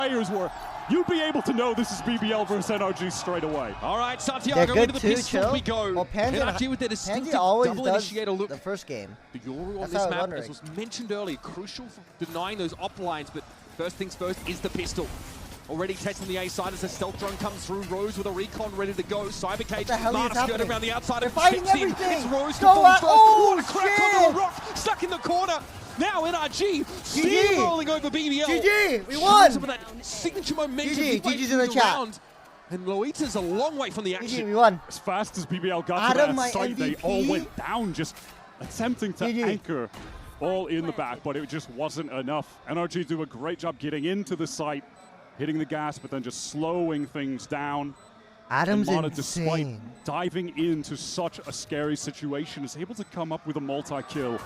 players were, you'd be able to know this is BBL versus NRG straight away. All right, Santiago into the pistol we go. Well, NRG with their distinctive always double does initiator look. The first game. The Yoru on this map, as was mentioned earlier, crucial for denying those op lines, but first things first is the pistol. Already testing the A side as a stealth drone comes through. Rose with a recon ready to go. Cybercage, Marta skirting around the outside. They're fighting everything. It's Rose to go fall first. Oh, what a crack onto the rock, stuck in the corner. Now NRG steamrolling over BBL. GG, we won. Some of that signature momentum. GG's in the chat. Round. And Loita's a long way from the action. GG, we won. As fast as BBL got to that site, they all went down, just attempting to anchor all in the back, but it just wasn't enough. NRG do a great job getting into the site, hitting the gas, but then just slowing things down. Adam's Mata, insane. despite diving into such a scary situation, is able to come up with a multi-kill.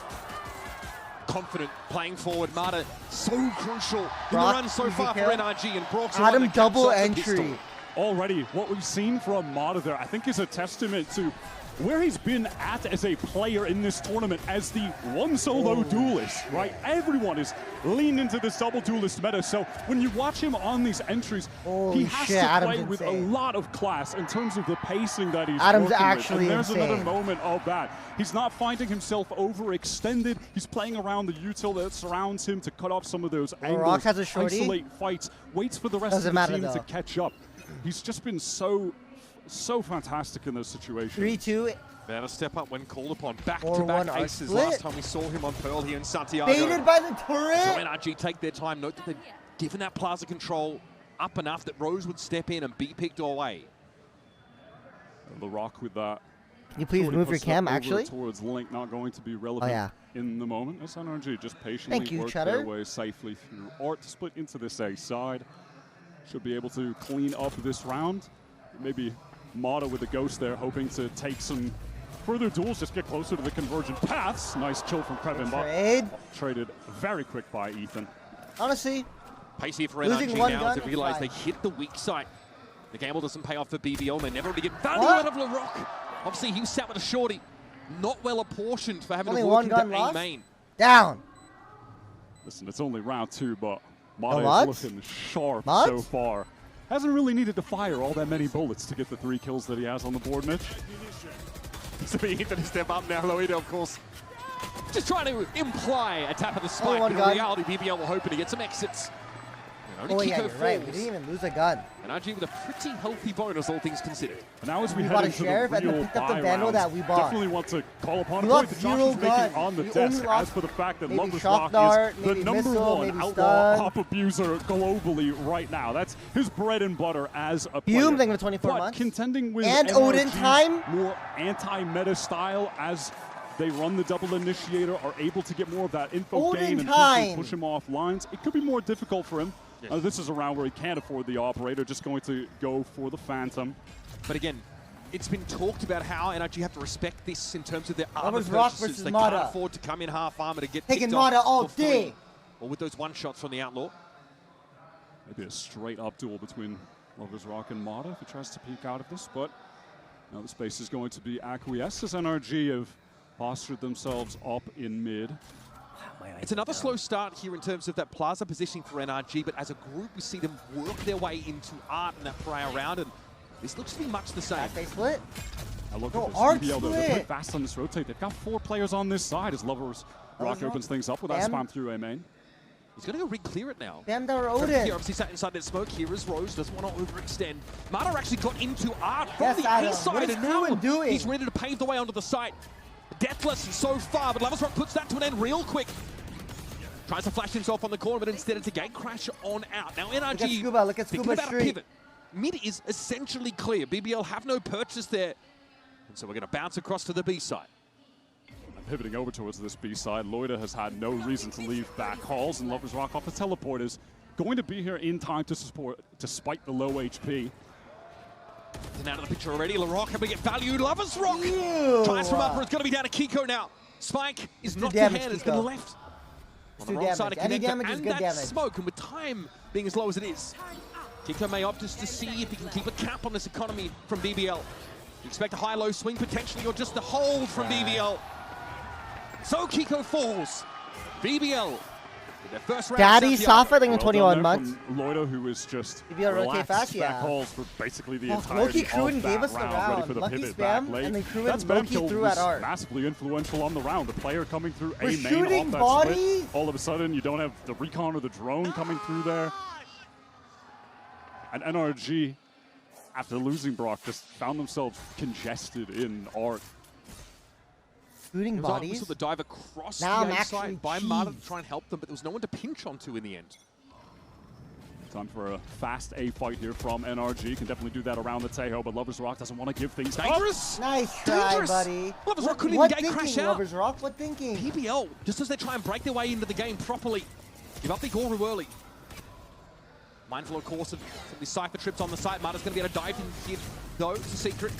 Confident, playing forward. Mata so crucial in the run so far for NRG, and Brock's Adam double entry. Already, what we've seen from Mata there, I think is a testament to where he's been at as a player in this tournament as the one solo duelist, right? Everyone is leaning into this double duelist meta, so when you watch him on these entries, he has to play with a lot of class in terms of the pacing that he's Adam's working actually with. And there's insane. another moment of that. He's not finding himself overextended. He's playing around the util that surrounds him to cut off some of those angles, has a shorty. isolate fights, waits for the rest of the team to catch up. He's just been so fantastic in those situations. 3-2. Better step up when called upon. Back-to-back aces. Last time we saw him on Pearl here in Santiago. Baited by the turret. So NRG take their time. Note that they've given that plaza control up enough that Rose would step in and be picked away. The Rock with that. Can you please move your cam, actually? Towards Link, not going to be relevant in the moment. As NRG just patiently work their way safely through Art to split into this A side. Should be able to clean up this round. Maybe Mata with the Ghost there, hoping to take some further duels, just get closer to the convergent paths. Nice chill from Kevin, but traded very quick by Ethan. Honestly, pacey for NRG now as they realize they hit the weak side. The gamble doesn't pay off for BBL. They never really get value out of LaRock. Obviously, he sat with a shorty. Not well apportioned for having to walk into A main. Down. Listen, it's only round 2, but Mata is looking sharp so far. Hasn't really needed to fire all that many bullets to get the 3 kills that he has on the board, Mitch. So Ethan to step up now. Loita, of course, just trying to imply a tap of the spike. But in reality, BBL will hoping to get some exits. Only Kiko falls. Right. We didn't even lose a gun. NRG with a pretty healthy bonus, all things considered. And now as we head into the real buy rounds, that we bought. Definitely want to call upon a point that Josh is making on the desk as for the fact that Lover's Rock is the #1 outlaw op abuser globally right now. That's his bread and butter as a player. Thinking of 24 months. Contending with and Odin time. More anti-meta style as they run the double initiator, are able to get more of that info gain and push him off lines. It could be more difficult for him. This is a round where he can't afford the operator, just going to go for the Phantom. But again, it's been talked about how NRG have to respect this in terms of their armor Rock purchases. They Mata. can't afford to come in half armor to get taking Mata all day. Or with those one-shots from the Outlaw. Maybe a straight-up duel between Lover's Rock and Mata if he tries to peek out of this, but now the space is going to be acquiesced as NRG have postured themselves up in mid. It's another slow start here in terms of that plaza positioning for NRG, but as a group, we see them work their way into Art in that prior round, and this looks to be much the same. They split. I look at this BBL, though. They're quite fast on this rotate. They've got 4 players on this side as Lover's Rock opens things up with that spam through A main. He's going to go re-clear it now. Damn, they're Odin. Here, obviously sat inside that smoke. Here is Rose. Doesn't want to overextend. Mata actually got into Art from the A side, and now he's ready to pave the way onto the site. Deathless so far, but Lover's Rock puts that to an end real quick. Tries to flash himself on the corner, but instead it's a gate crash on out. Now NRG look at Scuba about a pivot. Mid is essentially clear. BBL have no purchase there. And so we're going to bounce across to the B side. Pivoting over towards this B side, Loita has had no reason to leave back halls, and Lover's Rock off the teleport is going to be here in time to support despite the low HP. And out of the picture already, LaRock, can we get value? Lover's Rock! Tries from upper, it's going to be down to Kiko now. Spike is not to hand, it's been left. On the wrong side of connector, and that smoke, and with time being as low as it is, Kiko may opt just to see if he can keep a cap on this economy from BBL. You expect a high-low swing potentially, or just a hold from BBL. So Kiko falls. BBL Their first round, Daddy Santiago. Safa, I think in 21 months. Loida, who was just rotate fast, back calls for basically the entirety Loki crew and of gave that us the round, round. ready for the Lucky pivot spam, back late. and the crew That and spam Loki kill threw was at art. massively influential on the round. The player coming through We're A main shooting off that bodies. split. All of a sudden, you don't have the recon or the drone coming through there. And NRG, after losing Brock, just found themselves congested in art. Shooting bodies. So the dive across Now the I'm A side actually by Marta to try and help them, but there was no one to pinch onto in the end. Time for a fast A fight here from NRG. Can definitely do that around the Tejo, but Lovers Rock doesn't want to give things dangerous. Nice try, Dangerous. buddy. Lovers Rock couldn't even thinking, crash out. Lovers Rock? What thinking? BBL, just as they try and break their way into the game properly, give up the Goru early. Mindful, of course, of the Cypher trips on the site. Marta's going to be able to dive in here, though. It's a secret.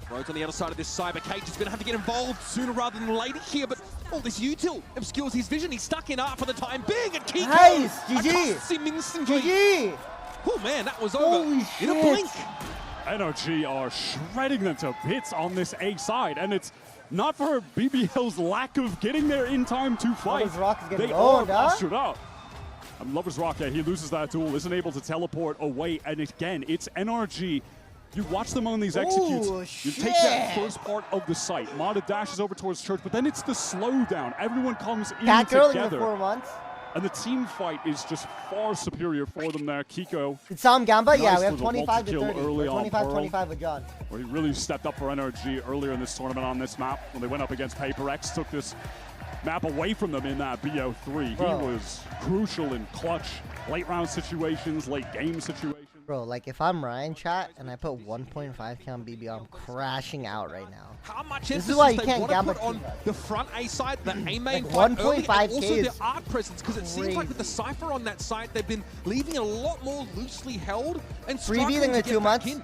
Rhodes on the other side of this cyber cage is going to have to get involved sooner rather than later here, but all this util obscures his vision. He's stuck in art for the time being, and Kiko nice, GG. accosts him instantly. GG. Oh man, that was over Holy in a blink. NRG are shredding them to bits on this A side, and it's not for BBL's lack of getting there in time to fight. Lovers Rock is getting they are owned, huh? postured up. And Lovers Rock, yeah, he loses that duel, isn't able to teleport away, and again, it's NRG. You watch them on these executes, you take that first part of the site. Mata dashes over towards Church, but then it's the slowdown. Everyone comes in together. 4 months. And the team fight is just far superior for them there. Kiko. Did s0m Gamba? Nice, yeah, we have with a 25 to 30. multi-kill early on 25-25 with John. Where he really stepped up for NRG earlier in this tournament on this map. When they went up against Paper X, took this map away from them in that BO3. Bro. He was crucial in clutch, late round situations, late game situations. Bro, like if I'm Ryan chat and I put 1.5k on BBL, I'm crashing out right now. How much This is why you they can't want to gamble put on too much. the front A side, the A main Like fight early, and 1.5K also is their art presence, because it seems like with the Cypher on that side, they've been leaving it a lot more loosely held and struggling Freebie in the to 2 get back months. in.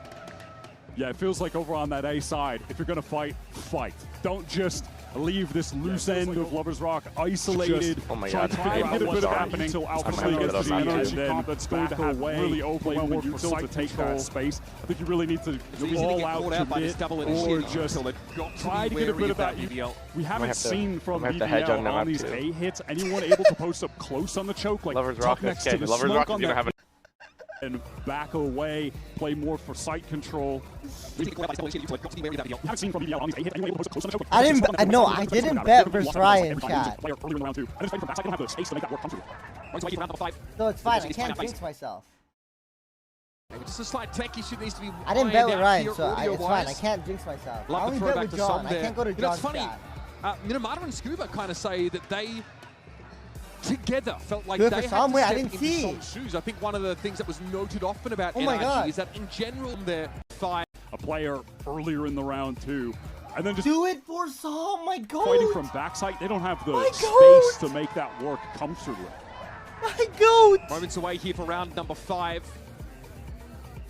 Yeah, it feels like over on that A side, if you're going to fight, fight. Don't just leave this loose end of Lovers Rock isolated. Oh my try God. to figure out what's happening I until might Alpha have gets that the on energy YouTube. comp that's going to have really overwhelming util to take that space. I think you really need to all out commit or just try to get a bit of that. We haven't seen from BBL on these A hits anyone able to post up close on the choke, like Lovers tuck Rock next to the Lovers smoke Rock on is gonna have and back away, play more for sight control. Haven't seen from BBL on these A hits anyone able to post up close on the choke. I didn't bet versus Ryan chat. So it's fine, I can't jinx myself. Maybe just a slight tech issue needs to be. I didn't bet with ironed out Ryan, here so it's fine, I audio-wise. can't jinx myself. I Love only the bet throwback with to John, s0m I there. can't go to You know, John's it's funny. chat. Mata and Scuba kind of say that they together felt like Good they for had s0m. to Wait, I step didn't into see. s0m's shoes. I think one of the things that was noted often about Oh my NRG God. is that in general their fight. A player earlier in the round too, and then just Do it for s0m, my goat! fighting from backside. They don't have the My space goat! to make that work comfortably. My goat! Moments away here for round number 5.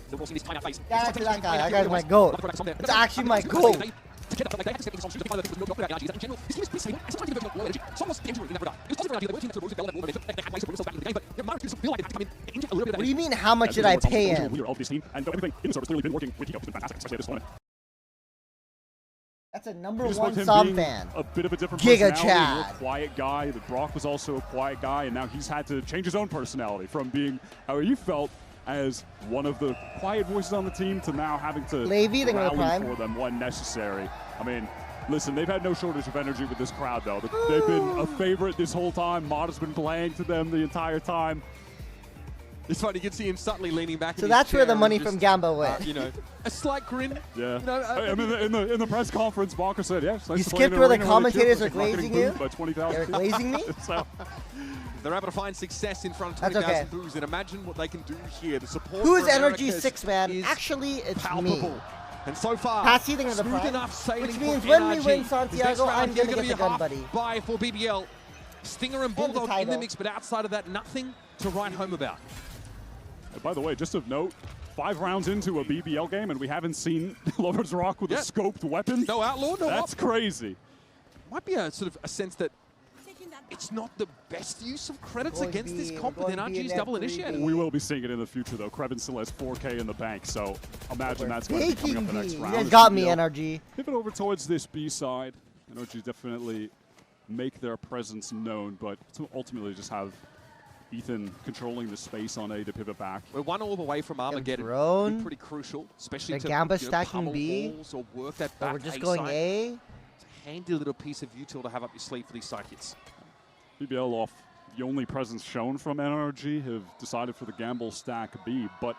Yeah, that guy. That guy's my goat. It's actually my goat. What do you mean, how much did I pay him? That's a number one s0m fan. A bit of a different Giga personality, Chad. more quiet guy. The Brock was also a quiet guy, and now he's had to change his own personality from being how you felt as one of the quiet voices on the team to now having to rally for them when necessary. I mean, listen, they've had no shortage of energy with this crowd, though. They've been a favorite this whole time. Mata's been playing to them the entire time. It's funny, you can see him subtly leaning back. So that's where the money from Gamba went. You know, a slight grin. Yeah. You know, I mean, in the press conference, Bonker said, "Yeah, it's nice You to play in skipped an where the arena commentators where are the chips glazing marketing you? by 20,000 They're glazing me? So, they're able to find success in front of That's 20,000 okay. boos, and imagine what they can do here. The support Who's for NRG Americas 6 man? is Actually, it's palpable. me. And so far, Pass Heating of the smooth Prime, enough sailing which means for when we NRG. win This next Santiago, round I'm here gonna get be the a gun, half buddy. Buy for BBL. Stinger and And the Bulldog in the title. mix, but outside of that, nothing to write home about. by the way, just of note, 5 rounds into a BBL game, and we haven't seen Lovers Rock with a scoped weapon. No outlaw, no That's crazy. Might be a sort of a sense that it's not the best use of credits against this comp with NRG's double initiator. We will be seeing it in the future, though. Krevin still has 4K in the bank, so imagine that's going to be coming up the next round. You guys got me, NRG. Pivot over towards this B side. NRG definitely make their presence known, but to ultimately just have Ethan controlling the space on A to pivot back. We're 1 orb away from Armageddon. Pretty crucial, especially to Gamba stacking B. Or work that back. We're just going A. It's a handy little piece of util to have up your sleeve for these side hits. BBL off the only presence shown from NRG have decided for the gamble stack B, but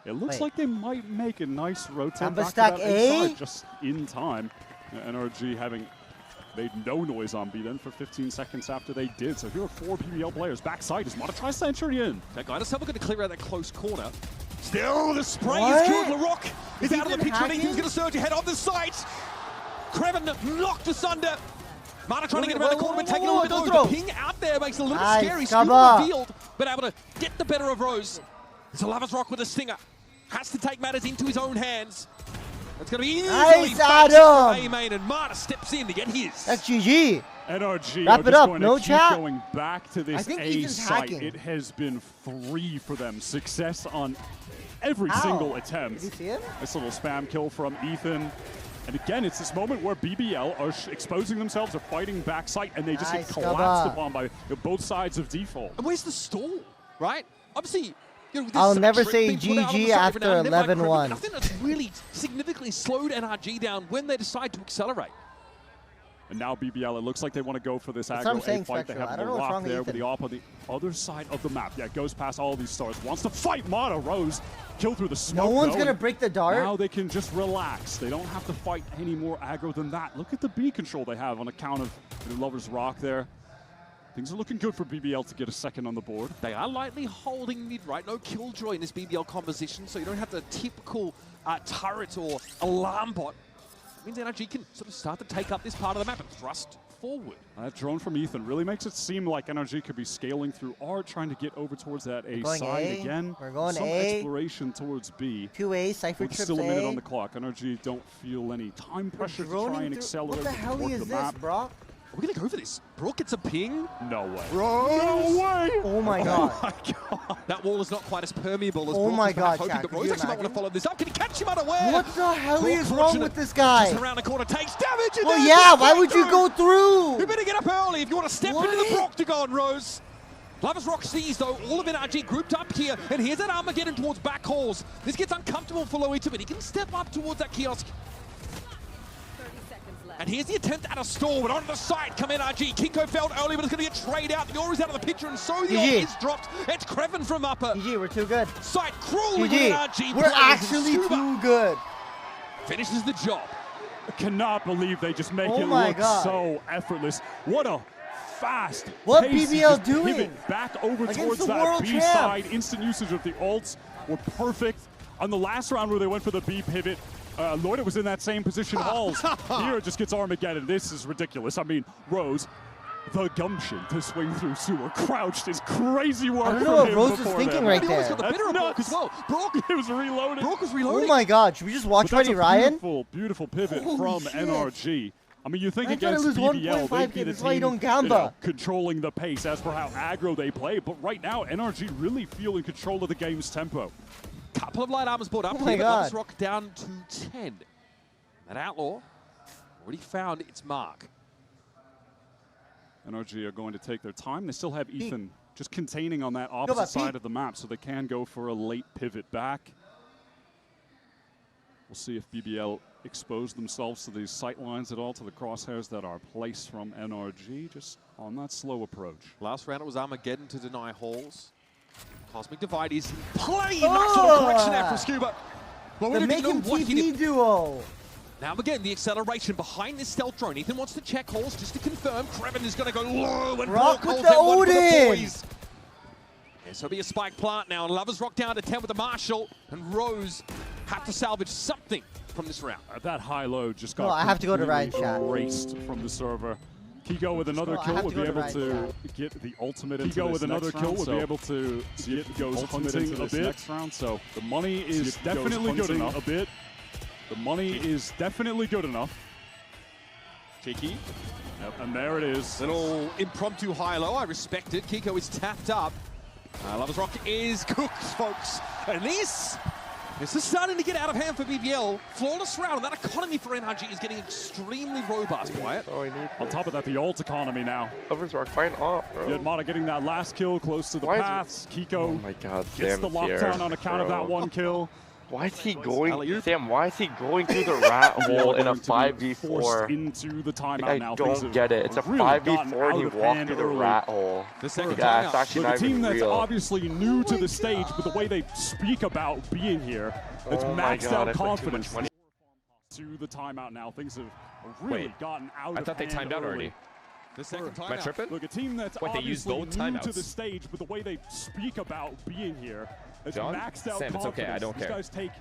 it looks like they might make a nice rotate back stack to that A side just in time. NRG having made no noise on B then for 15 seconds after they did. So here are 4 BBL players backside as Mata tries Centurion. That guy is still going to clear out that close corner. Still, the spray is killed. LaRock is out of the picture. Ethan's going to surge ahead on the site. Kreven knocked asunder. Mata trying to get around the corner, but taking a little bit low. The ping out there makes it a little bit scary. Scuba revealed, but able to get the better of Rose. It's a Lava's Rock with a stinger. Has to take matters into his own hands. It's going to be easily Adam. A-main, and Mata steps in to get his. That's GG. NRG Wrap it up. No chat. Going back to this A site. It has been free for them. Success on every single attempt. Did you see him? This little spam kill from Ethan. And again, it's this moment where BBL are exposing themselves, are fighting backside, and they just get collapsed upon by both sides of default. And where's the stall, right? Obviously, I'll never say GG after 11-1. I think that's really significantly slowed NRG down when they decide to accelerate. And now BBL, it looks like they want to go for this aggro A fight. They have the lock there with the op on the other side of the map. Yeah, goes past all these stars. Wants to fight Mata. Rose kill through the smoke. No one's going to break the dart. Now they can just relax. They don't have to fight any more aggro than that. Look at the B control they have on account of the Lover's Rock there. Things are looking good for BBL to get a second on the board. They are lightly holding mid, right? No killjoy in this BBL composition, so you don't have the typical turret or alarm bot. It means NRG can sort of start to take up this part of the map and thrust forward. That drone from Ethan really makes it seem like NRG could be scaling through R, trying to get over towards that A side again. We're going Some A. exploration towards B. 2A, Cypher trips still a minute on the clock. NRG don't feel any time pressure to try and accelerate. What the hell is this, bro? We're going to go for this. Brook gets a ping. No way. Rose. No way. Oh my god. Oh my god. That wall is not quite as permeable as Brook. Oh my god, hoping that Rose actually might want to follow this up. Can he catch him unaware? What the hell is wrong with this guy? Just around the corner, takes damage. Well, yeah, why would you go through? You better get up early if you want to step into the Proctagon, Rose. Lover's Rock sees, though, all of NRG grouped up here, and here's that Armageddon towards back halls. This gets uncomfortable for Loito, but he can step up towards that kiosk. And here's the attempt at a stall, but onto the side come NRG. Kinko felt early, but it's going to get trade out. The Ori's out of the picture, and so the Ori is dropped. It's Kreven from upper. GG, we're too good. Side crawling with NRG. We're actually too good. Finishes the job. I cannot believe they just make it look so effortless. What a fast What BBL doing? Pivot back over towards that B side. Instant usage of the ults were perfect. On the last round where they went for the B pivot, Loita was in that same position. Halls here just gets Armageddon. This is ridiculous. I mean, Rose, the gumption to swing through sewer, crouched is crazy work. I don't know what Rose was thinking right there. Got the better of Brook as well. Brook was reloading. Brook was reloading. Oh my god, should we just watch Ready Ryan? Beautiful, beautiful pivot from NRG. I mean, you think against BBL, they'd be the team controlling the pace as per how aggro they play, but right now, NRG really feel in control of the game's tempo. Couple of light armors brought up here, but Lover's Rock down to 10. That Outlaw already found its mark. NRG are going to take their time. They still have Ethan just containing on that opposite side of the map, so they can go for a late pivot back. We'll see if BBL expose themselves to these sight lines at all, to the crosshairs that are placed from NRG, just on that slow approach. Last round it was Armageddon to deny Halls. Cosmic Divide is in play. Nice little correction there from Scuba. The Making TP duo. Now again, the acceleration behind this stealth drone. Ethan wants to check Halls just to confirm. Kreven is going to go low and Brock with the Odin. Yes, there'll be a spike plant now. Lover's Rock down to 10 with the Marshall, and Rose have to salvage something from this round. That high low just got I have to go to Ryan chat. Erased from the server. Kiko with another kill would be able to get the ultimate into this next round. Would be able to get goes hunting a bit next round. So the money is definitely good enough. The money is definitely good enough. Cheeky. Yep, and there it is. Little impromptu high-low. I respect it. Kiko is tapped up. Lover's Rock is cooked, folks. And this This is starting to get out of hand for BBL. Flawless round, and that economy for NRG is getting extremely robust, Wyatt. Oh, I need on top of that, the ult economy now. Lovers are fine off, bro. Yadmata getting that last kill close to the paths. Kiko oh my God, gets the lockdown here, on account of that one kill. Why is he going, Sam, why is he going through the rat hole in a 5v4? Into the timeout I now. don't get it. It's a really 5v4 and you walk through the rat hole. The second yeah, it's actually Look, not a team even that's real. obviously new to the stage, but the way they speak about being here, it's maxed out confidence. To the timeout now, things have really gotten out of hand. I thought they timed out already. The second timeout. Am I tripping? Look, a team that's they used obviously both new timeouts. to the stage, but the way they speak about being here, it's John? maxed out Sam, confidence. it's okay. I don't care. These guys take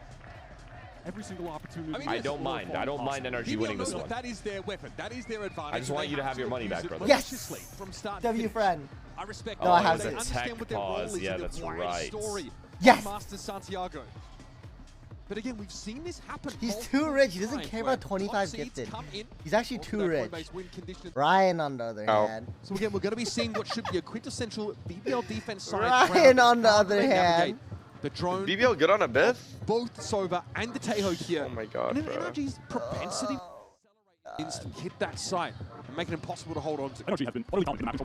every single opportunity. I don't mind. I don't mind NRG winning this one. That is their weapon. That is their advantage. I just want you to have your money back, brother. Yes! From start W friend. I respect No, I have they it. understand what their role Pause. is Yeah, in the that's wide right. story. Yes! Master Santiago. But again, we've seen this happen. He's too rich. He doesn't care about 25 gifted. He's actually too rich. Ryan, on the other hand. So again, we're going to be seeing what should be a quintessential BBL defense side. Ryan, on the other hand. The drone. BBL good on a bit? Both Sova and the Teho here. Oh my God, and then bro. NRG's propensity instant hit that site and make it impossible to hold on to. NRG has been utterly dominant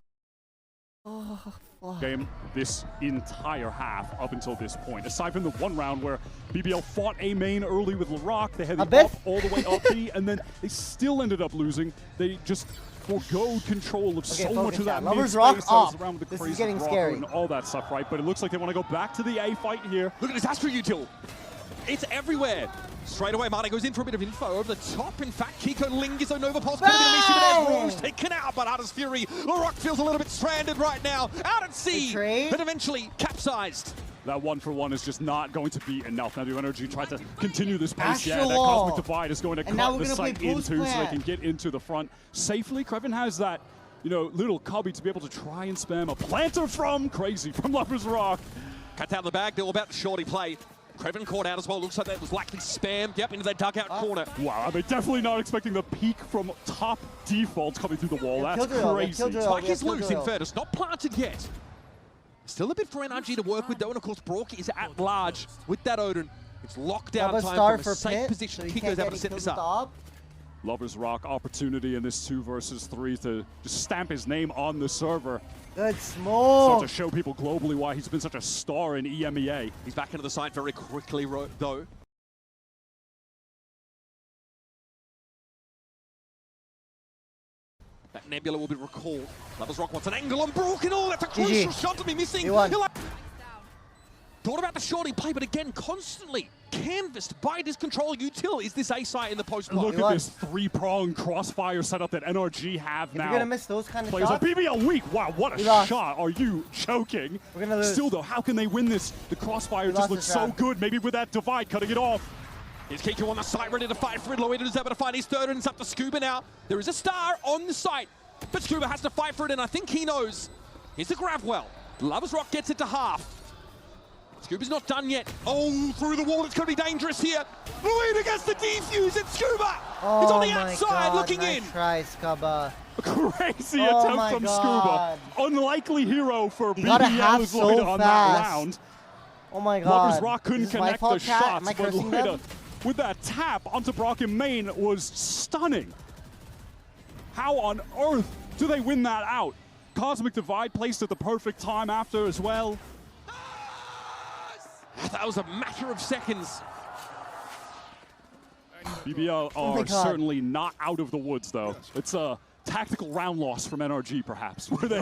in the game this entire half up until this point. Aside from the one round where BBL fought A main early with Larocque, they had the up all the way up B, and then they still ended up losing. They just forgoed control of so much of that Lovers mid Rock space. up. Around with the This crazy is getting rocker scary. and all that stuff, right? But it looks like they want to go back to the A fight here. Look at this Astro Util. It's everywhere. Straight away, Mane goes in for a bit of info over the top. In fact, Kiko lingers on Nova Pulse. Rose taken out, but Artis Fury. Larocque feels a little bit stranded right now. Out at sea, but eventually capsized. That 1-for-1 is just not going to be enough. Now the NRG tries to continue this pace. Yeah, that Cosmic Divide is going to cut the site into so they can get into the front safely. Kreven has that, you know, little cubby to be able to try and spam a planter from Crazy from Lovers Rock. Cut out of the bag, they're all about shorty play. Kreven caught out as well. Looks like that was likely spammed. Yep, into that dugout corner. Wow, they're definitely not expecting the peak from top default coming through the wall. That's crazy. Spike is loose, in fairness. Not planted yet. Still a bit for NRG to work with, though, and of course, Brock is at large with that Odin. It's lockdown time from a safe position. Kiko's able to set this up. Lovers Rock opportunity in this 2 versus 3 to just stamp his name on the server. Good smoke. Start to show people globally why he's been such a star in EMEA. He's back into the side very quickly, though. That Nebula will be recalled. Lovers Rock wants an angle on Brook and all. That's a crucial shot to be missing. Thought about the shorty play, but again, constantly canvassed by Discontrol. Util is this A site in the post block. Look at this 3-prong crossfire setup that NRG have now. You're going to miss those kind of Players shots. like BBL weak. Wow, what a shot. Are you joking? We're going to lose. Still, though, how can they win this? The crossfire just looks so good. Maybe with that divide, cutting it off. Here's Kiko on the site, ready to fight for it. Loida is able to find his third, and it's up to Scuba now. There is a star on the site, but Scuba has to fight for it, and I think he knows. Here's the grab well. Lovers Rock gets it to half. Scuba's not done yet. Oh, through the wall, it's going to be dangerous here. Loida gets the defuse, and Scuba is on the outside looking in. Try, Scuba. Crazy attempt from Scuba. Unlikely hero for BBL is Loida on that round. Oh my God. Lovers Rock couldn't connect the shots, but Loida with that tap onto Brock in main was stunning. How on earth do they win that out? Cosmic Divide placed at the perfect time after as well. That was a matter of seconds. BBL are certainly not out of the woods, though. It's a tactical round loss from NRG, perhaps, where they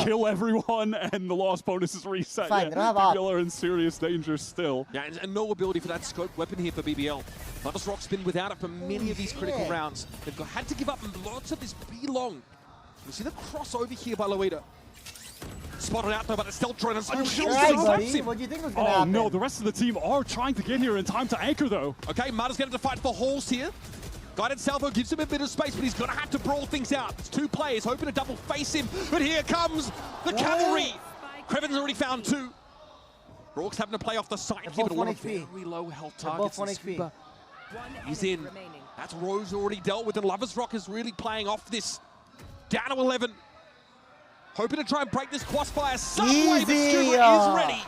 kill everyone and the loss bonus is reset. Fine, BBL are in serious danger still. Yeah, and no ability for that scope weapon here for BBL. Lovers Rock's been without it for many of these critical rounds. They've had to give up lots of this B-long. You see the crossover here by Loida. Spotted out though, but it's still trying to What do you think was going to happen? Oh no, the rest of the team are trying to get here in time to anchor though. Okay, Mata's going to fight for Halls here. Guided Salvo gives him a bit of space, but he's going to have to brawl things out. It's 2 players hoping to double face him, but here comes the cavalry. Kreven's already found 2. Rourke's having to play off the side here, but a lot of very low health targets. He's in. That's Rose already dealt with, and Lovers Rock is really playing off this. Down to 11. Hoping to try and break this crossfire some way, but Scuba is ready.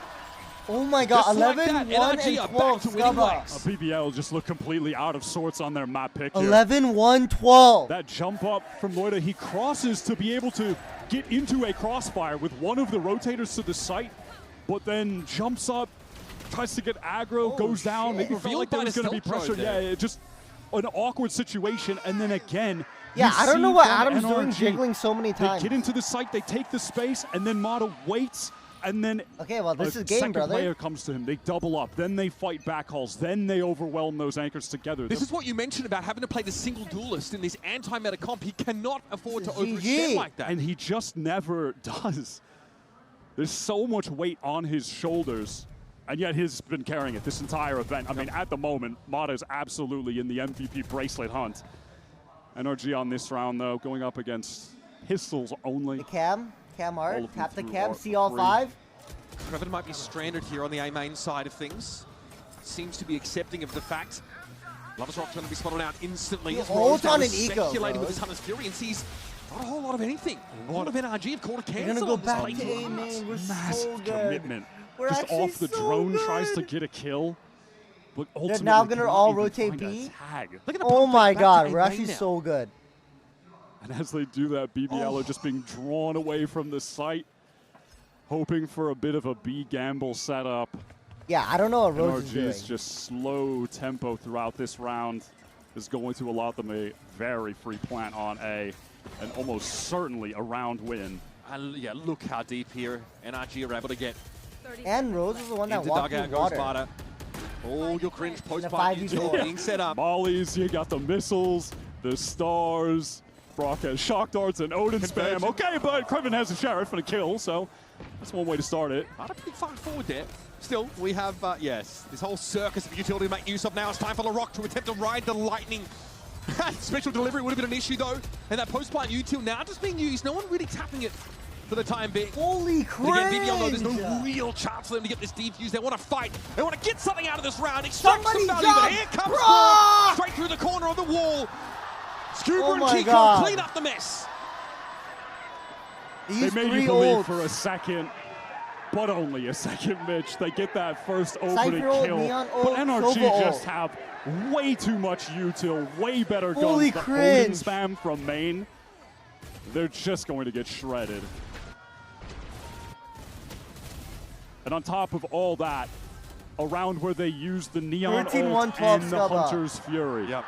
Oh my god, 11, like 1, and 12, Scubba. BBL just looked completely out of sorts on their map pick here. 11, 1, 12. That jump up from Loida, he crosses to be able to get into a crossfire with one of the rotators to the site, but then jumps up, tries to get aggro, goes down. Maybe felt like there was going to be pressure. Yeah, just an awkward situation, and then again, yeah, I don't know what Adam's doing, jiggling so many times. They get into the site, they take the space, and then Mata waits, and then this is game, brother. Player comes to him. They double up, then they fight backhauls, then they overwhelm those anchors together. This is what you mentioned about having to play the single duelist in this anti-meta comp. He cannot afford to overextend like that. And he just never does. There's so much weight on his shoulders, and yet he's been carrying it this entire event. I mean, at the moment, Mata is absolutely in the MVP bracelet hunt. NRG on this round, though, going up against pistols only. The cam art, tap the cam, see all 5. Kreven might be stranded here on the A main side of things. Seems to be accepting of the fact. Lover's Rock trying to be spotted out instantly. Ult on an eco, speculating with his Hunter's Fury and sees not a whole lot of anything. A lot of NRG have called a cancel. We're gonna go back to A main. We're massive so good. Commitment. We're just off the drone, good. tries to get a kill. But they're now gonna all rotate B. Oh my god, we're actually so good. And as they do that, BBL are just being drawn away from the site, hoping for a bit of a B gamble setup. Yeah, I don't know what Rose is doing. NRG's just slow tempo throughout this round is going to allow them a very free plant on A, and almost certainly a round win. Yeah, look how deep here NRG are able to get. And Rose is the one that walked through water. Oh, your cringe post-fight being set up. Mollies, you got the missiles, the stars. Brock has shock darts and Odin spam. Okay, but Kreven has a sheriff and a kill, so that's one way to start it. Not a pretty far forward there. Still, we have, yes, this whole circus of utility to make use of now. It's time for LaRock to attempt to ride the lightning. Special delivery would have been an issue, though. And that post-plant util now just being used. No one really tapping it for the time being. Holy crap! Again, BBL know there's no real chance for them to get this defuse. They want to fight. They want to get something out of this round. Extract some value, but here comes Score! Straight through the corner of the wall. Scuba and Kiko clean up the mess. They made you believe for a second, but only a second, Mitch. They get that first opening kill, but NRG just have way too much util, way better guns. Holy cringe. The Odin spam from main, they're just going to get shredded. And on top of all that, a round where they used the Neon ult and the Hunter's Fury. Yep.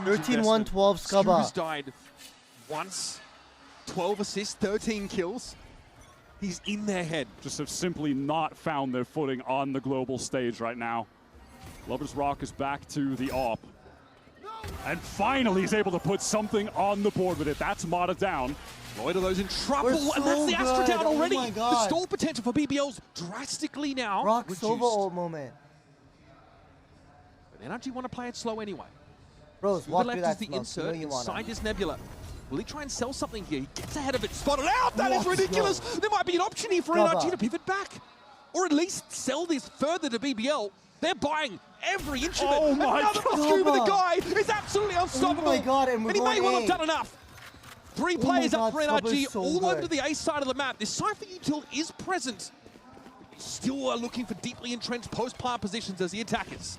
13-1-12 Scubba. Scuba's died once, 12 assists, 13 kills. He's in their head. Just have simply not found their footing on the global stage right now. Lover's Rock is back to the AWP. And finally he's able to put something on the board with it. That's Mata down. Lloyd of those in trouble, so and that's the Astra down already. Oh the stall potential for BBL's drastically now Rock reduced. Sova ult moment. But NRG want to play it slow anyway. Rose, walk left through that is the smoke. insert You know inside this Nebula. Will he try and sell something here? He gets ahead of it, spotted out. That is ridiculous. There might be an option here for NRG to pivot back, or at least sell this further to BBL. They're buying every inch of it. Oh my God. Scuba, the guy is absolutely unstoppable. Oh my God, and he may well have done enough. 3 players up for NRG, so all good. over to the A side of the map. This Cypher util is present. Still are looking for deeply entrenched post-plant positions as the attackers.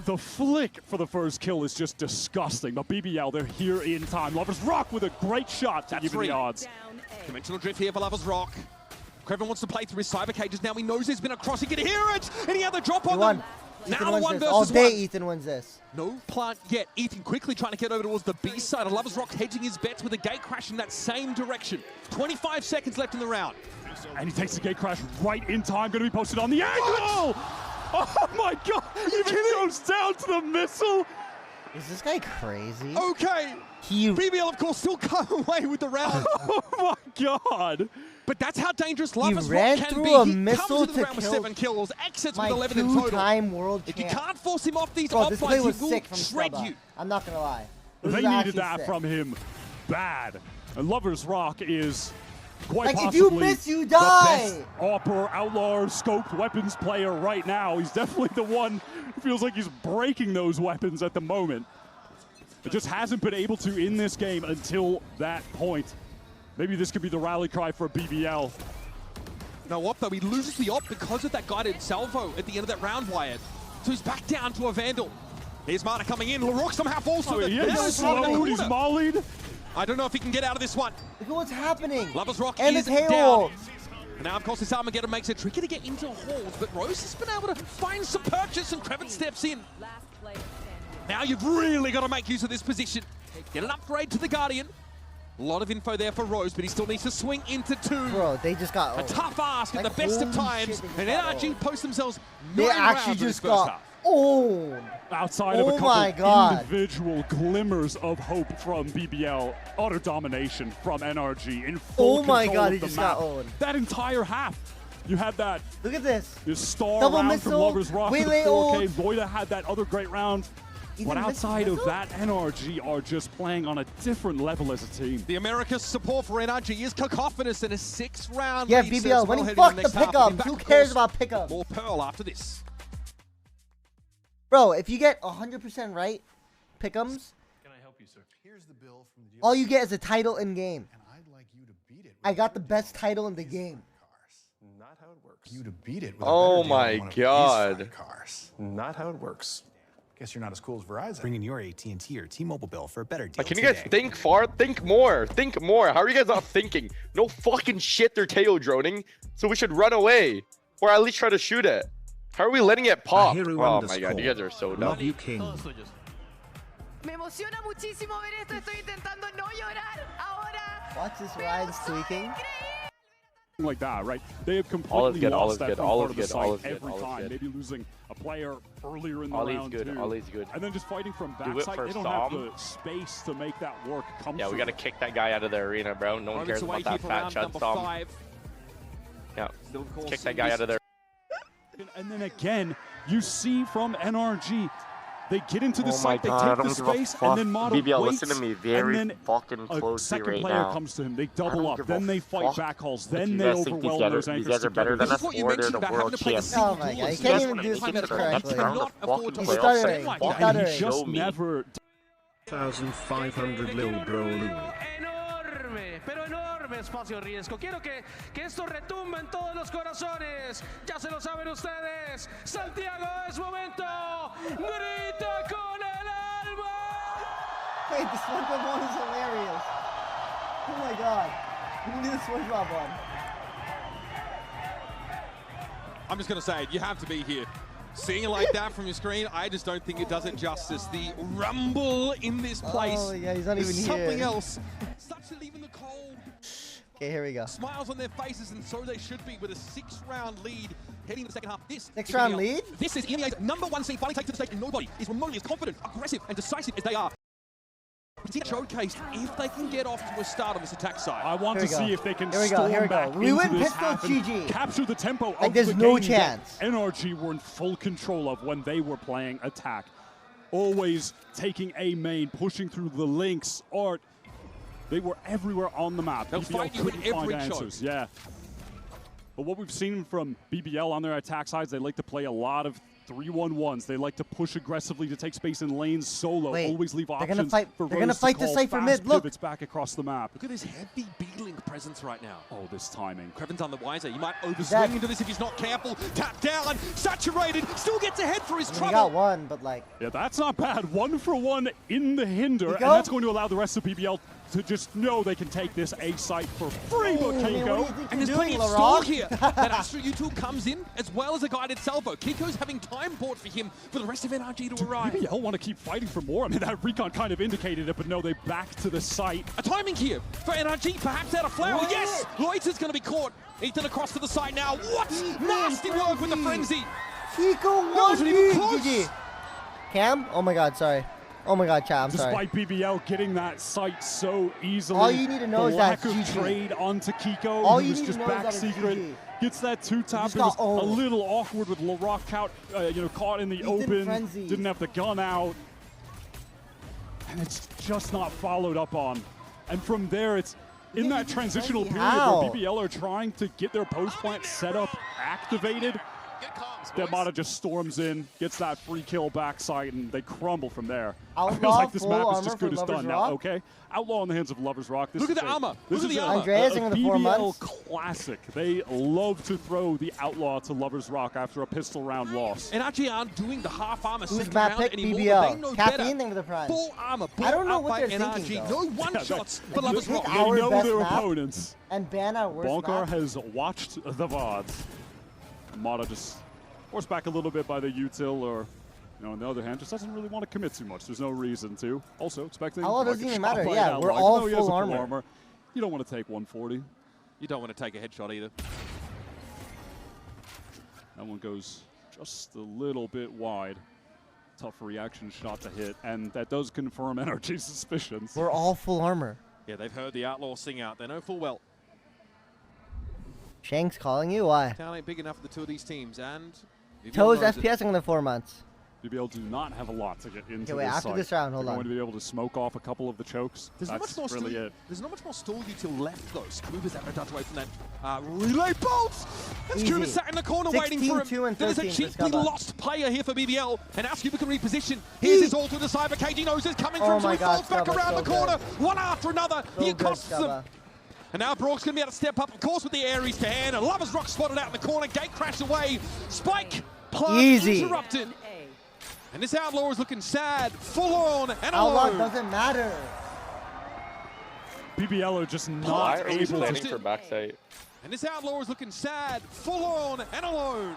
The flick for the first kill is just disgusting, but BBL, they're here in time. Lover's Rock with a great shot to even the odds. Conventional drift here for Lover's Rock. Kreven wants to play through his cyber cages now. He knows there's been a cross. He can hear it, and he had the drop on them. Now one versus all day, one. Ethan wins this. No plant yet. Ethan quickly trying to get over towards the B side. And Lover's Rock hedging his bets with a gate crash in that same direction. 25 seconds left in the round. And he takes the gate crash right in time. Going to be posted on the angle. Oh my God! Even goes down to the missile. Is this guy crazy? Okay. BBL, of course, still come away with the round. Oh my God! But that's how dangerous Lover's Rock can be. He comes into the round with 7 kills, exits with 11 in total. Two-time world if champ. you can't force him off these Bro, this play upfights, was he will sick from shred Scubba. you. I'm not gonna lie. They needed that from him bad. And Lover's Rock is quite possibly if you miss, you die. the best AWPer, Outlaw, scoped weapons player right now. He's definitely the one who feels like he's breaking those weapons at the moment. It just hasn't been able to in this game until that point. Maybe this could be the rally cry for BBL. No what though, he loses the op because of that guided salvo at the end of that round, Wyatt. So he's back down to a Vandal. Here's Marta coming in. LaRock somehow falls to it. He's slow, he's mollied. I don't know if he can get out of this one. Look at what's happening. Lovers Rock and is down. And now, of course, this Armageddon makes it tricky to get into halls, but Rose has been able to find some purchase, and Kravitz steps in. Now you've really got to make use of this position. Get an upgrade to the Guardian. A lot of info there for Rose, but he still needs to swing into 2. Bro, they just got a tough ask at the best of times, and NRG post themselves. They actually just got owned. Outside of a couple individual glimmers of hope from BBL, utter domination from NRG in full control of the map. Got owned. That entire half, you had that. Look at this. Star Double round missile, from Lovers Rock with the 4K. Old. Voida had that other great round. But outside of that, NRG are just playing on a different level as a team. The America's support for NRG is cacophonous in a 6-round lead. Yeah, BBL, when he fuck the pickups, who cares about pickups? More Pearl after this. Bro, if you get 100% right, pick'ems. Can I help you, sir? Here's the bill from the all you get is a title in game. And I'd like you to beat it. I got the best title in the game. Not how it works. You to beat it with oh my god. Cars. Not how it works. Guess you're not as cool as Verizon. Bring in your AT&T or T-Mobile bill for a better deal. Can you guys think far? Think more. Think more. How are you guys not thinking? No fucking shit, they're tail droning. So we should run away. Or at least try to shoot it. How are we letting it pop? Oh my god, you guys are so dumb. Love you, King. Me emociona muchísimo ver esto. Estoy intentando no llorar ahora. Watch this Ryan's tweaking. Like that, right? They have completely lost that front part of the site every time. Good. Maybe losing a player earlier in the Ollie's round good. too. Ollie's good. And then just fighting from backside. They don't have the space to make that work comfortable. Yeah, we gotta kick that guy out of the arena, bro. No one cares about that fat chud Som. Yeah, kick that guy out of there. And then again, you see from NRG, they get into the site, they take the space, and then Model BBL, waits, listen to me very and then fucking closely a second right player now. comes to him, they double up, then they fight back hauls, then they overwhelm those anchors. These guys are better than us, or they're the world champs. Oh my god, he can't even do this correctly. He's stuttering. He just never... 1,500 lil bro. Pero enorme espacio riesgo. Quiero que esto retumbe en todos los corazones. Ya se lo saben ustedes. Santiago, es momento. Grita con el alma. Wait, the SpongeBob one is hilarious. Oh my god. We can do the SpongeBob one. I'm just going to say it. You have to be here. Seeing it like that from your screen, I just don't think it does it justice. The rumble in this place. Oh yeah, he's not even here. Something else. Such that even the cold. Okay, here we go. Smiles on their faces, and so they should be, with a 6-round lead heading to the second half. This 6-round lead? This is EMEA's #1 seed finally taken to the stage, and nobody is remotely as confident, aggressive, and decisive as they are. We see that showcased if they can get off to a start on this attack side. I want to see if they can storm back we win into this pistol half and GG. capture the tempo like of there's the no game chance. that NRG were in full control of when they were playing attack. Always taking A main, pushing through the links, Art. They were everywhere on the map. They'll fight you in every answers. Yeah. But what we've seen from BBL on their attack sides, they like to play a lot of 3-1-1s. They like to push aggressively to take space in lanes solo. Wait, always leave options for they're gonna fight the Cypher mid. Look, pivots back across the map. Look at this heavy B-Link presence right now. Oh, this timing. Krevin's on the wiser. He might overswing into this if he's not careful. Tap down, saturated, still gets ahead for his trouble. He got one, but like... Yeah, that's not bad. 1 for 1 in the hinder, and that's going to allow the rest of BBL to just know they can take this A site for free, but Kiko. And there's plenty of stall here. That Astra U2 comes in, as well as a guided salvo. Kiko's having time bought for him for the rest of NRG to arrive. BBL want to keep fighting for more. I mean, that recon kind of indicated it, but no, they back to the site. A timing here for NRG, perhaps out of flower. Yes! Loiter's going to be caught. Ethan across to the side now. What? Nasty work with the frenzy. Kiko wasn't even close. Cam? Oh my god, sorry. Oh my god, chat, I'm sorry. Despite BBL getting that site so easily, all you need to know is that lack of trade onto Kiko, all who you was need just to know back is that secret, gets that 2-tap. It was a little awkward with LaRock caught in the open, didn't have the gun out, and it's just not followed up on. And from there, it's in that transitional period where BBL are trying to get their post plant set up, activated. Mata just storms in, gets that free kill backside, and they crumble from there. Outlaw, I feel like this map is just good as Lovers done Rock? now. Okay, Outlaw in the hands of Lovers Rock. Look at the armor. Look at the armor. Andreas in the 4 months. Classic. They love to throw the Outlaw to Lovers Rock after a pistol round loss. And actually aren't doing the half armor Who's second map round pick? anymore. BBL. They know Caffeine better. thing for the prime. Full armor. I don't know out what by they're NRG. thinking, No one shots for Lovers Rock. They know best their map opponents. And ban our worst Bonkar map. has watched the VODs. Mata just forced back a little bit by the util, or, on the other hand, just doesn't really want to commit too much. There's no reason to. Also, expecting Outlaw doesn't even matter. Yeah, we're Outlaw. all Even though he has full a full armor. You don't want to take 140. You don't want to take a headshot either. That one goes just a little bit wide. Tough reaction shot to hit, and that does confirm NRG's suspicions. We're all full armor. Yeah, they've heard the Outlaw sing out. They know full well. Shank's calling you? Why? Talent ain't big enough for the two of these teams, and Toes FPS in the 4 months. BBL do not have a lot to get into. Okay, wait, after this round, hold on. They're going to be able to smoke off a couple of the chokes. There's That's not much more really it. There's not much more stall util left, though. Scuba's out of touch away from that relay bolt. And Scuba sat in the corner waiting for him. 2 and There's a 13 cheaply lost player here for BBL, and now Scuba can reposition. Here's his ult with the cyber cage. He knows it's coming from, so he falls back around the corner, one after another. He costs them. And now Brock's going to be able to step up, of course, with the Ares to hand. And Lovers Rock spotted out in the corner. Gate crashed away. Spike plant interrupted. And this Outlaw is looking sad, full on, and Outlaw alone. doesn't matter. BBL are just not able to. Planning for backside. And this Outlaw is looking sad, full on, and alone.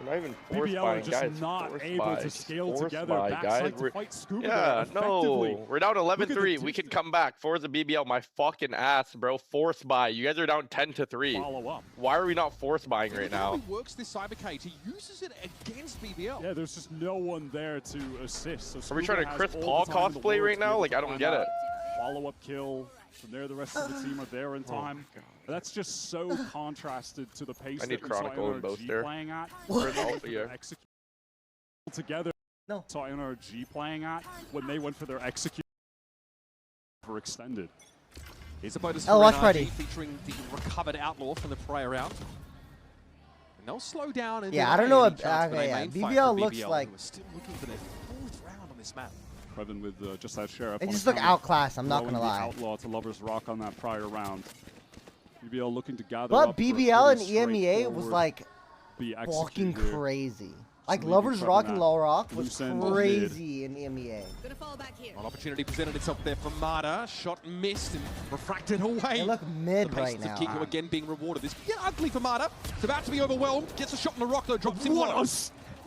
We're not even force BBL buying, are just guys. not Force able buy. to scale Force together buy, backside guys. to fight Scuba. Yeah, no. We're down 11-3. We can come back. Forza BBL, my fucking ass, bro. Force buy. You guys are down 10-3. Follow up. Why are we not force buying right now? He works this cyber cage. He uses it against BBL. Yeah, there's just no one there to assist. So Are we trying to Chris Paul cosplay right now? Like, I don't get it. Follow-up kill. From there, the rest of the team are there in time. That's just so contrasted to the pace I need that we saw Chronicle in both NRG there. playing at. Execute Together, no. saw NRG playing at when they went for their execute overextended. Here's a bonus Oh, for watch NRG party. featuring the recovered Outlaw from the prior round. And they'll slow down. And Yeah, I don't know what. Okay, yeah. BBL looks like. We're still looking for their 4th round on this map. Previn with just that sheriff. They just look outclassed. I'm not gonna lie. Outlaw to Lovers Rock on that prior round. BBL looking to gather But up BBL and EMEA was like fucking crazy. Like So Lovers Rock and Low Rock was loose end crazy in EMEA. An opportunity presented itself there for Mata. Shot missed and refracted away. They look mid the right paces now. of Kiko again being rewarded. This get ugly for Mata. It's about to be overwhelmed. Gets a shot on the rock though. Drops in one.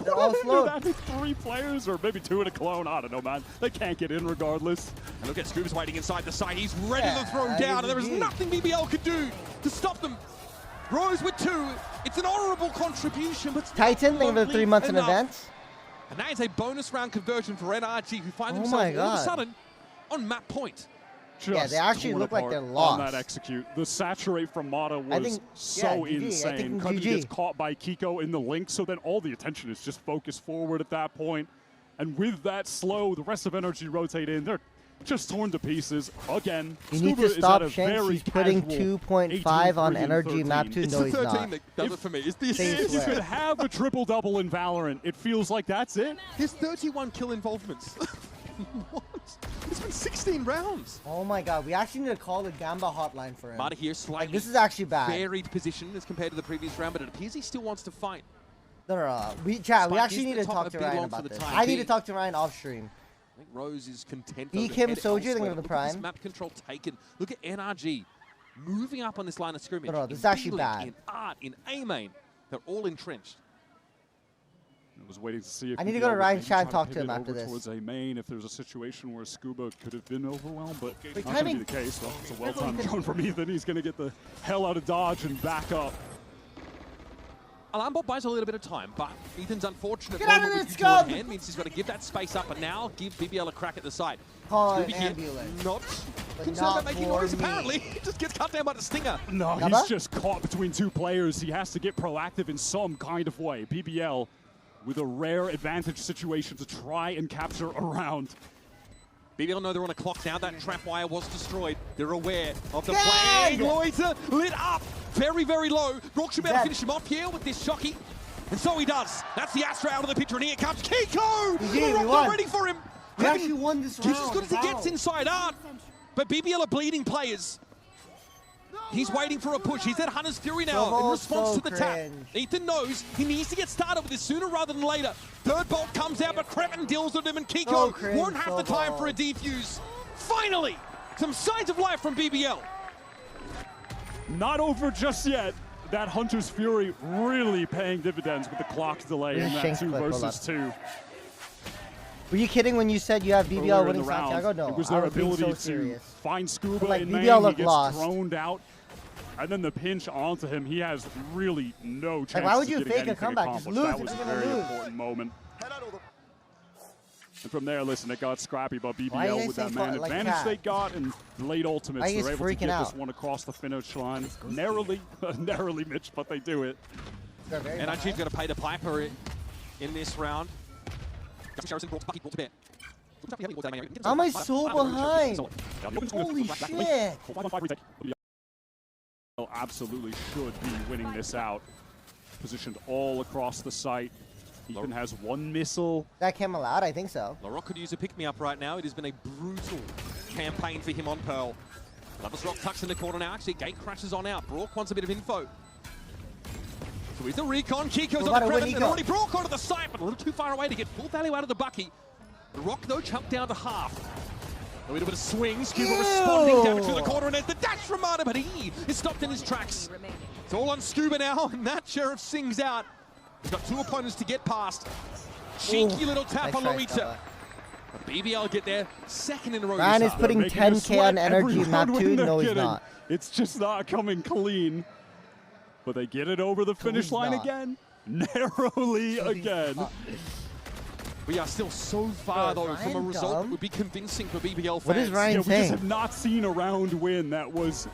They're all slowed. That 3 players, or maybe 2 in a clone. I don't know, man. They can't get in regardless. And look at Scuba's waiting inside the site. He's ready to throw Yeah, down, and there is indeed. nothing BBL could do to stop them. Rose with 2. It's an honorable contribution, but Titan, think of the 3 months in advance. And that is a bonus round conversion for NRG, who find Oh themselves my all of a God. sudden on map point. Yeah, they actually torn look like apart they're on lost. that execute. The saturate from Mata was think- so yeah, GG. I insane. think Cutting GG. gets caught by Kiko in the link, so then all the attention is just focused forward at that point. And with that slow, the rest of NRG rotate in. They're just torn to pieces again. You need to stop Shanks. He's putting 2.5 on NRG map 2. It's No, the he's 13 not. that does it for me. It's the Same assist. If you swear. could have a triple-double in Valorant, it feels like that's it. His 31 kill involvements. What? It's been 16 rounds. Oh my God, we actually need to call the Gamba hotline for him. Mata here slightly Like, this is actually bad. varied position as compared to the previous round, but it appears he still wants to fight. No. We actually is need the to top talk of to big Ryan long about for the this. time I need to being. talk to Ryan off stream. I think Rose is content. Be though, to Kim head Soju, elsewhere. think of the Look at this prime. map control taken. Look at NRG moving up on this line of scrimmage. No, this is In actually B-Link, bad. In Art, in A main, they're all entrenched. I was waiting to see if I need to BBL go to would Ryan maybe Chat and try talk to him pivot after over this. towards A main if there's a situation where Scuba could have been overwhelmed, but Wait, not going to timing. be the case. Well, it's a well-timed drone from Ethan. He's going to get the hell out of dodge and back up. Alarmbot buys a little bit of time, but Ethan's unfortunate Get out of moment there, with Jordan scum! hand means he's got to give that space up and now give BBL a crack at the side. Call an Scooby here, ambulance. not But concerned not about making for noise, me. apparently. He just gets cut down by the stinger. No, Gaba? he's just caught between 2 players. He has to get proactive in some kind of way. BBL with a rare advantage situation to try and capture a round. BBL know they're on a clock now. That trap wire was destroyed. They're aware of the Gag! flag. Loiter lit up very, very low. Rock should be able to finish him off here with this Shocky. And so he does. That's the Astra out of the picture, and here comes Kiko! Rock not ready for him. We actually won this round. He's as good as he gets inside out. But BBL are bleeding players. He's waiting for a push. He's at Hunter's Fury now in response to the tap. Ethan knows he needs to get started with this sooner rather than later. Third bolt comes out, but Kreven deals with him, and Kiko won't have the time for a defuse. Finally, some signs of life from BBL. Not over just yet. That Hunter's Fury really paying dividends with the clock delay in that 2 versus 2. Were you kidding when you said you have BBL winning Santiago? No, it was their ability to find Scuba in main. BBL He gets thrown out, and then the pinch onto him. He has really no chance. Why would you of fake a comeback? Just lose. That was a very important moment. And from there, listen, it got scrappy, but BBL with that man advantage they got and late ultimates, they're able to get this one across the finish line. Narrowly, Mitch, but they do it. NRG's going to pay the piper in this round. How am I so behind? Holy shit! Absolutely should be winning this out. Positioned all across the site. Ethan has 1 missile. That came allowed, I think so. LaRock could use a pick-me-up right now. It has been a brutal campaign for him on Pearl. Loversrock tucks in the corner now. Actually, gate crashes on out. Brock wants a bit of info. So he's the recon. Kiko's on the Kreven, and already Brock onto the site, but a little too far away to get full value out of the Bucky. The Rock, though, jumped down to half. A little bit of swing. Scuba responding down to the corner, and there's the dash from Marta, but he is stopped in his tracks. It's all on Scuba now, and that Sheriff sings out. He's got 2 opponents to get past. Cheeky little tap on Loita. BBL get there, 2nd in a row. Ryan is putting 10K on NRG map 2. No, he's not. It's just not coming clean. But they get it over the finish line again. Narrowly again. We are still so far, though, from a result that would be convincing for BBL fans. What is Ryan saying? We just have not seen a round win that was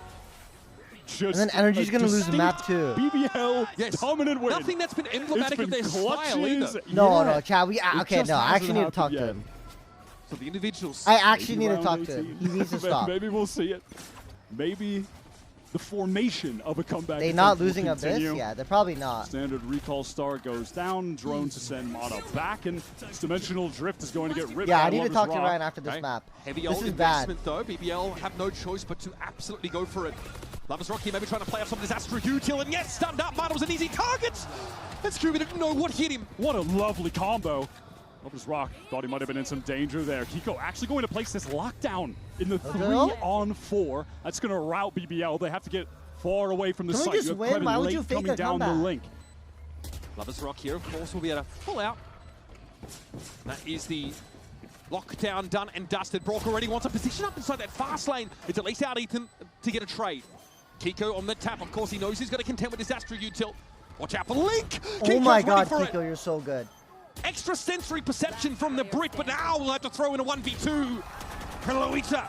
just and then NRG's going to lose map 2. BBL dominant win. Nothing that's been emblematic of their style either. No, Chad. Okay, no, I actually need to talk to him. So the individuals. I actually need to talk to him. He needs to stop. Maybe we'll see it. Maybe the formation of a comeback. They not losing of this? Yeah, they're probably not. Standard recall star goes down. Drone to send Mana back, and this dimensional drift is going to get ripped. Yeah, I need to talk to Ryan after this map. Heavy this is bad. Though BBL have no choice but to absolutely go for it. Loversrock here maybe trying to play off some of this Astra util, and yes, stunned up. Mana was an easy target, and Scuba didn't know what hit him. What a lovely combo. Loversrock thought he might have been in some danger there. Kiko actually going to place this lockdown in the 3-on-4. That's going to rout BBL. They have to get far away from the site. We just win? Why would you fake a down the link. Loversrock here, of course, will be able to pull out. That is the lockdown done and dusted. Brock already wants a position up inside that fast lane. It's at least out Ethan to get a trade. Kiko on the tap. Of course, he knows he's got to contend with this Astra util. Watch out for Link. Oh my God, Kiko, you're so good. Extra sensory perception from the brick, but now we'll have to throw in a 1v2. Loita.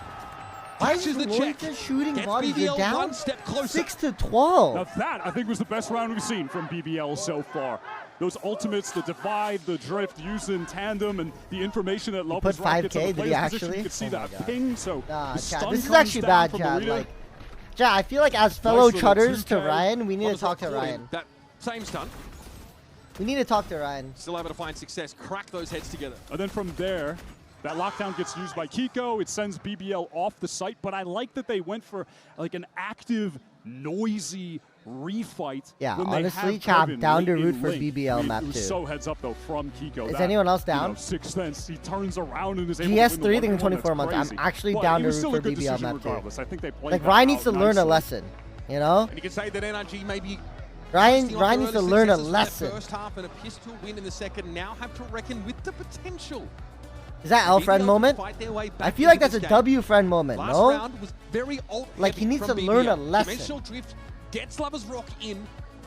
Why is Loita shooting bodies? You're down 1 step closer. 6-12. Now that, I think, was the best round we've seen from BBL so far. Those ultimates, the divide, the drift used in tandem, and the information that Loversrock gets on the player's position, you could see that ping, so Chad, this is actually bad, Chad. Like, Chad, I feel like as fellow chutters to Ryan, we need to talk to Ryan. That same stunt. We need to talk to Ryan. Still able to find success, crack those heads together. And then from there, that lockdown gets used by Kiko. It sends BBL off the site, but I like that they went for like an active, noisy refight. Yeah, honestly, Chad, down to root for BBL map 2. So heads up though from Kiko. Is anyone else down? You know, 6th Sense, he turns around and is able GS3 to win thing in 24 months. I'm actually down to root for BBL map 2. I think they played like Ryan needs to learn a lesson, you know? And you can say that NRG maybe Ryan needs to learn a lesson. First half and a pistol win in the second. Now have to reckon with the potential. Is that L friend moment? I feel like that's a W friend moment, Last no? round was very like he needs to learn a lesson. Dimensional drift gets Loversrock in,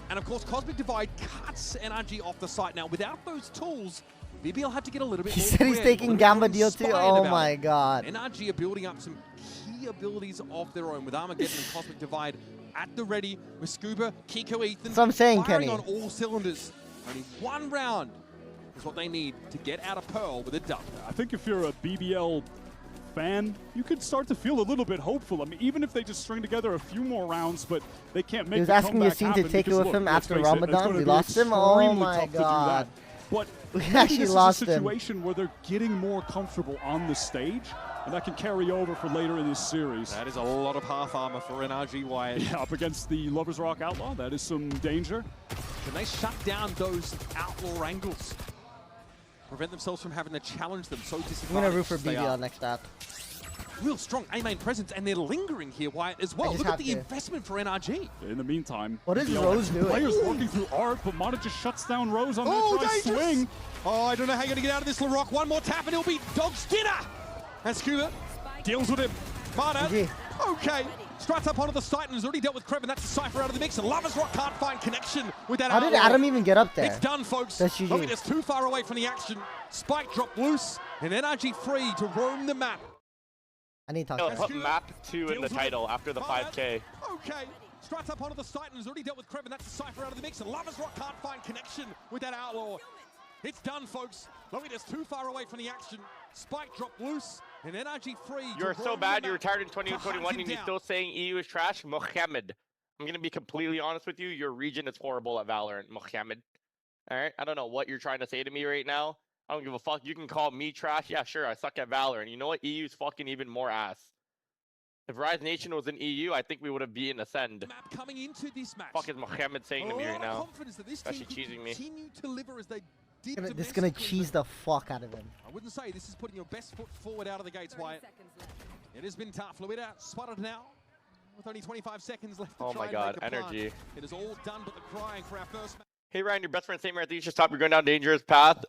and of course Cosmic Divide cuts NRG off the site. Now without those tools, BBL had to get a little bit he more said he's taking Gamma deal too. Oh my God. NRG are building up some key abilities of their own with Armageddon and Cosmic Divide at the ready with Scuba, Kiko, Ethan. So I'm saying, firing Kenny, on all cylinders. Only 1 round is what they need to get out of Pearl with a dub. I think if you're a BBL fan, you could start to feel a little bit hopeful. I mean, even if they just string together a few more rounds, but they can't make He was asking Yassine to take it with him after Ramadan. We lost him. Oh my god. But we actually lost him. This is a situation where they're getting more comfortable on the stage, and that can carry over for later in this series. That is a lot of half armor for NRG Wyatt. Yeah, up against the Lovers Rock Outlaw, that is some danger. Can they shut down those Outlaw angles? Prevent themselves from having to challenge them so disadvantaged. I'm going to root for BBL next up. Real strong A-main presence, and they're lingering here, Wyatt, as well. Look at the investment for NRG. In the meantime, what is Rose doing? Players working through art, but Mata just shuts down Rose on that try swing. Oh, I don't know how you're going to get out of this, LaRock. One more tap, and it'll be Dog's dinner. And Scuba deals with him. Mata, okay. Struts up onto the site and has already dealt with Kreven. That's the Cypher out of the mix. And Lovers Rock can't find connection with that. How did Adam even get up there? It's done, folks. That's GG. It's too far away from the action. Spike dropped loose, and NRG free to roam the map. I need to talk to put map 2 in the title after the 5K. Okay. Struts up onto the site and has already dealt with Kreven. That's the Cypher out of the mix. And Lovers Rock can't find connection with that Outlaw. It's done, folks. It's too far away from the action. Spike dropped loose, and NRG free. You're so bad you retired in 2021 and you're still saying EU is trash? Mohammed. I'm going to be completely honest with you. Your region is horrible at Valorant, Mohammed. Alright? I don't know what you're trying to say to me right now. I don't give a fuck. You can call me trash. Yeah, sure. I suck at Valorant. You know what? EU's fucking even more ass. If Rise Nation was in EU, I think we would have been Ascend. Map coming into this match. Fuck is Mohammed saying to me right now? That's actually cheesing me. This is gonna cheese the fuck out of him. I wouldn't say this is putting your best foot forward out of the gates, Wyatt. It has been tough. Fluida spotted now with only 25 seconds left to oh try my god, and make energy. It is all done but the crying for our first match. Hey Ryan, your best friend saying right, you should stop. You're going down dangerous path.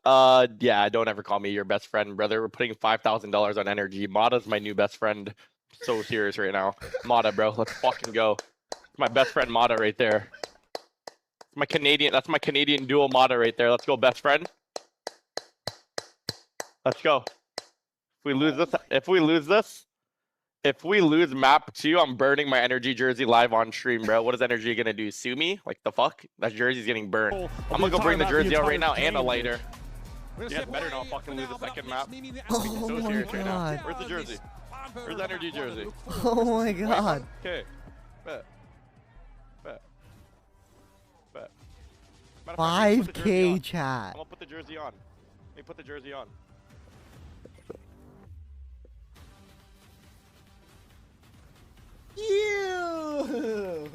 Yeah, don't ever call me your best friend, brother. We're putting $5,000 on energy. Mata's my new best friend. So serious right now. Mata, bro, let's fucking go. It's my best friend Mata right there. That's my Canadian dual Mata right there. Let's go, best friend. Let's go. If we lose map 2, I'm burning my energy jersey live on stream, bro. What is energy gonna do? Sue me? Like the fuck? That jersey's getting burned. I'm gonna go bring the jersey out right now and a lighter. Yeah, better not fucking lose the second map. Oh so my serious god. right now. Where's the jersey? Where's the energy jersey? Oh my god. Okay. Bet. 5K chat. I'm gonna put the jersey on. Let me put the jersey on. You.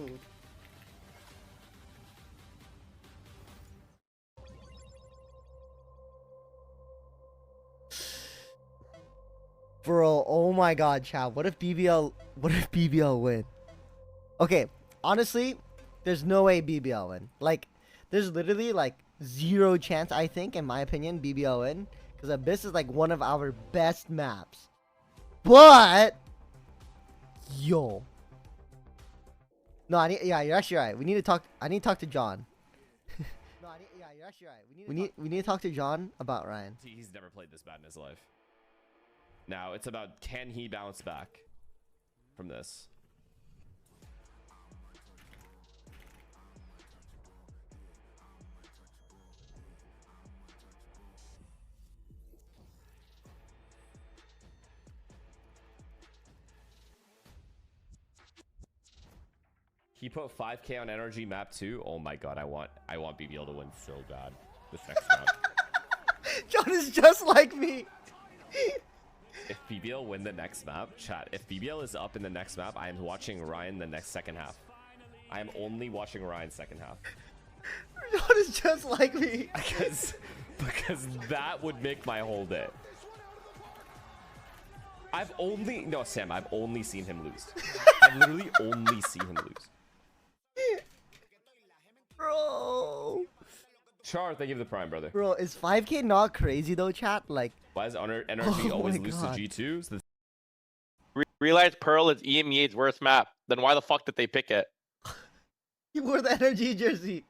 Bro, oh my god, chat. What if BBL win? Okay, honestly, there's no way BBL win. Like, there's literally like 0 chance, I think, in my opinion, BBL win. Because Abyss is like one of our best maps. But yo. No, yeah, you're actually right. We need to talk. I need to talk to John. No, yeah, you're actually right. We need to talk to John about Ryan. He's never played this bad in his life. Now it's about, can he bounce back from this? He put 5K on NRG map 2. Oh my god, I want BBL to win so bad this next round. John is just like me. If BBL win the next map, chat, if BBL is up in the next map, I am watching Ryan the next second half. I am only watching Ryan second half. John is just like me. Because that would make my whole day. I've only seen him lose. I've literally only seen him lose. Bro. Char, thank you for the prime, brother. Bro, is 5K not crazy though, chat? Like, why is NRG always lose to G2s? Realize Pearl is EMEA's worst map. Then why the fuck did they pick it? You wore the NRG jersey.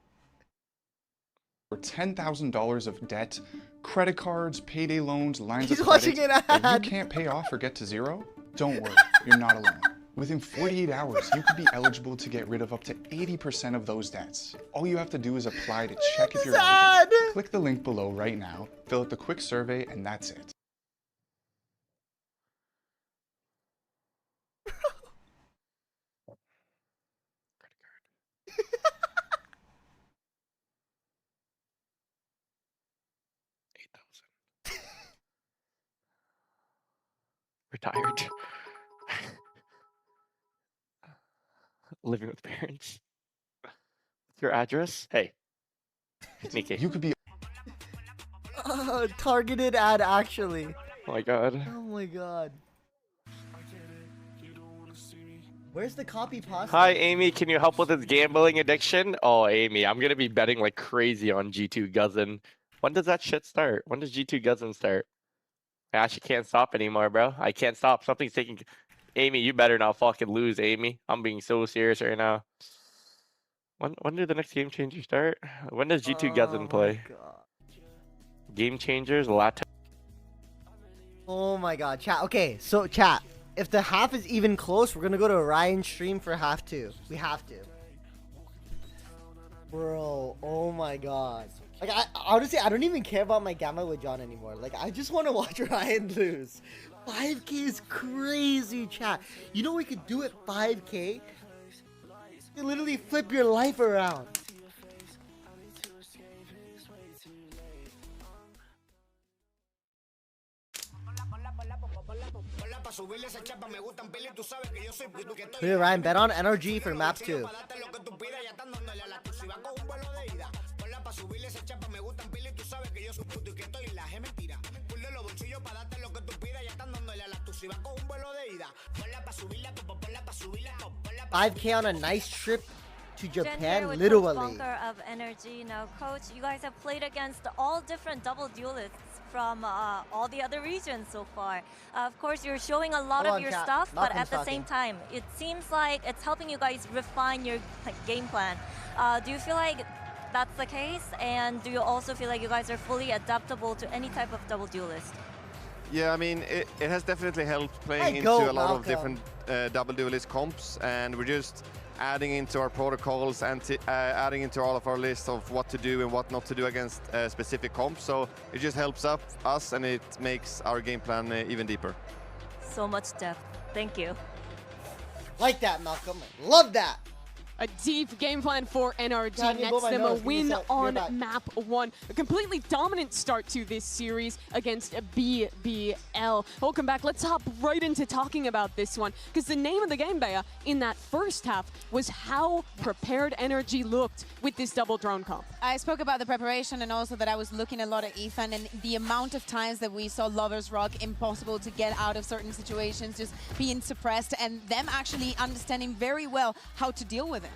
For $10,000 of debt, credit cards, payday loans, lines He's of credit watching an ad. that you can't pay off or get to 0? Don't worry, you're not alone. Within 48 hours, you could be eligible to get rid of up to 80% of those debts. All you have to do is apply to check if you're eligible. Click the link below right now, fill out the quick survey, and that's it. 8,000. Retired. Living with parents. What's your address? Hey. Nikki. You could be targeted ad, actually. Oh my god. Oh my god. Where's the copy pasta? Hi, Amy. Can you help with this gambling addiction? Oh, Amy, I'm gonna be betting like crazy on G2 Guzzin. When does that shit start? When does G2 Guzzin start? I actually can't stop anymore, bro. I can't stop. Something's taking... Amy, you better not fucking lose, Amy. I'm being so serious right now. When do the next game changers start? When does G2 Guzzin play? Game changers, latte. Oh my god, chat. Okay, so chat. If the half is even close, we're gonna go to Ryan's stream for half 2. We have to. Bro, oh my god. Like, honestly, I don't even care about my Gamma with John anymore. Like, I just want to watch Ryan lose. 5K is crazy, chat. You know what we could do at 5K? You literally flip your life around. Hey, Ryan, bet on NRG for maps 2. $5K on a nice trip to Japan, literally. Of NRG. Now, coach, you guys have played against all different double duelists from all the other regions so far. Of course, you're showing a lot of your stuff, but at the same time, it seems like it's helping you guys refine your game plan. Do you feel like that's the case? And do you also feel like you guys are fully adaptable to any type of double duelist? Yeah, I mean, it has definitely helped playing into a lot of different double duelist comps, and we're just adding into our protocols and adding into all of our lists of what to do and what not to do against specific comps. So it just helps us and it makes our game plan even deeper. So much depth. Thank you. Like that, Malcolm. Love that. A deep game plan for NRG nets them a win on map 1. A completely dominant start to this series against BBL. Welcome back. Let's hop right into talking about this one, because the name of the game, Bea, in that first half was how prepared NRG looked with this double drone comp. I spoke about the preparation and also that I was looking a lot at Ethan and the amount of times that we saw Lover's Rock impossible to get out of certain situations, just being suppressed, and them actually understanding very well how to deal with it.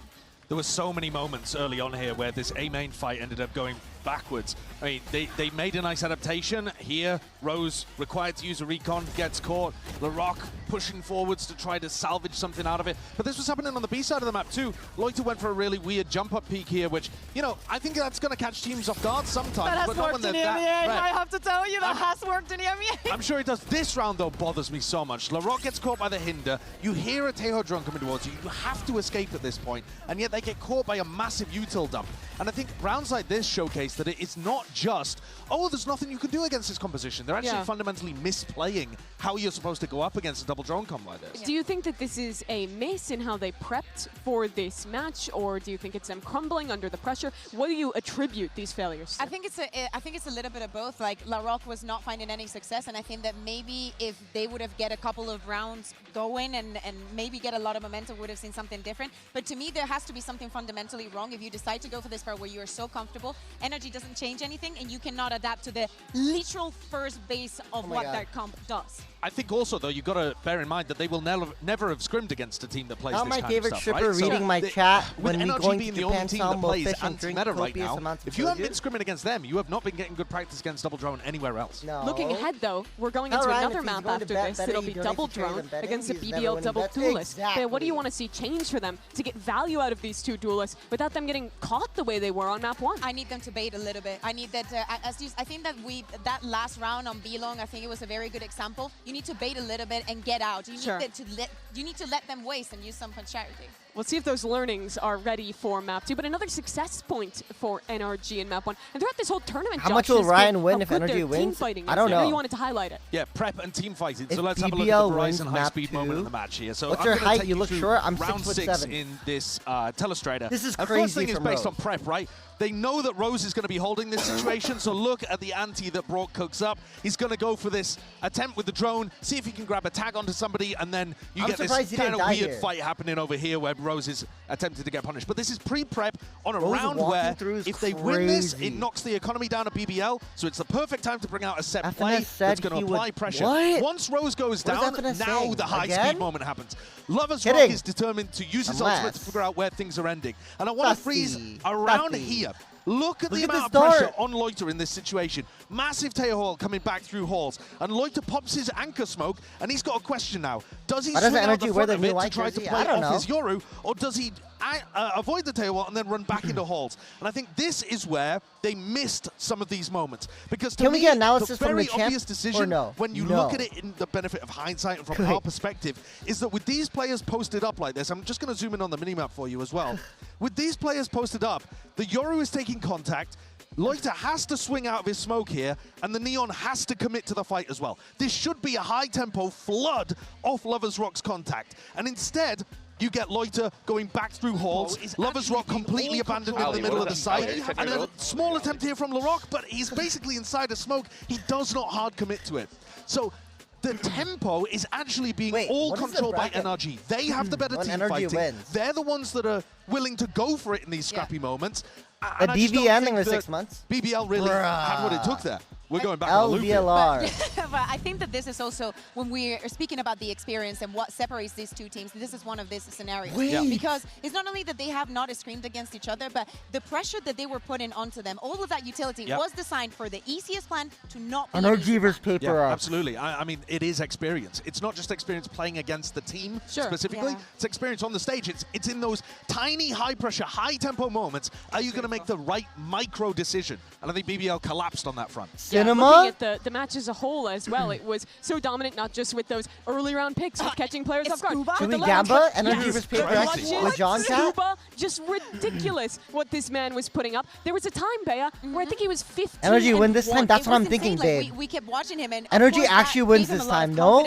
There were so many moments early on here where this A main fight ended up going backwards. I mean, they made a nice adaptation. Here, Rose required to use a recon, gets caught. LaRock pushing forwards to try to salvage something out of it. But this was happening on the B side of the map too. Loiter went for a really weird jump up peak here, which, you know, I think that's going to catch teams off guard sometimes. That has worked in EMEA. I have to tell you, that has worked in EMEA. I'm sure it does. This round, though, bothers me so much. LaRock gets caught by the hinder. You hear a Tejo drone coming towards you. You have to escape at this point, and yet they get caught by a massive util dump. And I think rounds like this showcase that it's not just, oh, there's nothing you can do against this composition. They're actually fundamentally misplaying how you're supposed to go up against a double drone comp like this. Do you think that this is a miss in how they prepped for this match, or do you think it's them crumbling under the pressure? What do you attribute these failures to? I think it's a little bit of both. Like, LaRock was not finding any success, and I think that maybe if they would have get a couple of rounds going and maybe get a lot of momentum, would have seen something different. But to me, there has to be something fundamentally wrong if you decide to go for this part where you are so comfortable. Energy doesn't change anything, and you cannot adapt to the literal first base of what that comp does. I think also, though, you've got to bear in mind that they will never have scrimmed against a team that plays this kind of stuff, my favorite stripper right? reading my chat when we NRG going being to the only Japan team that plays anti-meta right now, if you haven't been scrimming against them, you have not been getting good practice against double drone anywhere else. No. Looking ahead, though, we're going into another map after this. It'll be double drone against a BBL double duelist. Exactly. What do you want to see change for them to get value out of these two duelists without them getting caught the way they were on map 1? I need them to bait a little bit. I need that. I think that that last round on B-Long, I think it was a very good example. You need to bait a little bit and get out. You need to let them waste and use some puncharity. We'll see if those learnings are ready for map 2, but another success point for NRG in map 1. And throughout this whole tournament, how much will Ryan win if NRG wins? I don't know. You wanted to highlight it. Yeah, prep and team fighting. If So let's BBL have a look at the Verizon high-speed moment in the match here. So what's your height? You look short. I'm round 6'7" in this Telestrator. This is and crazy. First thing is based Rose. on prep, right? They know that Rose is going to be holding this situation, so look at the ante that Brock cooks up. He's going to go for this attempt with the drone, see if he can grab a tag onto somebody, and then you get this kind of weird fight happening over here where Rose is attempted to get punished. But this is pre-prep on a round where if they win this, it knocks the economy down at BBL, so it's the perfect time to bring out a set play that's going to apply pressure. Once Rose goes down, now the high-speed moment happens. Lovers Rock is determined to use his ultimate to figure out where things are ending. And I want to freeze around here. Look at the amount of pressure on Loiter in this situation. Massive tail haul coming back through halls. And Loiter pops his anchor smoke, and he's got a question now. Does he swing out the front of it to try to play off his Yoru, or does he avoid the tail wall and then run back into halls? And I think this is where they missed some of these moments. Because to me, the very obvious decision when you look at it in the benefit of hindsight and from our perspective is that with these players posted up like this, I'm just going to zoom in on the minimap for you as well. With these players posted up, the Yoru is taking contact, Loiter has to swing out of his smoke here, and the Neon has to commit to the fight as well. This should be a high-tempo flood off Lovers Rock's contact, and instead, you get Loiter going back through halls. Lovers Rock completely abandoned in the middle of the site. And a small attempt here from LaRock, but he's basically inside a smoke. He does not hard commit to it. So the tempo is actually being all controlled by NRG. They have the better team fighting. They're the ones that are willing to go for it in these scrappy moments. The DV ending in 6 months. BBL really had what it took there. We're going back LVLR. But I think that this is also, when we're speaking about the experience and what separates these two teams, this is one of these scenarios. Because it's not only that they have not screamed against each other, but the pressure that they were putting onto them, all of that utility was designed for the easiest plan to not be NRG versus Paper Up. Absolutely. I mean, it is experience. It's not just experience playing against the team specifically. It's experience on the stage. It's in those tiny, high-pressure, high-tempo moments. Are you going to make the right micro decision? And I think BBL collapsed on that front. Looking at the match as a whole as well, it was so dominant, not just with those early round picks, with catching players off guard. Should we Gamba? NRG versus Paper X with John Chat? Just ridiculous what this man was putting up. There was a time, Bea, where I think he was 15. NRG win this time? That's what I'm thinking, babe. We kept watching him, and NRG actually wins this time, no?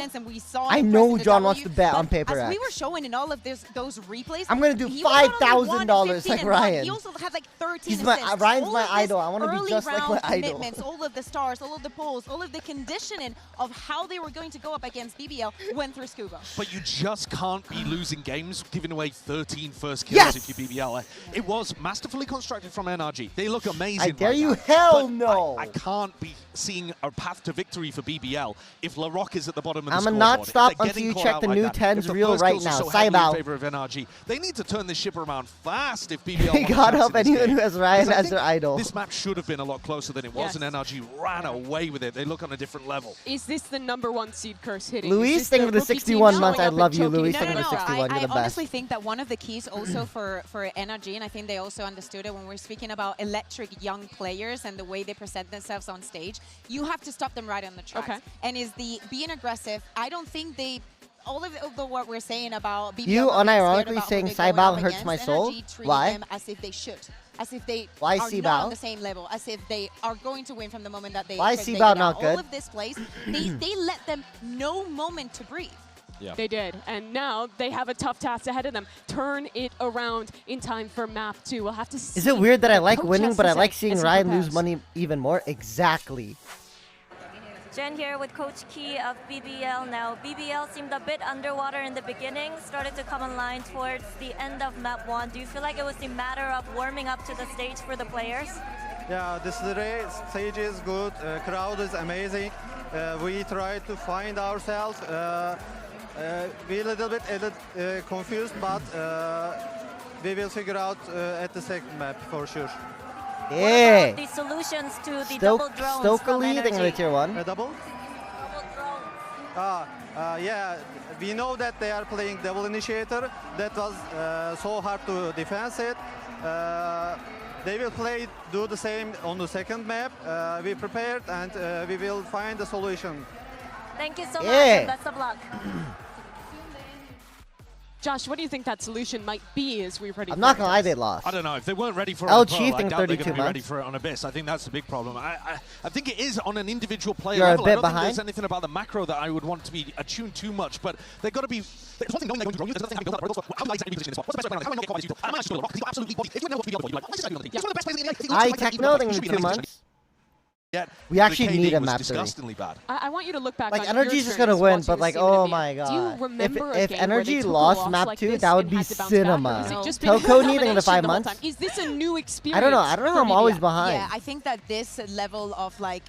I know John wants to bet on Paper X. We were showing in all of those replays. I'm going to do $5,000 like Ryan. He also had like 13 assists. Ryan's my idol. I want to be just like my idol. All of the stars, all of the polls, all of the conditioning of how they were going to go up against BBL went through Scuba. But you just can't be losing games, giving away 13 first kills if you're BBL. It was masterfully constructed from NRG. They look amazing. I dare you, hell no. I can't be seeing a path to victory for BBL if LaRock is at the bottom of the scoreboard. scoreboard. I'm not stop until you check the new 10s reel right now. Saibao. In favor of NRG. They need to turn this ship around fast if BBL They got up anyone who has Ryan as their idol. This map should have been a lot closer than it was, and NRG ran away with it. They look on a different level. Is this the #1 seed curse hitting? Luis, thank you for the 61 months. I love you, Luis. Thank you for the 61. You're the best. I honestly think that one of the keys also for NRG, and I think they also understood it when we're speaking about electric young players and the way they present themselves on stage, you have to stop them right on the tracks. And is the being aggressive, I don't think they... All of what we're saying about BBL, you unironically saying Saibao hurts my soul. Why? Them as if they should, as if they are not on the same level, as if they are going to win from the moment that they. Why is Saibao not good? All of this plays, they let them no moment to breathe. Yeah. They did, and now they have a tough task ahead of them. Turn it around in time for map 2. We'll have to see. Is it weird that I like winning, but I like seeing Ryan lose money even more? Exactly. Jen here with Coach Key of BBL now. BBL seemed a bit underwater in the beginning, started to come online towards the end of map 1. Do you feel like it was a matter of warming up to the stage for the players? Yeah, this stage is good. Crowd is amazing. We try to find ourselves. We're a little bit confused, but we will figure out at the second map for sure. Yeah. The solutions to the double drones Stokely, I think we're tier 1. Double drone. Yeah, we know that they are playing double initiator. That was so hard to defense it. They will do the same on the second map. We prepared and we will find a solution. Thank you so much and best of luck. Josh, what do you think that solution might be as we're ready? I'm not gonna lie, they lost. I don't know if they weren't ready for it. I I think doubt they're 32 going to be ready months. for it on Abyss. I think that's the big problem. I think it is on an individual player You're level. a bit I don't behind. think there's anything about the macro that I would want to be attuned too much, but they've got to be. There's one thing knowing they're going to be wrong. There's another thing having built up a protocol. How do I exactly position in this spot? What's the best way around it? How do I not get caught by this? I managed to build a rock. He's got absolutely body. If you know what to be able to, like, what's this guy doing? He's one of the best players in the NBA. I techno think in 2 months. Yeah, we actually need a map 3. Disgustingly bad. I want you to look back. Like on NRG's just gonna win, but like, oh my god. Do you remember if NRG lost map like 2, that would be cinema. Toko Toko needing in the 5 months. Is this a new experience? I don't know. I'm always behind. Yeah, I think that this level of like,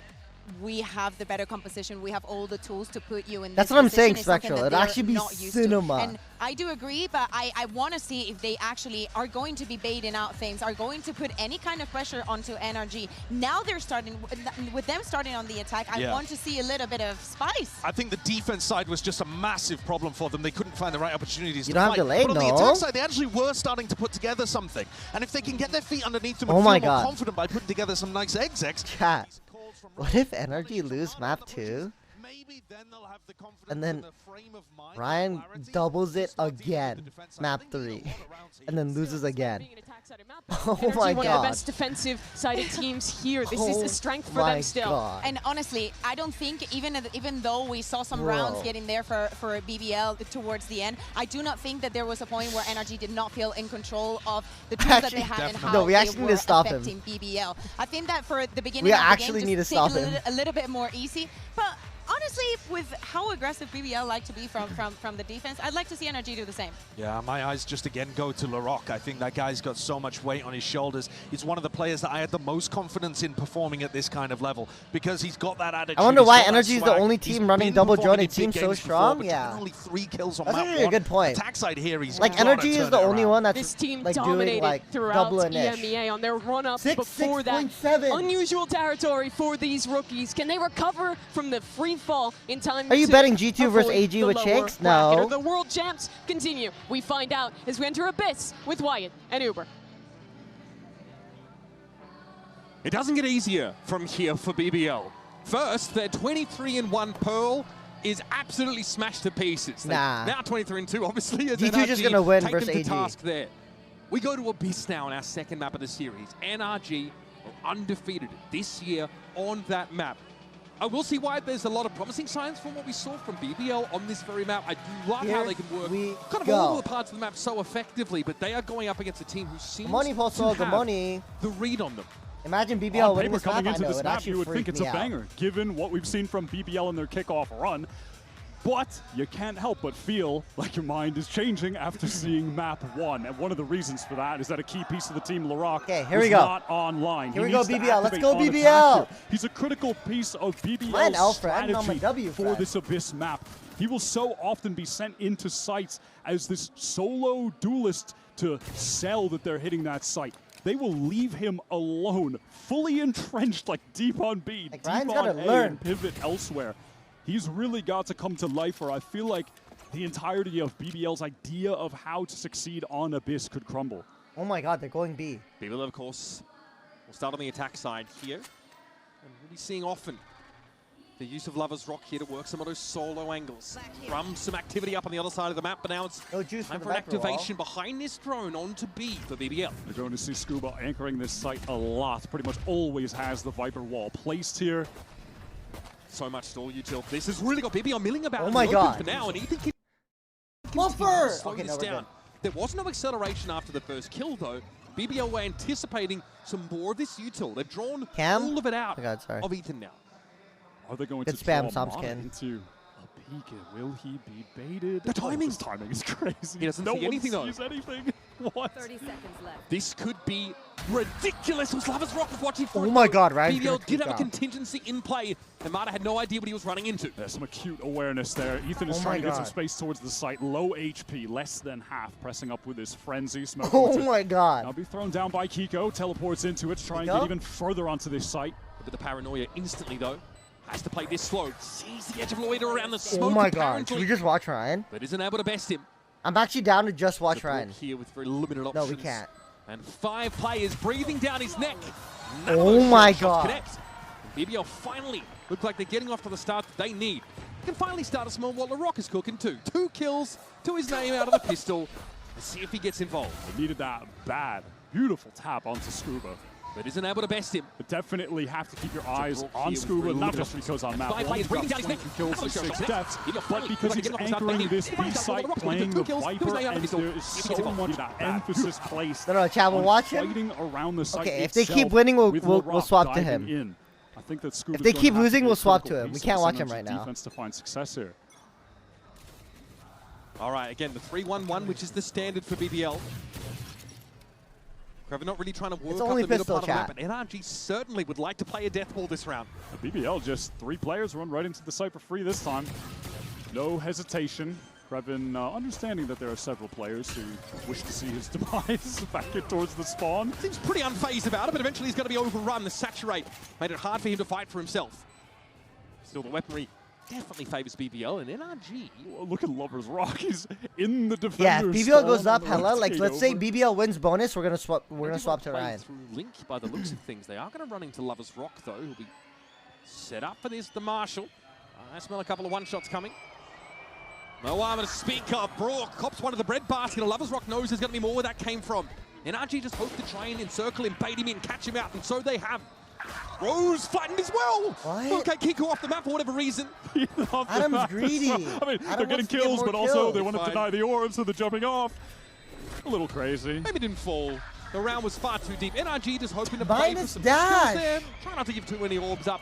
we have the better composition. We have all the tools to put you in. That's what I'm saying, Spectral. It'd actually be cinema. And I do agree, but I want to see if they actually are going to be baiting out things, are going to put any kind of pressure onto NRG. Now they're starting, with them starting on the attack, I want to see a little bit of spice. I think the defense side was just a massive problem for them. They couldn't find the right opportunities you to don't fight. have delay, but on no. the attack side, they actually were starting to put together something. And if they can get their feet underneath them and feel more confident by putting together some nice execs. Chat. What if NRG lose map 2? And then Ryan doubles it again, map 3, and then loses again. Oh my god. One of the best defensive-sided teams here. This is a strength for them still. God. And honestly, I don't think, even though we saw some rounds getting there for BBL towards the end, I do not think that there was a point where NRG did not feel in control of the tools that they had and how we actually need to stop him. BBL. I think that for the beginning we of the actually game, need to stop him. A little bit more easy, but honestly, with how aggressive BBL like to be from the defense, I'd like to see NRG do the same. Yeah, my eyes just again go to LaRock. I think that guy's got so much weight on his shoulders. He's one of the players that I had the most confidence in performing at this kind of level because he's got that attitude. I wonder why NRG is the only team running double drone. It seems so strong. Yeah, only 3 kills on that's map actually a good point. Attack side here, he's like NRG is the only one that's this team like dominated doing like throughout double EMEA on their run-up before that. 6.7. Unusual territory for these rookies. Can they recover from the free fall in time? Are you betting G2 versus AG with Chicks? No. The world champs continue. We find out as we enter Abyss with Wyatt and Uber. It doesn't get easier from here for BBL. First, their 23-1 Pearl is absolutely smashed to pieces. Nah. Now 23-2, obviously. As G2 just gonna win versus AG. Task there. We go to Abyss now in our second map of the series. NRG are undefeated this year on that map. I will see why there's a lot of promising signs from what we saw from BBL on this very map. I do love how they can work kind of all the parts of the map so effectively, but they are going up against a team who seems to have the read on them. Imagine BBL winning this coming map. into this map, you would think it's a banger, given what we've seen from BBL in their kickoff run. But you can't help but feel like your mind is changing after seeing map 1. And one of the reasons for that is that a key piece of the team, LaRock, is not online. Here we go, BBL. Let's go, BBL. He's a critical piece of BBL's strategy for this Abyss map. He will so often be sent into sites as this solo duelist to sell that they're hitting that site. They will leave him alone, fully entrenched, like deep on B, deep on A, and pivot elsewhere. He's really got to come to life, or I feel like the entirety of BBL's idea of how to succeed on Abyss could crumble. Oh my god, they're going B. BBL, of course, will start on the attack side here. And really seeing often the use of Lover's Rock here to work some of those solo angles. From some activity up on the other side of the map, but now it's time for an activation behind this drone onto B for BBL. We're going to see Scuba anchoring this site a lot. Pretty much always has the Viper wall placed here. So much stall util. This has really got BBL milling about. Oh my god. For now, and Ethan can slow this down. There was no acceleration after the first kill, though. BBL were anticipating some more of this util. They've drawn all of it out of Ethan now. Are they going to spam Somskin into a beacon? Will he be baited? The timing is crazy. He doesn't see anything, though. Anything. What? 30 seconds left. This could be ridiculous. Was Lover's Rock was watching for Oh my god, right? BBL did have a contingency in play, and Mata had no idea what he was running into. There's some acute awareness there. Ethan is trying to get some space towards the site. Low HP, less than half, pressing up with his frenzy. Smoke oh my god. Now be thrown down by Kiko. Teleports into it to try and get even further onto this site. Look at the paranoia instantly, though. Has to play this slow. Sees the edge of loiter around the smoke. Oh my god. Should we just watch Ryan? But isn't able to best him. I'm actually down to just watch Ryan. Here with very limited options. No, we can't. And 5 players breathing down his neck. Oh my god. BBL finally look like they're getting off to the start that they need. can finally start a small while LaRock is cooking too. 2 kills to his name out of the pistol. Let's see if he gets involved. They needed that bad, beautiful tap onto Scuba. But isn't able to best him. But definitely have to keep your eyes on Scuba, not just because on map 1 he's got 20 kills and 6 deaths, but because he's anchoring this B site, playing the Viper, and there is so much emphasis placed no, Chad, we'll watch him. fighting around the site. Okay, if they keep winning, we'll swap to him. I think that Scuba's if they keep losing, we'll swap to him. We can't watch him right now. Defense to find success here. All right, again, the 3-1-1, which is the standard for BBL. Kraven not really trying to work up the middle part of the map, but NRG certainly would like to play a death ball this round. The BBL, just 3 players run right into the site for free this time. No hesitation. Kraven understanding that there are several players who wish to see his demise back in towards the spawn. Seems pretty unfazed about it, but eventually he's going to be overrun. The Saturate made it hard for him to fight for himself. Still, the weaponry definitely favors BBL, and NRG. Well, look at Lover's Rock. He's in the defender's Yeah, if BBL goes up hella, like let's say BBL wins bonus, we're gonna swap to Ryan. Through Link by the looks of things. They are gonna run into Lover's Rock though, who'll be set up for this, the Marshall. I smell a couple of one-shots coming. No armor to speak of. Brock cops one of the bread basket. Lover's Rock knows there's gonna be more where that came from. NRG just hopes to try and encircle him, bait him in, catch him out, and so they have. Rose flattened as well. What? Okay, Kiko off the map for whatever reason. Adam's greedy. I mean, they're getting kills, but also they want to deny the orb, so they're jumping off. A little crazy. Maybe didn't fall. The round was far too deep. NRG just hoping to play for some dash. Skills there. Try not to give too many orbs up.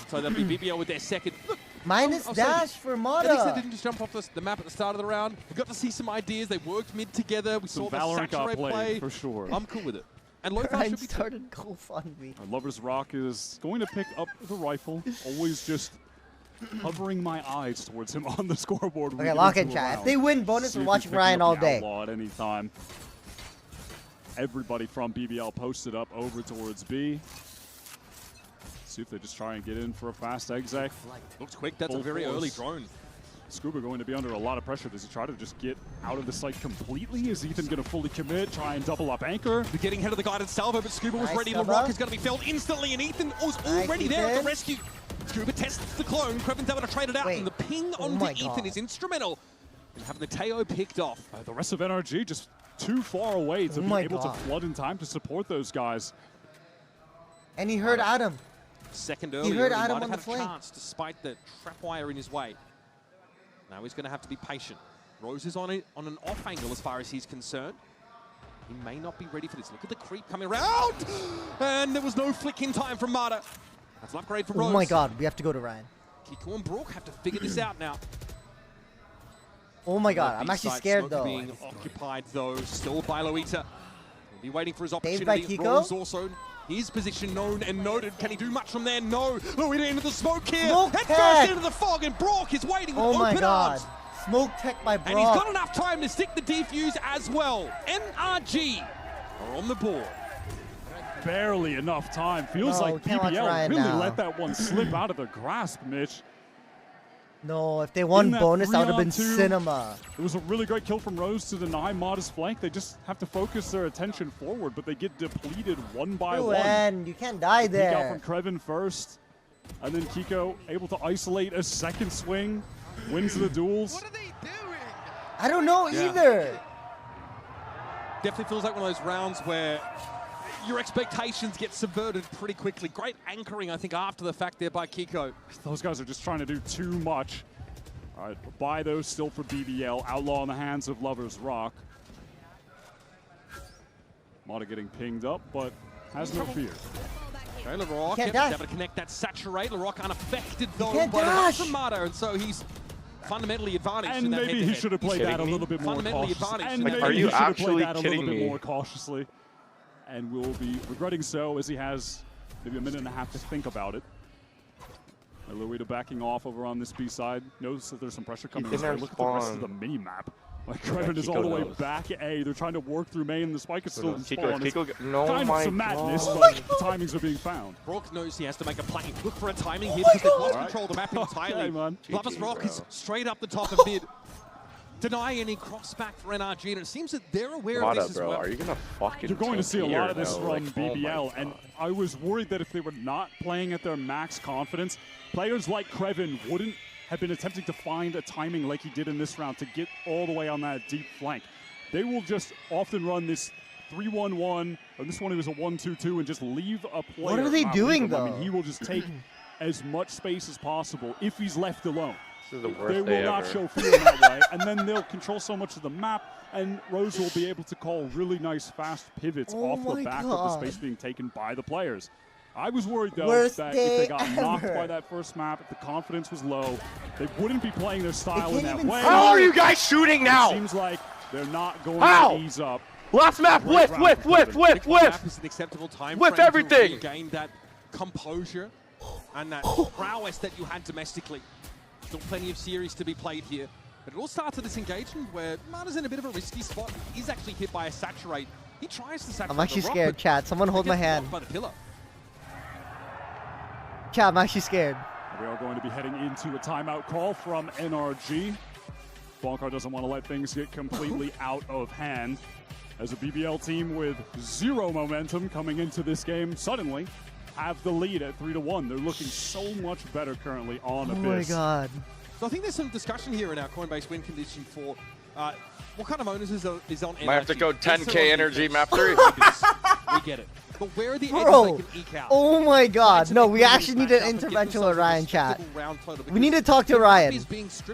So that'll be BBL with their second. Look, minus dash for Mata. At least they didn't just jump off the map at the start of the round. We got to see some ideas. They worked mid together. We saw the Saturate play. For sure. I'm cool with it. And Ryan started GoFundMe. Lover's Rock is going to pick up the rifle. Always just hovering my eyes towards him on the scoreboard. Okay, lock in chat. If they win bonus, we're watching Ryan all day. At any time. Everybody from BBL posted up over towards B. See if they just try and get in for a fast exec. Looks quick. That's a very early drone. Scuba going to be under a lot of pressure. Does he try to just get out of the site completely? Is Ethan going to fully commit, try and double up anchor? They're getting ahead of the guided salvo, but Scuba was ready. LaRock is going to be felled instantly, and Ethan was already there at the rescue. Scuba tests the clone. Kreven's able to trade it out, and the ping onto Ethan is instrumental in having the Teo picked off. The rest of NRG just too far away to be able to flood in time to support those guys. And he heard Adam. Second earlier, he heard Adam on the flank. Chance despite the trapwire in his way. Now he's going to have to be patient. Rose is on an off angle as far as he's concerned. He may not be ready for this. Look at the creep coming around! And there was no flick in time from Mata. That's an upgrade from Rose. Oh my god, we have to go to Ryan. Kiko and Brook have to figure this out now. Oh my god, I'm actually scared though. Being occupied though, still by Loita. He'll be waiting for his opportunity. By Kiko? Rose also, his position known and noted. Can he do much from there? No. Loita into the smoke here. Smoke Head first into the fog, and Brock is waiting with open arms. Smoke tech by Brock. And he's got enough time to stick the defuse as well. NRG are on the board. Barely enough time. Feels like BBL really let that one slip out of their grasp, Mitch. No, if they won bonus, that would have been cinema. It was a really great kill from Rose to deny Mata's flank. They just have to focus their attention forward, but they get depleted one by one. You can't die there. Peek out from Kreven first, and then Kiko able to isolate a second swing, wins the duels. What are they doing? I don't know either. Definitely feels like one of those rounds where your expectations get subverted pretty quickly. Great anchoring, I think, after the fact there by Kiko. Those guys are just trying to do too much. All right, buy those still for BBL. Outlaw in the hands of Lover's Rock. Mata getting pinged up, but has no fear. Okay, LaRock able to connect that Saturate. LaRock unaffected though by the rush from Mata, and so he's fundamentally advantaged. And maybe he should have played that a little bit more cautiously. And maybe are you actually kidding me? A little bit more cautiously. And will be regretting so, as he has maybe a minute and a half to think about it. Loita backing off over on this B side. Knows that there's some pressure coming his way. Look at the rest of the mini-map. Like, Kreven is all the way back A. They're trying to work through main. The spike is still in spawn. It's kind of some madness, but the timings are being found. Brock knows he has to make a play. Look for a timing here because they've lost control of the map entirely. Lover's Rock is straight up the top of mid. deny any crossback for NRG, and it seems that they're aware of this as well. Are you gonna fucking? You're going to see a lot of this though? from like, BBL, and I was worried that if they were not playing at their max confidence, players like Krevin wouldn't have been attempting to find a timing like he did in this round to get all the way on that deep flank. They will just often run this 3-1-1, or this one it was a 1-2-2, and just leave a player. What are they doing, though? I mean, he will just take as much space as possible if he's left alone. This is the worst They day will not ever. show fear in that way, and then they'll control so much of the map, and Rose will be able to call really nice, fast pivots off the back of the space being taken by the players. I was worried, though, that if they got knocked by that first map, if the confidence was low, they wouldn't be playing their style in that way. How are you guys shooting now? It seems like they're not going to ease up. Last map, whiff. Map is an acceptable time Whiff frame everything. to regain that composure and that prowess that you had domestically. Still plenty of series to be played here. But it all starts at this engagement where Mana's in a bit of a risky spot. He's actually hit by a saturate. He tries to saturate. I'm actually scared, chat. Someone hold my hand. By the pillar. Chat, I'm actually scared. We are going to be heading into a timeout call from NRG. Bonkar doesn't want to let things get completely out of hand. As a BBL team with zero momentum coming into this game, suddenly have the lead at 3-1. They're looking so much better currently on Abyss. Oh my god. So I think there's some discussion here in our Coinbase win condition for what kind of owners is on NRG. Might have to go 10K energy map 3. We get it. But where are the edges they can eke out? Oh my god. No, we actually need an intervention with Ryan, chat. We need to talk to Ryan.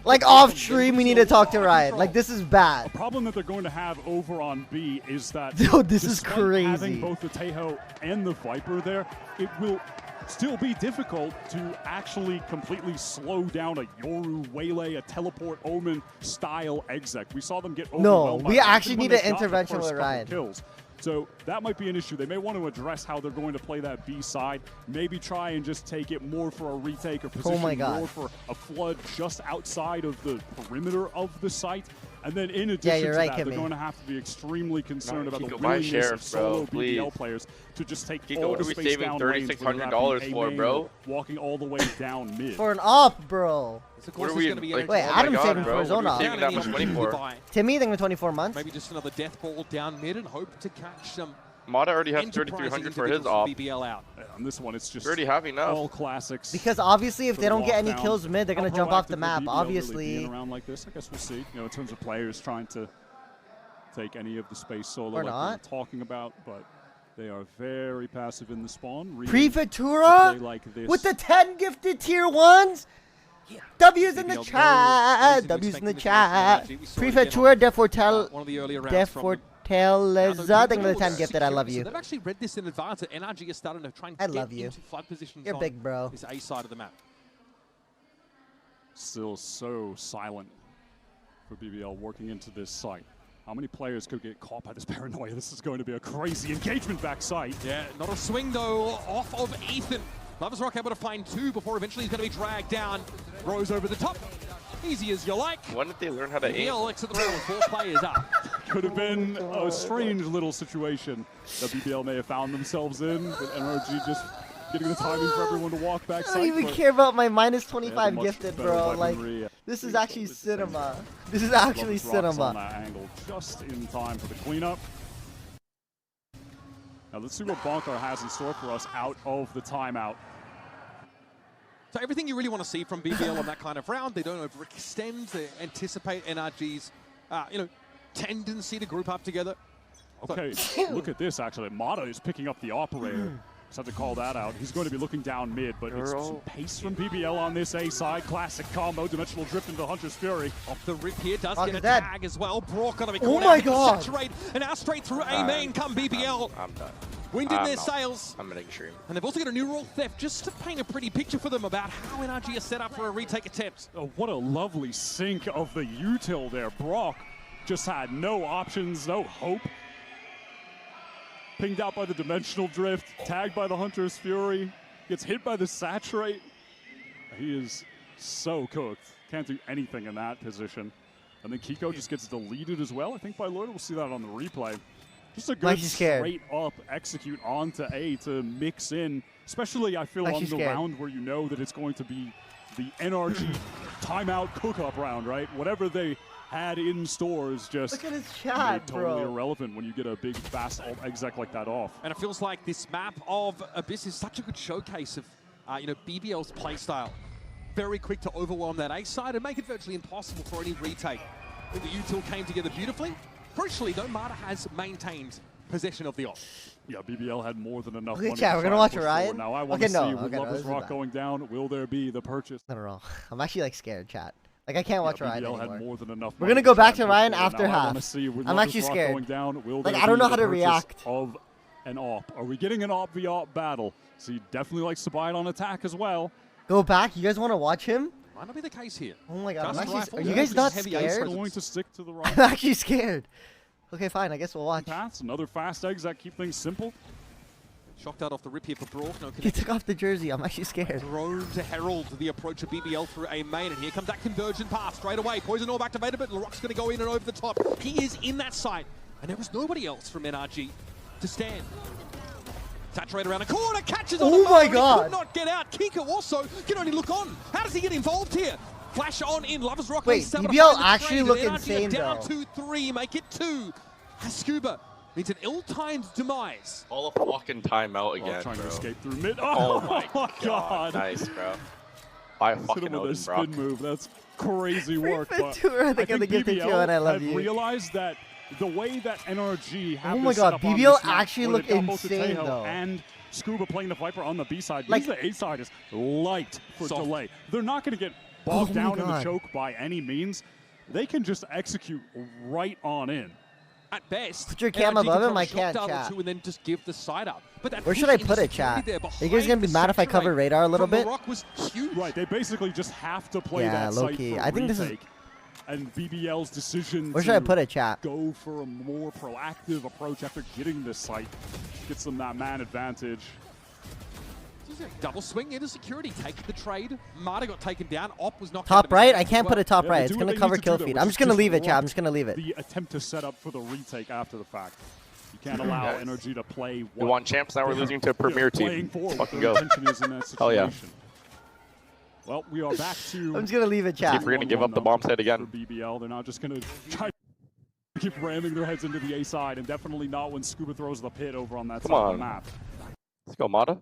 Like off stream, we need to talk to Ryan. Like, this is bad. The problem that they're going to have over on B is that dude, this is despite crazy. Having both the Taeho and the Viper there, it will still be difficult to actually completely slow down a Yoru, Waylay, a Teleport, Omen style exec. We saw them get overwhelmed. No, we actually need an intervention with Ryan. Kills. So that might be an issue. They may want to address how they're going to play that B side. Maybe try and just take it more for a retake or position more for a flood just outside of the perimeter of the site. And then in addition to that, they're going to have to be extremely concerned about the willingness of solo BBL players to just take all the space down lanes. $3,600 for, bro? Walking all the way down mid. For an off, bro. What are we Wait, Adam's saving for his own off. That much money for? Timmy, think 24 months. Maybe just another death ball down mid and hope to catch some. Mata already has 3,300 for his off. BBL out. On this one, it's just already have enough. All classics. Because obviously, if they don't get any kills mid, they're gonna jump off the map. Obviously. Really around like this, I guess we'll see. You know, in terms of players trying to take any of the space solo, or like not. we were talking about, but they are very passive in the spawn. Prefectura with the 10 gifted tier 1s. Yeah. W's in the chat. W's in the chat. Prefectura Defortel. Deforteleza. Thank you for the 10 gifted. I love you. So they've actually read this in advance. That NRG is starting to try and get into flood positions. You're big, bro. This A side of the map. Still so silent for BBL working into this site. How many players could get caught by this paranoia? This is going to be a crazy engagement backside. Yeah, not a swing though off of Ethan. Lovers Rock able to find 2 before eventually he's going to be dragged down. Rose over the top. Easy as you like. When did they learn how to aim? BBL exit the round with 4 players up. Could have been a strange little situation that BBL may have found themselves in, but NRG just getting the timing for everyone to walk back. I don't even care about my minus 25 gifted, bro. Like, this is actually cinema. This is actually cinema. On that angle just in time for the cleanup. Now let's see what Bonkar has in store for us out of the timeout. So everything you really want to see from BBL on that kind of round, they don't overextend, they anticipate NRG's, tendency to group up together. Okay, look at this actually. Mata is picking up the operator. Just have to call that out. He's going to be looking down mid, but it's some pace from BBL on this A side. Classic combo, dimensional drift into Hunter's Fury. Off the rip here, does get a tag as well. Brock gonna be oh my god! Saturate, and now straight through A main come BBL. I'm done. Wind in their sails. I'm an extreme. And they've also got a new role theft just to paint a pretty picture for them about how NRG is set up for a retake attempt. Oh, what a lovely sync of the util there. Brock just had no options, no hope. Pinged out by the dimensional drift, tagged by the Hunter's Fury, gets hit by the saturate. He is so cooked. Can't do anything in that position. And then Kiko just gets deleted as well. I think by Lloyd, we'll see that on the replay. Just a good straight up execute onto A to mix in, especially I feel on the round where you know that it's going to be the NRG timeout cook-up round, right? Whatever they had in stores just look at his chat, made totally irrelevant when you get a big fast alt exec like that off. And it feels like this map of Abyss is such a good showcase of BBL's playstyle. Very quick to overwhelm that A side and make it virtually impossible for any retake. The util came together beautifully. Crucially though, Mata has maintained possession of the op. Yeah, BBL had more than enough okay, money. Chat, we're gonna watch Ryan. Now I want to see with Lovers Rock going down, will there be the purchase? I don't know. I'm actually like scared, chat. Like I can't watch Ryan BBL anymore. had more than enough. We're gonna go back to Ryan after now half. I'm actually scared. Going down, will like there I don't be know the how to purchase react. Of an op. Are we getting an op v op battle? So he definitely likes to buy it on attack as well. Go back. You guys want to watch him? Might not be the case here. Oh my god! Are you guys not scared? Going to stick to the right. I'm actually scared. Okay, fine. I guess we'll watch. Paths, another fast exec. Keep things simple. Shocked out off the rip here for Brock. No he took off the jersey. I'm actually scared. Drone to herald the approach of BBL through a main, and here comes that conversion path straight away. Poison orb activated, but LaRock's going to go in and over the top. He is in that site, and there was nobody else from NRG to stand. Saturate around the corner, catches on oh my god! He could not get out. Kiko also can only look on. How does he get involved here? Flash on in, Lovers Rock. Wait, BBL actually look insane down though. 2-3, make it 2. Scuba means an ill-timed demise. All a fucking timeout again, trying bro. to escape through mid. Oh my god. Nice, bro. I fucking Odin, spin move. That's crazy work. But I think BBL and I love you. Realized that the way that NRG have oh my god, BBL actually look insane though. And Scuba playing the Viper on the B side. Like, the A side is light for delay. They're not going to get bogged down in the choke by any means. They can just execute right on in. At best, put your cam above him. I can't, chat. And then just give the side up. But where should I put it, chat? Are you guys gonna be mad if I cover radar a little bit? Was huge. Right, they basically just have to play that low site key. for I think retake. And BBL's decision where should I put it, chat? Go for a more proactive approach after getting this site gets them that man advantage. Double swing into security, take the trade. Mata got taken down. Op was knocked top out right? I can't put it top right. It's going to cover kill feed. I'm just going to leave it, chat. I'm just going to leave it. The attempt to set up for the retake after the fact. You can't allow NRG to play. We want champs, now we're losing to a premier team. Let's fucking go. Oh yeah. Well, we are back to. I'm just going to leave it, chat. See if we're going to give up the bomb site again. For BBL, they're not just going to try to keep ramming their heads into the A side, and definitely not when Scuba throws the pit over on that side of the map. Let's go, Mata.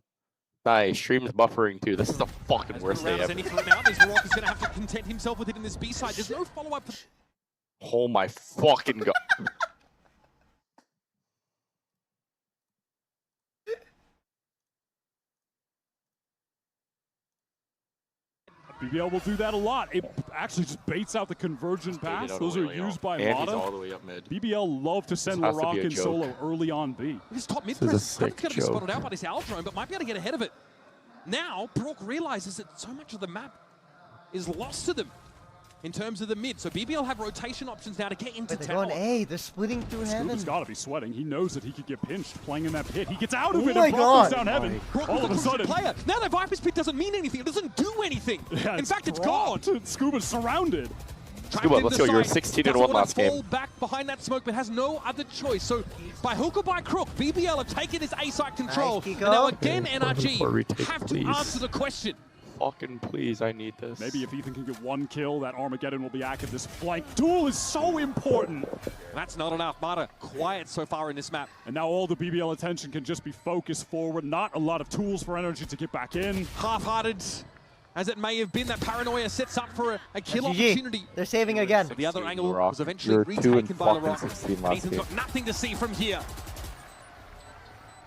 Nice, stream's buffering too. This is the fucking worst day ever. Now, Rock is going to have to content himself with it in this B side. There's no follow-up. Oh my fucking god. BBL will do that a lot. It actually just baits out the conversion pass. Those are used by Mata. All the way up mid. BBL love to send LaRock in solo early on B. This top mid threat is going to be spotted out by this Aldrone, but might be able to get ahead of it. Now, Brock realizes that so much of the map is lost to them in terms of the mid. So BBL have rotation options now to get into tower. They're going A. They're splitting through heaven. Scuba's got to be sweating. He knows that he could get pinched playing in that pit. He gets out of it and Brock goes down heaven. All of a sudden. Player. Now that Viper's pit doesn't mean anything. It doesn't do anything. Yeah, in fact, it's gone. Scuba's surrounded. Scuba, let's go. You were 16-1 last game. Fall back behind that smoke, but has no other choice. So by hook or by crook, BBL have taken his A-site control. And now again, NRG have to answer the question. Fucking please, I need this. Maybe if Ethan can get one kill, that Armageddon will be active. This flank duel is so important. That's not enough. Mata quiet so far in this map. And now all the BBL attention can just be focused forward. Not a lot of tools for NRG to get back in. Half-hearted as it may have been, that paranoia sets up for a kill opportunity. They're saving again. So the other angle was eventually retaken by LaRock. Ethan's got nothing to see from here.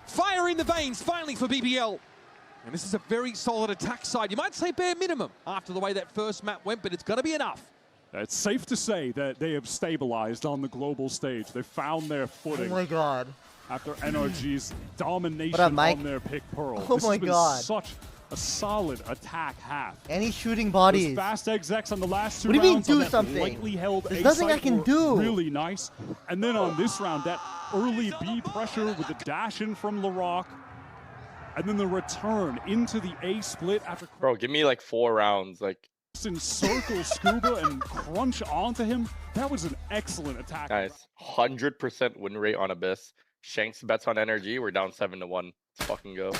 Fire in the veins, finally, for BBL. And this is a very solid attack side. You might say bare minimum after the way that first map went, but it's got to be enough. It's safe to say that they have stabilized on the global stage. They found their footing. Oh my god. After NRG's domination on their pick Pearl. Oh my god. Such a solid attack half. And he's shooting bodies. Those fast execs on the last two rounds. What do you mean do something? Lightly held There's nothing I can do. Really nice. And then on this round, that early B pressure with the dash in from LaRock. And then the return into the A split after. Bro, give me like 4 rounds. Like. Encircle Scuba and crunch onto him. That was an excellent attack. Guys, 100% win rate on Abyss. Shanks bets on NRG. We're down 7-1. Let's fucking go.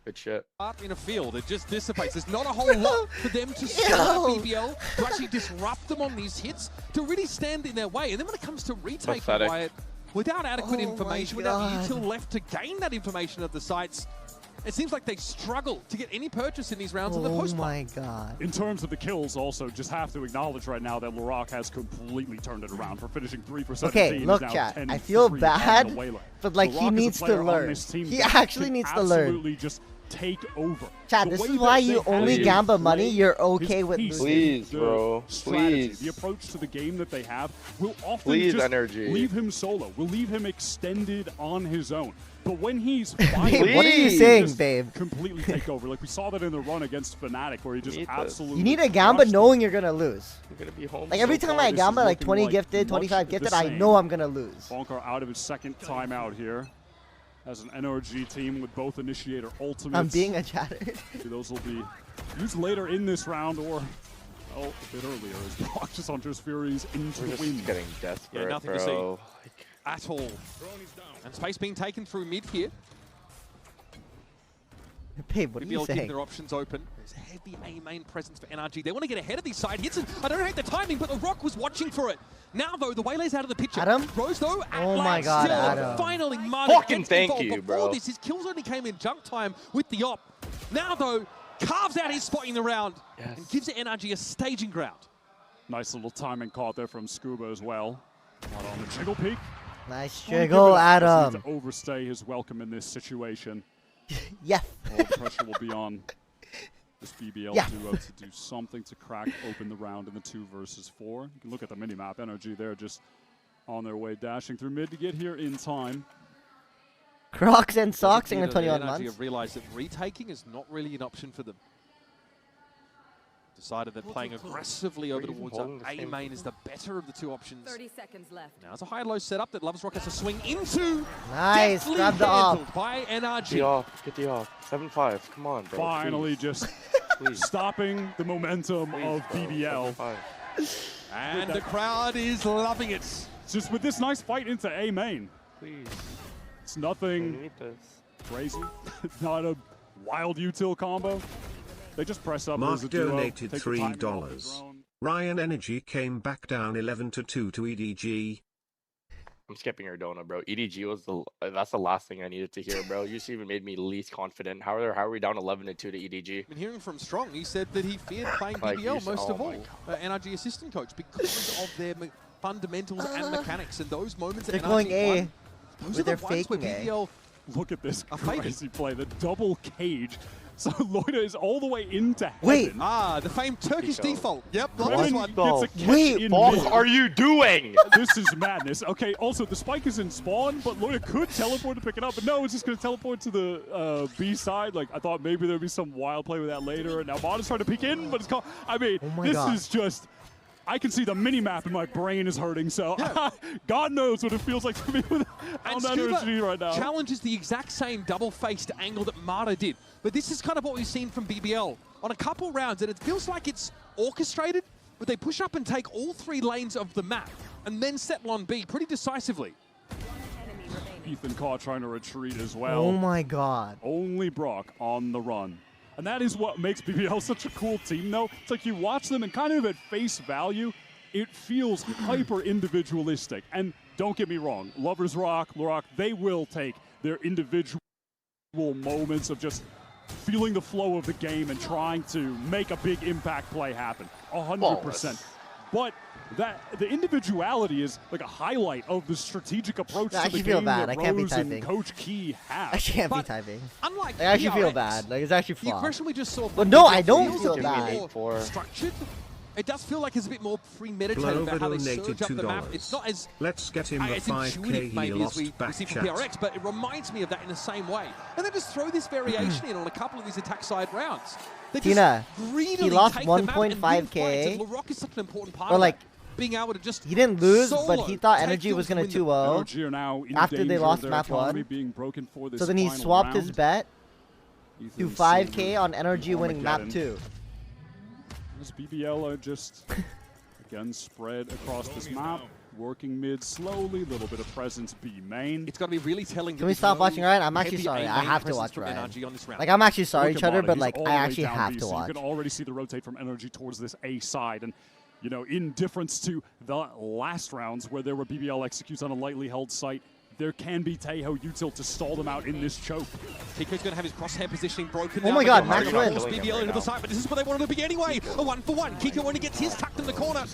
Good shit. Up in a field, it just dissipates. There's not a whole lot for them to start BBL, to actually disrupt them on these hits, to really stand in their way. And then when it comes to retake Wyatt, without adequate information, without util left to gain that information of the sites, it seems like they struggle to get any purchase in these rounds in the post. Oh my god. In terms of the kills, also, just have to acknowledge right now that Larocque has completely turned it around for finishing 3%. Okay, look, chat. I feel bad, but like he needs to learn. He actually needs to learn. Absolutely just take over. Chat, this is why you only gamble money. You're okay with losing. Please, bro. Please. The approach to the game that they have will often just leave him solo. Will leave him extended on his own. But when he's babe, what are you saying, babe? Completely take over. Like we saw that in the run against Fnatic, where he just absolutely. You need a gamba knowing you're gonna lose. You're gonna be home. Like every time I gamba like 20 gifted, 25 gifted, I know I'm gonna lose. Bonkar out of his second timeout here. As an NRG team with both initiator ultimates. I'm being a chatter. Those will be used later in this round or a bit earlier as Brock just hunters Furies into the wind. Getting desperate, yeah, nothing to see at all. And space being taken through mid here. Babe, what are you saying? Keep their options open. There's heavy A main presence for NRG. They want to get ahead of these side hits, and I don't hate the timing, but LaRocque was watching for it. Now, though, the Waylay's out of the picture. Adam? Rose, though, oh my god, still, Adam. Finally, Marty fucking thank you, bro. Before this, his kills only came in junk time with the op. Now, though, carves out his spot in the round and gives NRG a staging ground. Nice little timing caught there from Scuba as well. Not on the jiggle peak. Nice jiggle, Adam. To overstay his welcome in this situation. Yeah. All the pressure will be on this BBL duo to do something to crack open the round in the 2 versus 4. You can look at the minimap. NRG there just on their way, dashing through mid to get here in time. Crocs and socks in the 21 months. NRG have realized that retaking is not really an option for them. Decided that playing aggressively over towards A main is the better of the 2 options. 30 seconds left. Now it's a high-low setup that LoversRock has to swing into. Nice, grab the off. By NRG. Get the off, get the off. 7-5, come on, bro. Finally just stopping the momentum of BBL. And the crowd is loving it. Just with this nice fight into A main. Please. It's nothing crazy. It's not a wild util combo. They just press up. Mark donated $3. Ryan Energy came back down 11-2 to EDG. I'm skipping Ardona, bro. EDG was that's the last thing I needed to hear, bro. You just even made me least confident. How are we down 11-2 to EDG? I've been hearing from Strong. He said that he feared playing BBL most of all. NRG assistant coach because of their fundamentals and mechanics, and those moments they're that going NRG A. won, those are the ones where BBL. Look at this crazy play. The double cage. So Loida is all the way into heaven. Wait. The famed Turkish default. Yep. Wait, what are you doing? This is madness. Okay, also the spike is in spawn, but Loida could teleport to pick it up, but no, it's just going to teleport to the B side. Like, I thought maybe there'd be some wild play with that later, and now Mod is trying to peek in, but it's called. I mean, this is just. I can see the mini-map and my brain is hurting, so God knows what it feels like to be with on that energy right now. Challenges the exact same double-faced angle that Marta did, but this is kind of what we've seen from BBL on a couple rounds, and it feels like it's orchestrated, but they push up and take all 3 lanes of the map and then settle on B pretty decisively. Ethan Carr trying to retreat as well. Oh my god. Only Brock on the run. And that is what makes BBL such a cool team, though. It's like you watch them and kind of at face value, it feels hyper individualistic. And don't get me wrong, LoversRock, they will take their individual moments of just feeling the flow of the game and trying to make a big impact play happen. 100%. But the individuality is like a highlight of the strategic approach to the game that Rose and Coach Key have. I can't be typing. Unlike I actually feel bad. Like, it's actually fun. The aggression we just saw. But no, I don't feel bad. Structured. It does feel like it's a bit more premeditated about how they surge up the map. It's not as let's get him the 5K he lost we see from PRX, but it reminds me of that in the same way. And then just throw this variation in on a couple of these attack side rounds. Tina, he lost 1.5K. LaRocque is such an important part of like, being able to just he didn't lose, but he thought NRG was going to 2-0 after they lost map 1. So then he swapped his bet to 5K on NRG winning map 2. This BBL are just, again, spread across this map. working mid slowly, a little bit of presence B main. It's got to be really telling. Can we stop watching Ryan? I'm actually sorry. I have to watch Ryan. Like, I'm actually sorry, Cheddar, but like, I actually have to watch. You can already see the rotate from NRG towards this A side, and you know, in difference to the last rounds where there were BBL executes on a lightly held site, there can be Taeho util to stall them out in this choke. Kiko's going to have his crosshair positioning broken. Oh my god, Max wins. BBL into the side, but this is what they wanted to be anyway. A 1-for-1. Kiko only gets his tucked in the corner.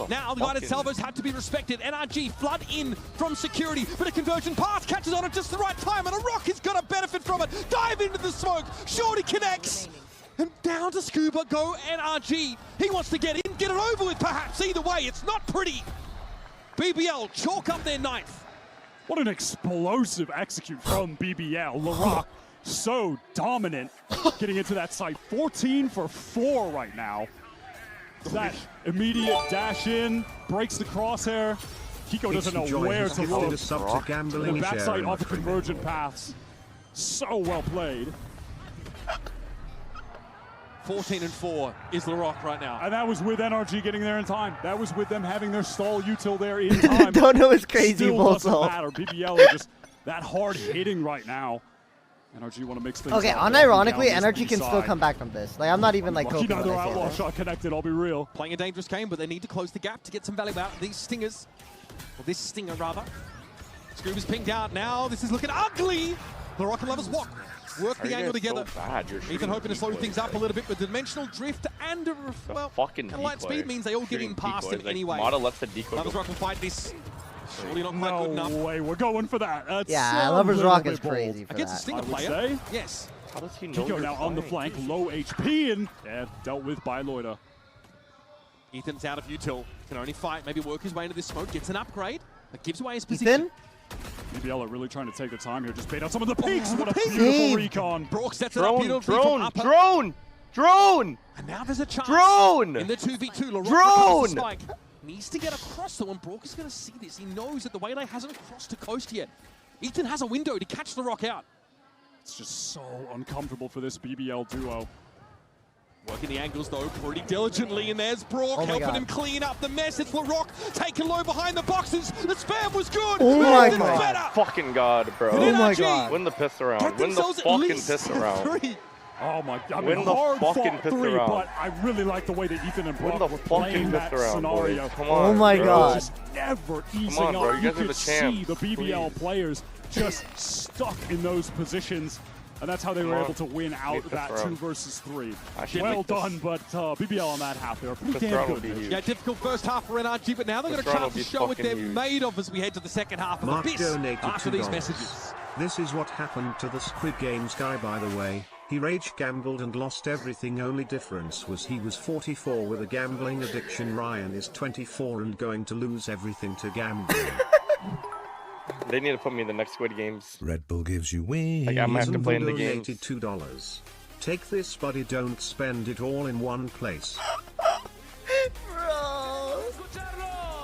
Now the guided salvos had to be respected. NRG flood in from security, but a conversion pass catches on at just the right time, and a rock is going to benefit from it. Dive into the smoke. Shorty connects. And down to Scuba go NRG. He wants to get in, get it over with perhaps. Either way, it's not pretty. BBL chalk up their ninth. What an explosive execute from BBL. Larock so dominant getting into that site. 14 for 4 right now. That immediate dash in, breaks the crosshair. Kiko doesn't know where to look. The backside off the convergent paths. So well played. 14-4 is Larock right now. And that was with NRG getting there in time. That was with them having their stall util there in time. Don't know his crazy Still doesn't matter. BBL is just that hard hitting right now. NRG want to mix things up. Okay, unironically, NRG can still come back from this. Like, I'm not even like hoping another outlaw shot connected, I'll be real. Playing a dangerous game, but they need to close the gap to get some value out. These stingers, or this stinger rather. Scuba's pinged out now. This is looking ugly. Larock and Lovers walk. Work the angle together. Ethan hoping to slow things up a little bit with dimensional drift and light speed means they all get in past him anyway. Lovers Rock will fight this. Surely not quite good enough. No way, we're going for that. That's yeah, Lovers Rock is crazy for against a stinger player. Yes. How does he know Kiko now on the flank, low HP, and dealt with by Loida. Ethan's out of util. Can only fight, maybe work his way into this smoke. Gets an upgrade. That gives away his position. Ethan? BBL are really trying to take the time here. Just bait out some of the peaks. What a beautiful recon. Brock sets it up beautifully Drone! And now there's a chance. Drone! In the 2v2, Larock Drone! Spike. Needs to get across though, and Brock is going to see this. He knows that the Waylay hasn't crossed to coast yet. Ethan has a window to catch the rock out. It's just so uncomfortable for this BBL duo. Working the angles though pretty diligently, and there's Brock helping him clean up the mess. It's Larock taken low behind the boxes. The spam was good. Oh my god. Fucking god, bro. Oh my god. Win the piss around. Win the fucking piss around. Oh my god. Win the fucking piss around. But I really like the way that Ethan and Brock were playing that scenario. Come on, oh my god. Just never easing up. You could see the BBL players just stuck in those positions. And that's how they were able to win out that 2 versus 3. Well done, but BBL on that half, they were pretty damn good. Yeah, difficult first half for NRG, but now they've got a chance to show what they're made of as we head to the second half of Mark this donated after these messages. This is what happened to the Squid Games guy, by the way. He rage gambled and lost everything. Only difference was he was 44 with a gambling addiction. Ryan is 24 and going to lose everything to gambling. They need to put me in the next Squid Games. Red Bull gives you wings. Like, I'm gonna have to play in the games. $2. Take this, buddy. Don't spend it all in one place. Bro.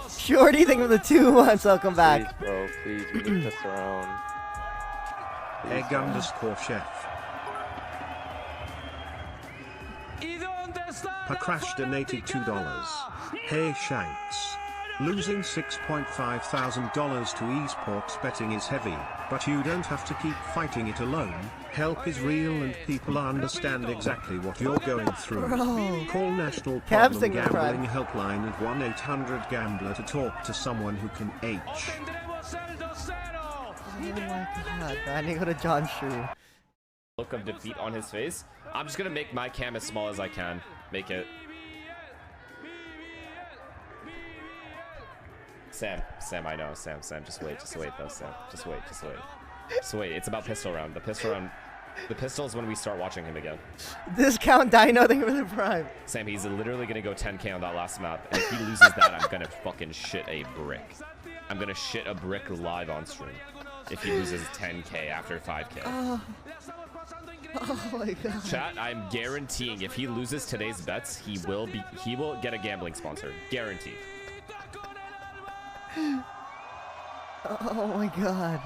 Shorty, think of the 2-1, so I'll come back. Please, bro, please, we can piss around. Egg_chef. Pakrash donated $2. Hey Shanks. Losing $6,500 to esports betting is heavy, but you don't have to keep fighting it alone. Help is real and people understand exactly what you're going through. Bro. Call National Problem Gambling Helpline at 1-800-GAMBLER to talk to someone who can H. Oh my god, I need to go to John Shrew. Look of defeat on his face. I'm just gonna make my cam as small as I can. Make it. Sam, I know, Sam, just wait though, Sam. Just wait. It's about pistol round. The pistol is when we start watching him again. Discount Dino, thank you for the prime. Sam, he's literally gonna go 10k on that last map, and if he loses that, I'm gonna fucking shit a brick. I'm gonna shit a brick live on stream. If he loses 10k after 5k. Oh my god. Chat, I'm guaranteeing if he loses today's bets, he will get a gambling sponsor. Guaranteed. Oh my god.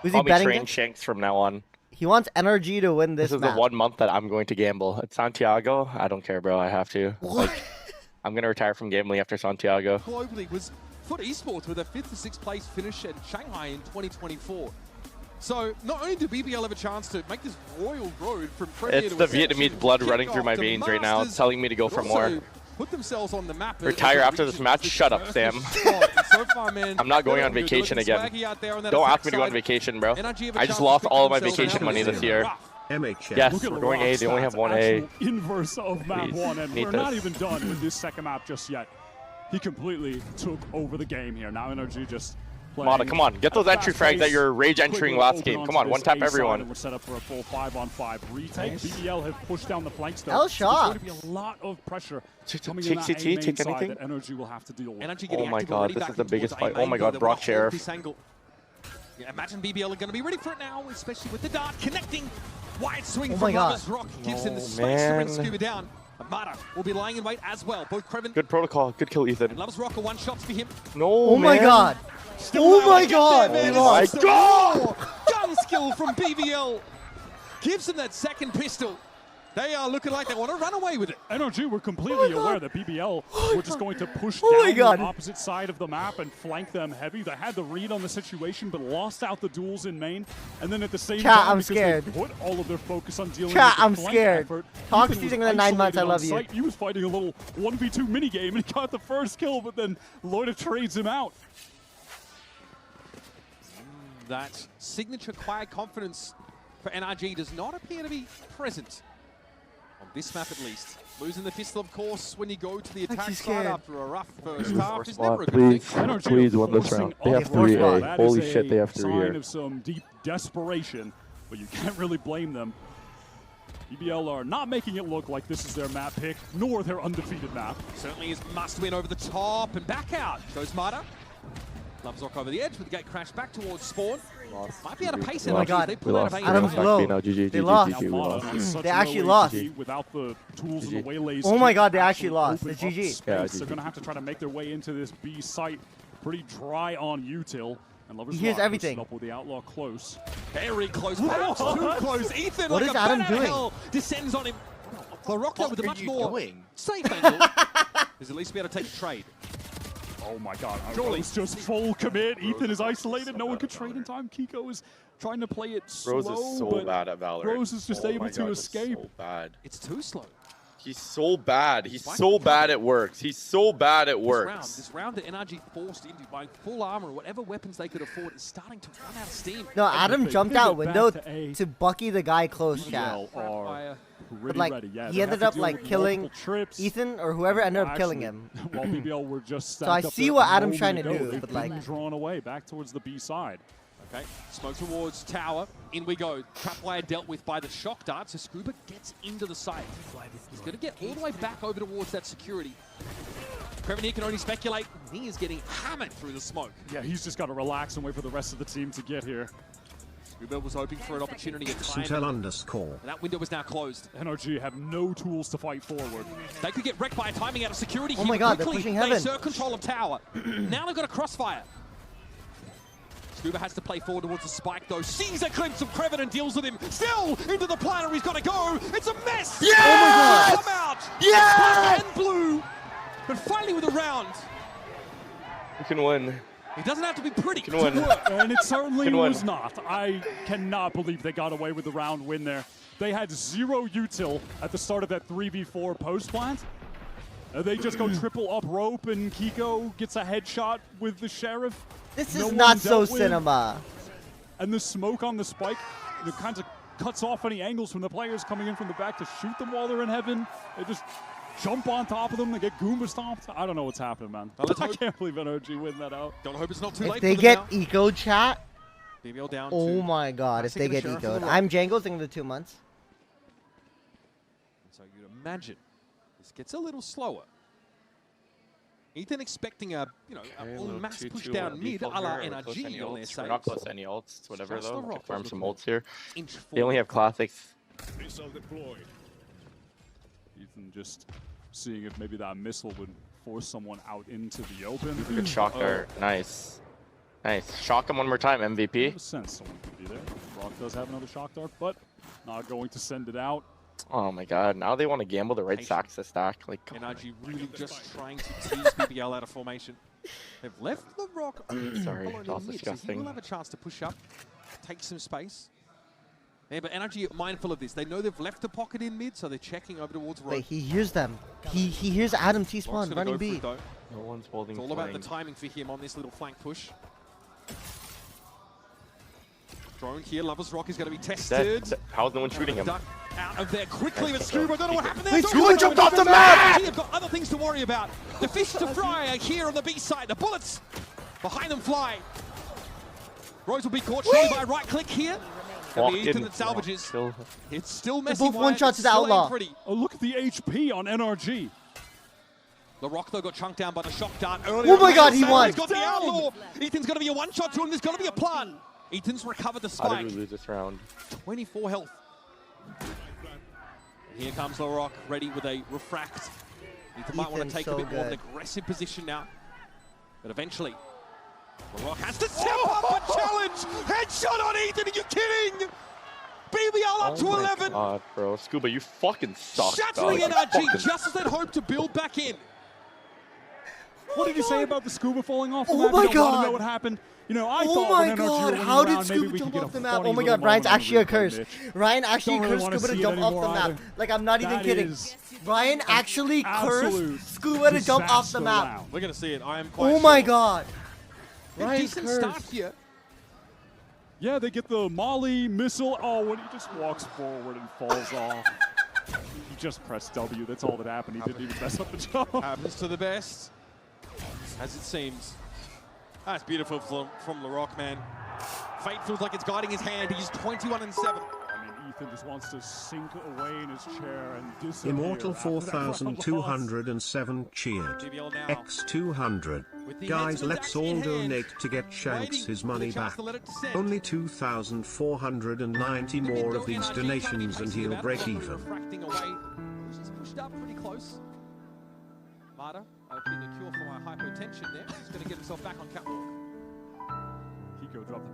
Who's he betting Train Shanks from now on. He wants NRG to win this This is map. the 1 month that I'm going to gamble. It's Santiago. I don't care, bro. I have to. What? Like, I'm gonna retire from gambling after Santiago. Globally was FUT Esports with a 5th to 6th place finish at Shanghai in 2024. So not only do BBL have a chance to make this royal road from Premier It's to the Vietnamese blood running through my veins right now. It's telling me to go for more. Put themselves on the map. Retire after this match? Shut up, Sam. So far, man, I'm not going on vacation again. Don't ask me to go on vacation, bro. I just lost all of my vacation money this year. Yes, we're going A. They only have one A. Inverse of map 1, and we're not even done with this second map just yet. He completely took over the game here. Now NRG just Mata, come on, get those entry frags that you're rage entering last game. Come on, one tap everyone. We're set up for a full 5-on-5 retake. Nice. BBL have pushed down the flanks though. L shot. There's going to be a lot of pressure coming Take in that CT, A main take side anything. that NRG will have to deal with. Oh my god, this is the biggest fight. Oh my god, Brock Sheriff. Yeah, imagine BBL are going to be ready for it now, especially with the dart connecting. Wide swing Oh from my God. Lovers Rock gives him the Oh, space to bring man. Scuba down. Mata will be lying in wait as well. Both Creven Good protocol, good kill, and Ethan. Lovers Rock are one shots for him. No, Oh my god. Oh my god. There, man. Oh my It's god. gun skill from BBL gives him that second pistol. They are looking like they want to run away with it. NRG were completely aware that BBL were just going to push Oh my down God. the opposite side of the map and flank them heavy. They had the read on the situation, but lost out the duels in main. And then at the same Chat, time, I'm because scared. they put all of their focus on dealing Chat, with the I'm flank scared. effort, Talk Ethan season was in the 9 months, I isolated love on you. site. He was fighting a little 1v2 minigame and he got the first kill, but then Loida trades him out. That signature quiet confidence for NRG does not appear to be present on this map at least. Losing the pistol, of course, when you go to the attack side after a rough first half is never a good thing. Please win this round. They have 3A. Holy shit, they have 3 sign here. of some deep desperation, but you can't really blame them. BBL are not making it look like this is their map pick, nor their undefeated map. Certainly is must win over the top and back out. Goes Mata. Loves Rock over the edge with the gate crash back towards Spawn. Might be able to pace it. Oh my God. They We pull out lost. of Adam's A. low. No, GG, They GG, lost. GG, we lost. They actually lost. Without the tools GG. and the waylays. Oh my to God, they actually actually lost. open It's up GG. space. Yeah, They're GG. going to have to try to make their way into this B site. Pretty dry on util. And Lovers He hears Rock everything. Up with the outlaw close. Very close. Perhaps too close. Ethan, What like is a Adam bat out of doing? hell, descends on him. The Rock though with a What are much you more doing? safe angle is at least be able to take a trade. Oh my god, Surely. Rose just full commit. Ethan is isolated. No one could trade in time. Kiko is trying to play it slow, Rose is so but bad at Valorant. Rose is just Oh able my to God, it's escape. So bad. It's too slow. He's so bad. He's so bad at works. He's so bad at works. This round that NRG forced into buying full armor, whatever weapons they could afford, is starting to run out of steam. No, Adam jumped out window to Bucky the guy close, chat. But like, he ended up like killing Ethan or whoever ended up killing him. While BBL were just So I see what Adam's trying to do, They've but been like drawn away back towards the B side. Okay, smoke towards tower. In we go. Trapwire dealt with by the shock dart, so Scuba gets into the site. He's going to get all the way back over towards that security. Creven here can only speculate. He is getting hammered through the smoke. Yeah, he's just got to relax and wait for the rest of the team to get here. Scuba was hoping for an opportunity at time. _. And that window was now closed. NRG have no tools to fight forward. They could get wrecked by a timing out of security. Oh my God, they're quickly. pushing They heaven. assert control of tower. Now they've got a crossfire. Scuba has to play forward towards the spike though. Sees a glimpse of Creven and deals with him. Still into the planner. He's got to go. It's a mess. Yes! Oh my God. Come out. Yes! And blue. But finally with a round. You can win. It doesn't have to be pretty. Can win. And it certainly Can win. was not. I cannot believe they got away with the round win there. They had 0 util at the start of that 3v4 post plant. They just go triple up rope and Kiko gets a headshot with the Sheriff. This No is one not so dealt with. cinema. And the smoke on the spike, it kind of cuts off any angles from the players coming in from the back to shoot them while they're in heaven. They just jump on top of them. They get Goomba stomped. I don't know what's happening, man. I can't believe NRG win that out. Don't hope it's not too If late they for get them eco chat, now. BBL down oh to my God, if they get Sheriff ecoed. in the I'm Django's in the 2 months. So you'd imagine this gets a little slower. Ethan expecting a, a mass push down mid a la NRG on their side. We're not close to any ults. It's whatever Just the though. Rock Can farm was some looking ults here. inch They only have classics. Ethan just seeing if maybe that missile would force someone out into the open. Good shock dart. Nice. Nice. Shock him one more time, MVP. Makes sense someone could be there. Rock does have another shock dart, but not going to send it out. Oh my god, now they want to gamble the right sacks to stack. Like, NRG really just trying to tease BBL out of formation. They've left LaRock. Sorry, that was disgusting. So he will have a chance to push up, take some space. Yeah, but NRG are mindful of this. They know they've left a pocket in mid, so they're checking over towards Rogue. Wait, he hears them. He hears Adam T-spawn running B. No one's holding. It's all about the timing for him on this little flank push. Drone here, Lover's Rock is going to be tested. How's no one shooting him? Out of there quickly, but Scuba, don't know what happened there. Wait, Scuba jumped off the map! They've got other things to worry about. The fish to fry are here on the B side. The bullets behind them fly. Rose will be caught surely by a right click here. And the Ethan that salvages. It's still messy. Both one shots to the outlaw. Oh, look at the HP on NRG. LaRock though got chunked down by the shock dart earlier. Oh my god, he won! He's got the outlaw. Ethan's going to be a one-shot to him. There's going to be a plan. Ethan's recovered the spike. How did we lose this round? 24 health. Here comes LaRock, ready with a refract. Ethan might want to take a bit more of an aggressive position now. But eventually, LaRock has to step up and challenge! Headshot on Ethan, are you kidding? BBL up to 11! God, bro. Scuba, you fucking suck. Shattering NRG just as they'd hoped to build back in. What did you say about the Scuba falling off the Oh map? my You don't want to god! know what happened? You know, I thought Oh my when NRG god, were how did around, maybe Scuba we jump could get off a the map? funny Oh my little god, Ryan's moment actually a on curse. Mitch. Ryan actually Don't really cursed wanna Scuba to see it jump off the anymore map. either. Like, I'm not even That kidding. is Ryan actually absolute cursed Scuba to jump off the disaster map. round. We're going to see it. I am quite Oh my sure. god. A Ryan decent start cursed. here. Yeah, they get the Molly missile. Oh, when he just walks forward and falls off. He just pressed W. That's all that happened. He didn't even mess up the jump. Happens to the best, as it seems. That's beautiful from LaRock, man. Fate feels like it's guiding his hand. He's 21-7. I mean, Ethan just wants to sink away in his chair and disappear. Immortal 400207 cheered. X200. Guys, let's all donate to get Shanks his money back. Only 2,490 more of these donations and he'll break even. Refracting away. He's pushed up pretty close. Marta, opening a cure for my hypotension there. He's going to get himself back on catwalk. Kiko dropped the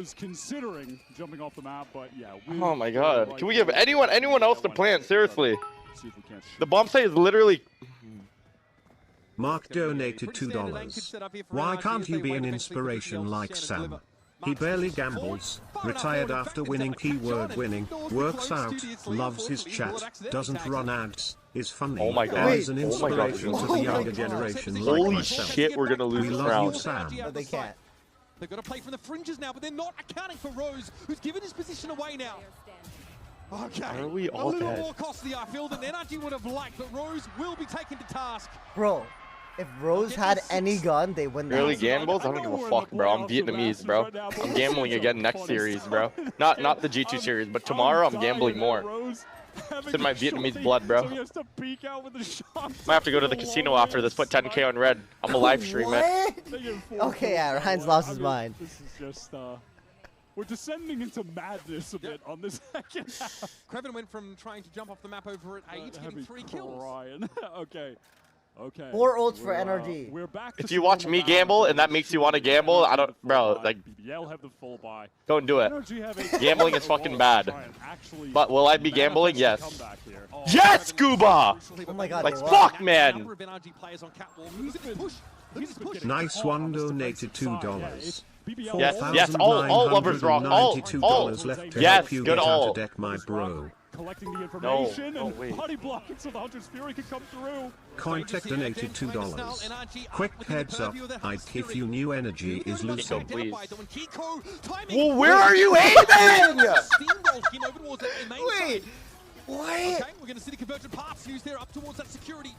was considering jumping off the map, but yeah. Oh my god. Can we give anyone else the plant? Seriously. The bomb site is literally... Mark donated $2. Why can't you be an inspiration like Sam? He barely gambles, retired after winning, keyword winning, works out, loves his chat, doesn't run ads, is funny, oh my god. and is an inspiration to the younger generation like Holy myself. shit, we're gonna lose we this love round. You, Sam. No, they can't. They've got to play from the fringes now, but they're not accounting for Rose, who's given his position away now. Okay, are we all a little dead? More costly, I feel, than NRG would have liked, but Rose will be taken to task. Bro, if Rose had any gun, they wouldn't. Really gambles? I don't give a fuck, bro. I'm Vietnamese, bro. I'm gambling again next series, bro. Not the G2 series, but tomorrow I'm gambling more. It's in my Vietnamese blood, bro. Might have to go to the casino after this, put 10K on red. I'm a live stream it. Okay, yeah, Ryan's lost his mind. This is just, we're descending into madness a bit on this second half. Kreven went from trying to jump off the map over at 8 to getting 3 kills. Ryan. Okay. 4 ults for NRG. We're back. If you watch me gamble and that makes you want to gamble, I don't, bro, like, BBL have the full buy. Don't do it. Gambling is fucking bad. But will I be gambling? Yes. Yes, Scuba! Oh my god. Like, fuck, man. Nice one, donated $2. Yes, all lovers rock, all, left to yes, help you good get all. out of deck, my bro. Collecting the information no, and body blocking so the Hunter's Fury can come through. Cointech donated $2. Quick heads up, I'd if you knew NRG is losing. Well, where are you aiming? Wait, what? Okay, we're going to see the convergent paths used there up towards that security.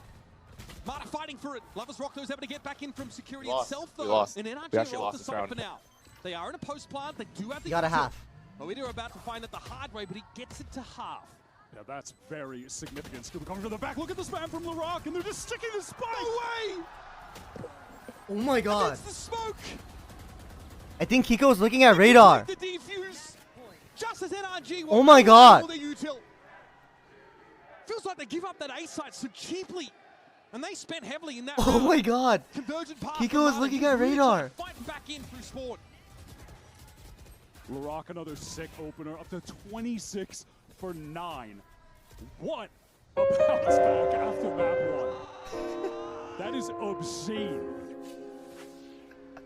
Marta fighting for it. Lovers Rock, though, is able to get back in from security itself, though. We lost. And We actually NRG are off lost the this side round. for now. They are in a post plant. They do have the got a half. Oida are about to find it the hard way, but he gets it to half. Yeah, that's very significant. Scuba coming from the back. Look at the spam from LaRock, and they're just sticking the spike. No way! Oh my god. Against the smoke. I think Kiko's looking at radar. The defuse. Just as NRG. Oh my god. Feels like they give up that A site so cheaply. And they spent heavily in that. Oh my god. Convergent path. Kiko is looking at radar. Fighting back in through spawn. LaRock, another sick opener, up to 26 for 9. What a bounce back after map 1. That is obscene.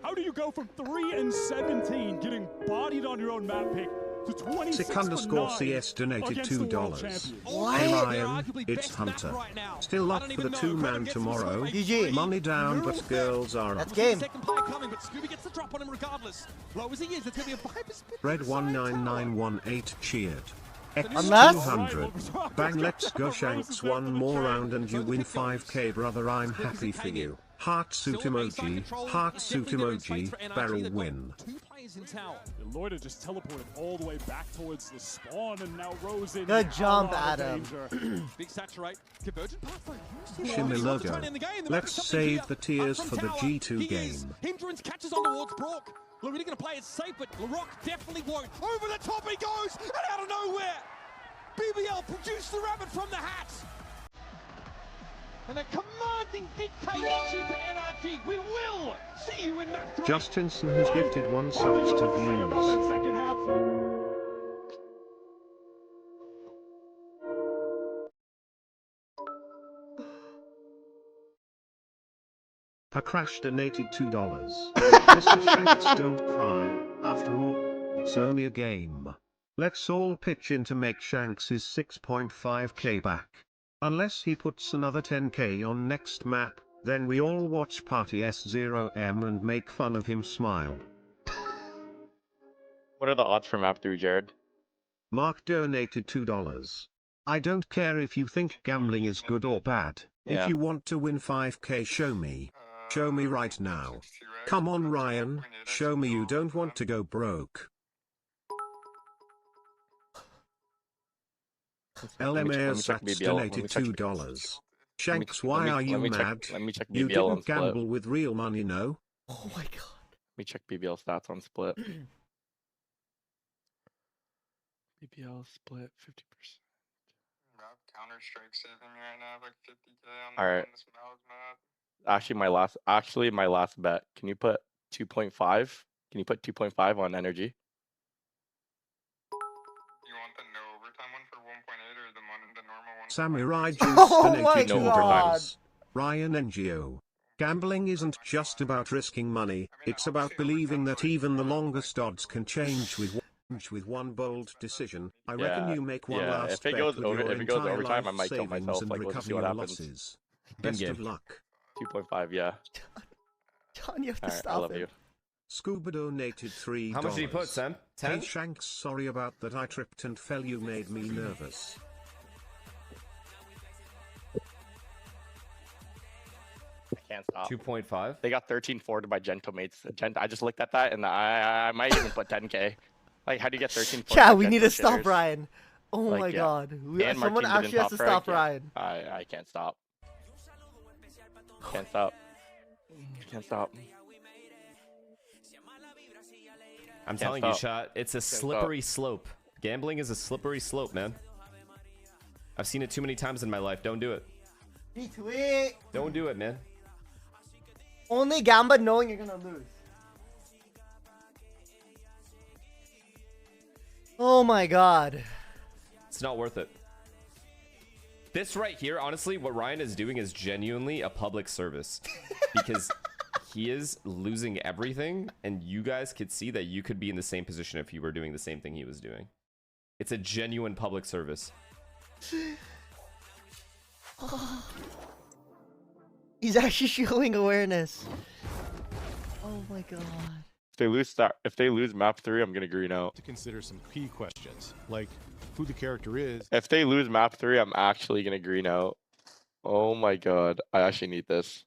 How do you go from 3-17 getting bodied on your own map pick to 26 Sick_CS donated $2. Hey Ryan, it's Hunter. Still up for the 2-man tomorrow. GG. Money down, but girls are up. That's game. Second play coming, but Scooby gets the drop on him regardless. Low as he is, it's going to be a Red 19918 cheered. Unless- X200. Bang, let's go Shanks, one more round and you win 5k, brother. I'm happy for you. Heart suit emoji, barrel win. Loida just teleported all the way back towards the spawn, and now Rose in. Good jump, Adam. Big saturate. Convergent pathway. Shimmy logo. Let's save the tears for the G2 game. Hindrance catches on towards Brock. Look, he's going to play it safe, but LaRock definitely won't. Over the top he goes, and out of nowhere, BBL produced the rabbit from the hat. And a commanding dictatorship to NRG. We will see you in that. Justinson has gifted 1 subs to views. A crash donated $2. Mr. Shanks, don't cry. After all, it's only a game. Let's all pitch in to make Shanks his 6.5k back. Unless he puts another 10k on next map, then we all watch party s0m and make fun of him smile. What are the odds for map 3, Jared? Mark donated $2. I don't care if you think gambling is good or bad. Yeah. If you want to win 5k, show me. Show me right now. Come on Ryan, show me you don't want to go broke. LMAirsax donated $2. Shanks, why are you mad? Let me check You BBL didn't on Split. gamble with real money, no? Oh my god. Let me check BBL stats on Split. BBL Split 50%. Counter-Strike saving me right now, like 50k on All right. this map. Actually, my last bet. Can you put 2.5? Can you put 2.5 on NRG? the no overtime one for 1.8 or the normal one? Samurai Juice donated Oh my $2. Ryan NGO. Gambling isn't just about risking money, it's about believing that even the longest odds can change with one bold decision. I reckon you make one last bet with your entire overtime, I life might kill savings myself. and Like, we'll just recover see what your happens. losses. Best of luck. 2.5, yeah. John, you have to Alright, stop I love him. you. Scuba donated $3. How much did he put, Sam? 10? Hey Shanks, sorry about that. I tripped and fell. You made me nervous. I can't stop. 2.5. They got 13-4 by Gento mates. I just looked at that and I might even put 10K. Like, how do you get 13-4? Yeah, we need to stop Ryan. Oh like, my god. Someone actually has to stop Ryan. I can't stop. Can't stop. Can't stop. I'm telling you, chat, it's a slippery slope. Gambling is a slippery slope, man. I've seen it too many times in my life. Don't do it. Retweet. Don't do it, man. Only gamba knowing you're gonna lose. Oh my god. It's not worth it. This right here, honestly, what Ryan is doing is genuinely a public service. Because he is losing everything, and you guys could see that you could be in the same position if you were doing the same thing he was doing. It's a genuine public service. He's actually showing awareness. Oh my god. If they lose map 3, I'm gonna green out. To consider some key questions, like who the character is. If they lose map 3, I'm actually gonna green out. Oh my god, I actually need this.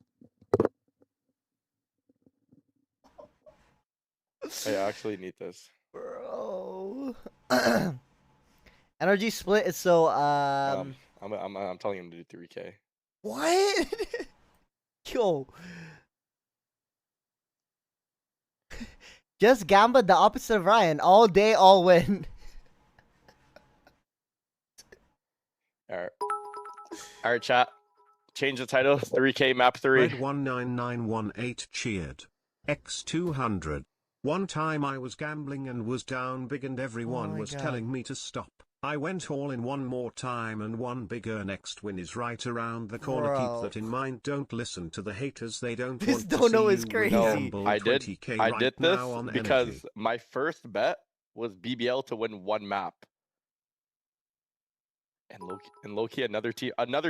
I actually need this. Bro. NRG split is so I'm telling him to do 3K. What? Yo. Just gamba the opposite of Ryan. All day, all win. Alright, chat. Change the title. 3K map 3. Red 19918 cheered. X200. One time I was gambling and was down big and everyone was telling me to stop. I went all in one more time and won bigger. Next win is right around the corner. Keep that in mind. Don't listen to the haters. They don't want to see you is crazy. No, I did this because my first bet was BBL to win one map. And low-key, another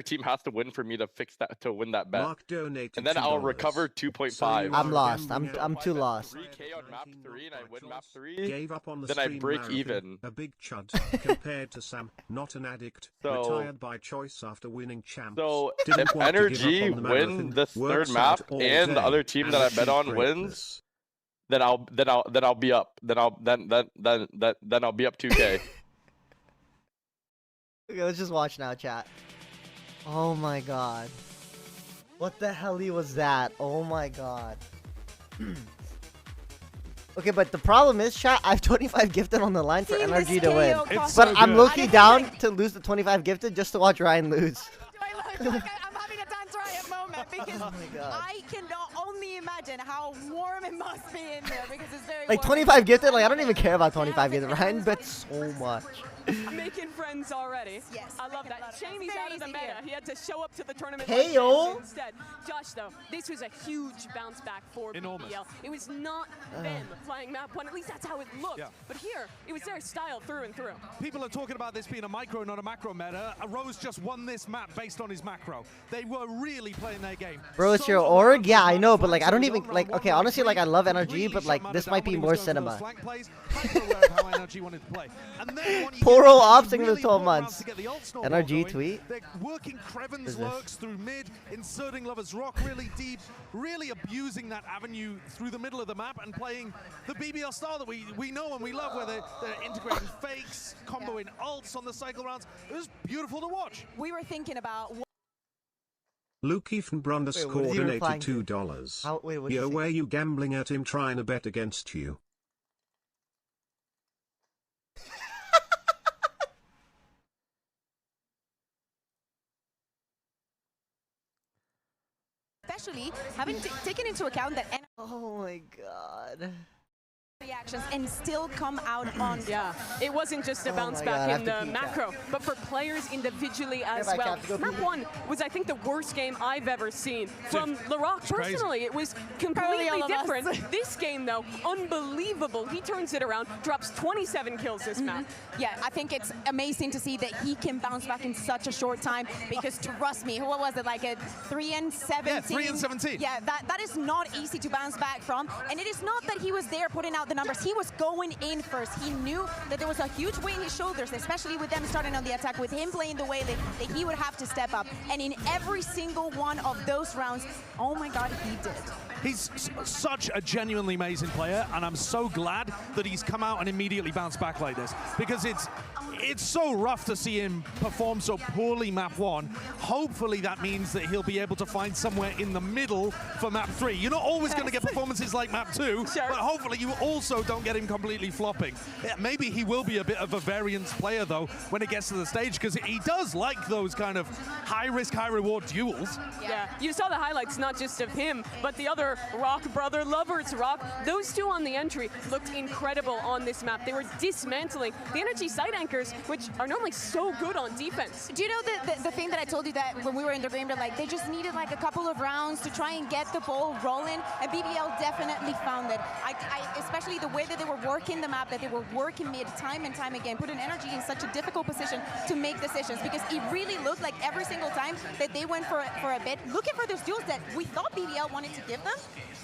team has to win for me to fix that, to win that bet. Mark donated and then I'll recover 2.5. So I'm lost. I'm too lost. 3K on map 3 and I win map 3. Gave up on the then I break marathon, even. A big chud compared to Sam, not an addict, retired by choice after winning champs. So if NRG win this third map and the other team that I bet on wins, then I'll be up. Then I'll be up 2K. Okay, let's just watch now, chat. Oh my god. What the hell was that? Oh my god. Okay, but the problem is, chat, I have 25 gifted on the line for NRG to win. But I'm low-key down to lose the 25 gifted just to watch Ryan lose. I'm having a dance Riot moment because I can only imagine how warm it must be in there because it's very like 25 gifted, like I don't even care about 25 gifted. Ryan bets so much. Making friends already. Yes, I love that. Shame he's out of the meta. He had to show up to the tournament instead. Josh, though, this was a huge bounce back for BBL. It was not them playing map 1. At least that's how it looked. Yeah. But here, it was their style through and through. People are talking about this being a micro, not a macro meta. Rose just won this map based on his macro. They were really playing their game. Bro, it's your org? Yeah, I know, but like I don't even like. Okay, honestly, like I love NRG, but like this might be more cinema. Poro opting the 12 months. NRG tweet. They're working Creven's lurks through mid, inserting Lover's Rock really deep, really abusing that avenue through the middle of the map and playing the BBL style that we know and we love, where they're integrating fakes, comboing ults on the cycle rounds. It was beautiful to watch. We were thinking about. Lukeefenbrunda scored an $82. Yo, where you gambling at him trying to bet against you? Especially having taken into account that. Oh my god. reactions and still come out on. Yeah, it wasn't just a bounce back in the macro, but for players individually as well. Map 1 was, I think, the worst game I've ever seen from LaRock. Personally, it was completely different. This game, though, unbelievable. He turns it around, drops 27 kills this map. Yeah, I think it's amazing to see that he can bounce back in such a short time, because trust me, what was it, like a 3 and 17? Yeah, 3 and 17. Yeah, that is not easy to bounce back from, and it is not that he was there putting out the numbers. He was going in first. He knew that there was a huge weight in his shoulders, especially with them starting on the attack, with him playing the way that he would have to step up. And in every single one of those rounds, oh my God, he did. He's such a genuinely amazing player, and I'm so glad that he's come out and immediately bounced back like this, because it's so rough to see him perform so poorly map 1. Hopefully that means that he'll be able to find somewhere in the middle for map 3. You're not always going to get performances like map 2, but hopefully you also don't get him completely flopping. Maybe he will be a bit of a variance player, though, when it gets to the stage, because he does like those kind of high-risk, high-reward duels. Yeah, you saw the highlights, not just of him, but the other Rock brother lovers, Rock. Those two on the entry looked incredible on this map. They were dismantling the NRG side anchors, which are normally so good on defense. Do you know the thing that I told you that when we were in the game, like they just needed like a couple of rounds to try and get the ball rolling, and BBL definitely found it. Especially the way that they were working the map, that they were working mid time and time again, put an NRG in such a difficult position to make decisions, because it really looked like every single time that they went for a bit, looking for those duels that we thought BBL wanted to give them,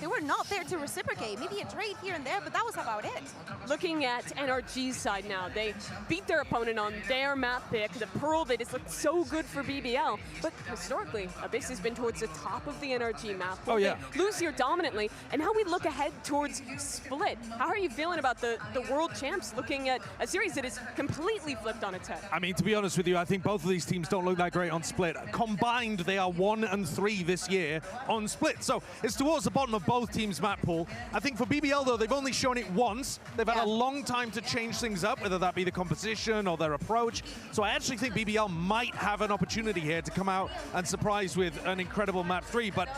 they were not there to reciprocate. Maybe a trade here and there, but that was about it. Looking at NRG's side now, they beat their opponent on their map pick, the Pearl that has looked so good for BBL, but historically, Abyss has been towards the top of the NRG map. Oh yeah. They lose here dominantly, and now we look ahead towards Split. How are you feeling about the world champs looking at a series that is completely flipped on its head? I mean, to be honest with you, I think both of these teams don't look that great on Split. Combined, they are 1 and 3 this year on Split. So it's towards the bottom of both teams' map pool. I think for BBL, though, they've only shown it once. They've had a long time to change things up, whether that be the composition or their approach. So I actually think BBL might have an opportunity here to come out and surprise with an incredible map 3, but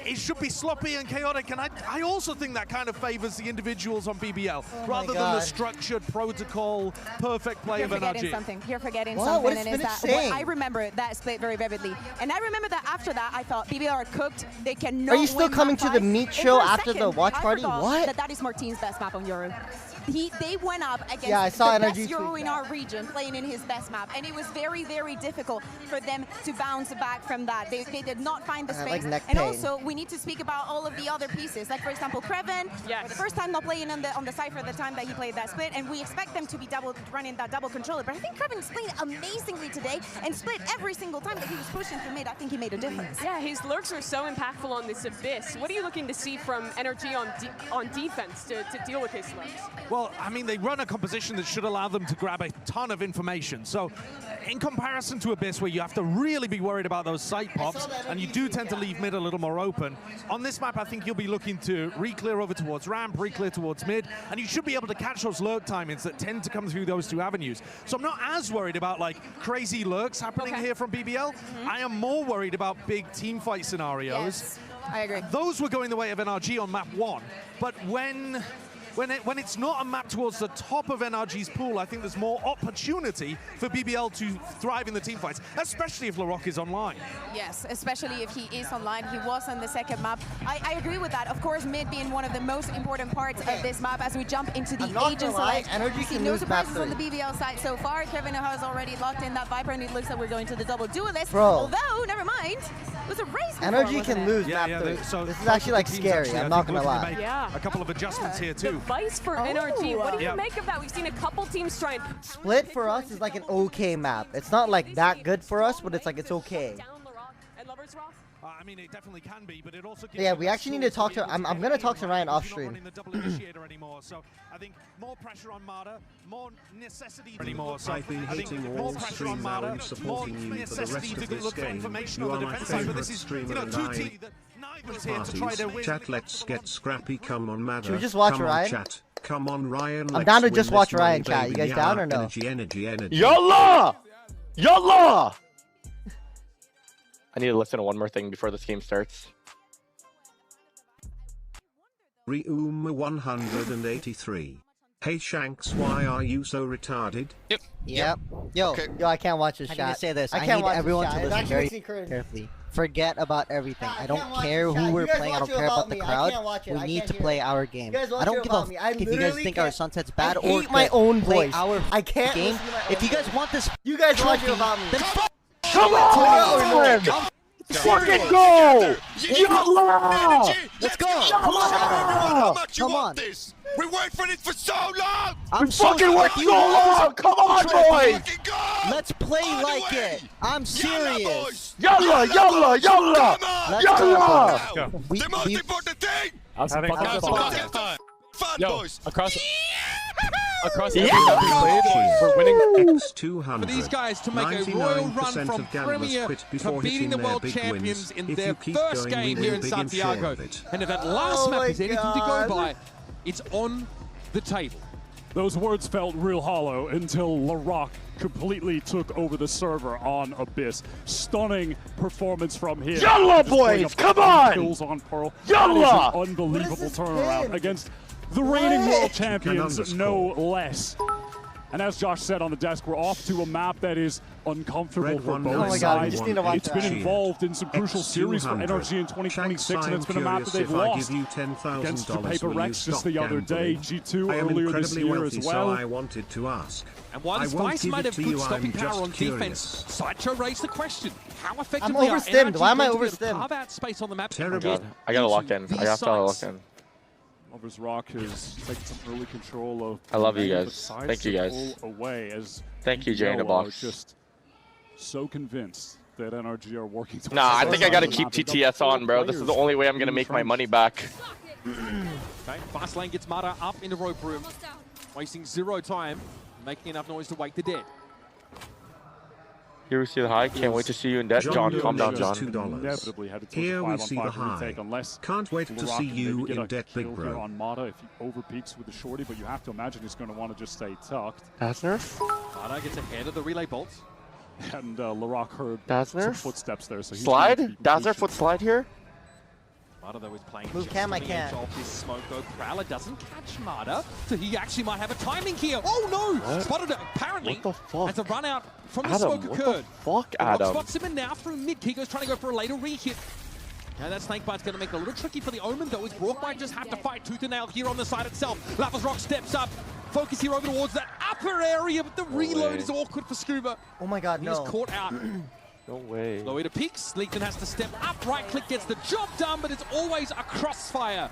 it should be sloppy and chaotic, and I also think that kind of favors the individuals on BBL, rather than the structured protocol, perfect play of NRG. You're forgetting something, and is that I remember that Split very vividly. And I remember that after that, I thought BBL are cooked. They cannot. Are you still coming to the meet show after the watch party? What? That is Martin's best map on Yoru. They went up against the best Yoru in our region, playing in his best map, and it was very, very difficult for them to bounce back from that. They did not find the space. And also, we need to speak about all of the other pieces, like for example, Kreven, for the first time not playing on the Cypher the time that he played that Split, and we expect them to be running that double controller. But I think Kreven is playing amazingly today, and Split every single time that he was pushing through mid, I think he made a difference. Yeah, his lurks are so impactful on this Abyss. What are you looking to see from NRG on defense to deal with his lurks? Well, I mean, they run a composition that should allow them to grab a ton of information. So in comparison to Abyss, where you have to really be worried about those site pops, and you do tend to leave mid a little more open, on this map, I think you'll be looking to re-clear over towards ramp, re-clear towards mid, and you should be able to catch those lurk timings that tend to come through those two avenues. So I'm not as worried about like crazy lurks happening here from BBL. I am more worried about big team fight scenarios. Yes, I agree. Those were going the way of NRG on map 1, but when it's not a map towards the top of NRG's pool, I think there's more opportunity for BBL to thrive in the team fights, especially if LaRock is online. Yes, especially if he is online. He was on the second map. I agree with that. Of course, mid being one of the most important parts of this map as we jump into the agent side. NRG can no lose map surprises 3. on the BBL side so far. Kevin has already locked in that Viper, and it looks like we're going to the double duelist. Bro. Although, never mind, it was a race before, NRG can lose map 3. So this is actually like scary. I'm not gonna lie. A couple of adjustments here too. Vice for NRG. What do you make of that? We've seen a couple teams try and Split for us is like an okay map. It's not like that good for us, but it's like it's okay. I mean, it definitely can be, but it also yeah, we actually need to talk to. I'm gonna talk to Ryan off stream. So I think more pressure on Mada, more necessity anymore. So I've been hating all stream now and supporting you for the rest of this game. You are my favorite streamer, and parties. Chat, let's get scrappy. Come on, Mada. Should we just watch Come Ryan? On, chat. Come on, Ryan. I'm down to just watch Ryan, chat. You guys down or no? Energy. Yalla! Yalla! I need to listen to one more thing before this game starts. Reuma183. Hey Shanks, why are you so retarded? Yep. Yo, I can't watch this shot. I'm gonna say this. I need everyone to listen very carefully. Forget about everything. I don't care who we're playing. I don't care about the crowd. We need to play our game. I don't give a fuck if you guys think our Sunset's bad or my own voice. Our I can't game. If you guys want this, you guys watch about me. Then come on! Fucking go! Yalla! Let's go! Come on! Come on! We wait for this for so long! We fucking wait so long! Come on, boys! Let's play like it! I'm serious! Yalla! Yalla! Yalla! Yalla! The most important thing! That's having fun. Yo, across every we're winning. X200. For these guys to make a royal run from Premier to beating the world champions in their first game here in Santiago. And if that last map is anything to go by, it's on the table. Those words felt real hollow until LaRock completely took over the server on Abyss. Stunning performance from him. Yalla, boys! Come on! Kills on Pearl. Yalla! That is an unbelievable turnaround against the reigning world champions, no less. And as Josh said on the desk, we're off to a map that is uncomfortable for both sides. It's been involved in some crucial series for NRG in 2026, and it's been a map that they've lost against Paper Rex just the other day, G2 earlier this year as well. I wanted to ask. And while Spice might have good stopping power on defense, Sideshow raised the question: how effectively I'm overstimmed. Why am I overstimmed? Carve out space on the map. I gotta lock in. I gotta lock in. Lovers Rock has taken some early control of. I love you guys. Thank you guys. Away as thank you, Jay in the box. Just so convinced that NRG are working. Nah, I think I gotta keep TTS on, bro. This is the only way I'm gonna make my money back. Okay, fast lane gets Mata up in the rope room, wasting zero time, making enough noise to wake the dead. Here we see the high. Can't wait to see you in debt, John. Calm down, John. Here we see the high. Can't wait to see you in debt, big bro. On Mata if he overpeaks with the shorty, but you have to imagine he's going to want to just stay tucked. That's nerf. Mata gets ahead of the relay bolts. And LaRock heard some footsteps there. So slide? Dazzler foot slide here? Mata though is playing move cam, I can't. Off his smoke though. Prowler doesn't catch Mata, so he actually might have a timing here. Oh no! What? Spotted it apparently. What the fuck? As a run out from the Adam, smoke occurred. What the fuck, Adam? Spots him in now through mid. Kiko's trying to go for a later re-hit. Now that snakebite's going to make it a little tricky for the Omen though, as Brock might just have to fight tooth and nail here on the side itself. Lapis Rock steps up. Focus here over towards that upper area, but the reload is awkward for Scuba. Oh my god, no. He's caught out. No way. Low to peaks. Leakton has to step up. Right click gets the job done, but it's always a crossfire.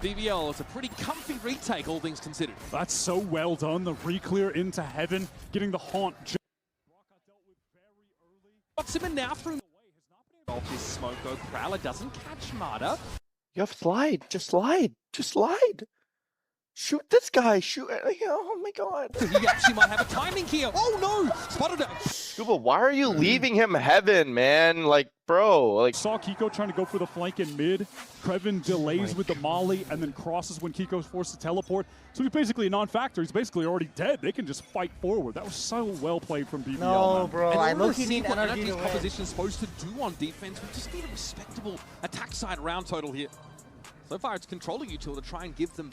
BBL is a pretty comfy retake, all things considered. That's so well done. The re-clear into heaven, getting the haunt. Spots him in now through off his smoke though. Prowler doesn't catch Mata. You have slide. Just slide. Just slide. Shoot this guy. Shoot. Oh my god. He actually might have a timing here. Oh no! Spotted it. Scuba, why are you leaving him heaven, man? Like, bro. Like, saw Kiko trying to go for the flank in mid. Krevin delays with the molly and then crosses when Kiko's forced to teleport. So he's basically a non-factor. He's basically already dead. They can just fight forward. That was so well played from BBL. No, man. bro. I low-key need what NRG NRG's composition is supposed to do on defense. We just need a respectable attack side round total here. So far, it's controlling you two to try and give them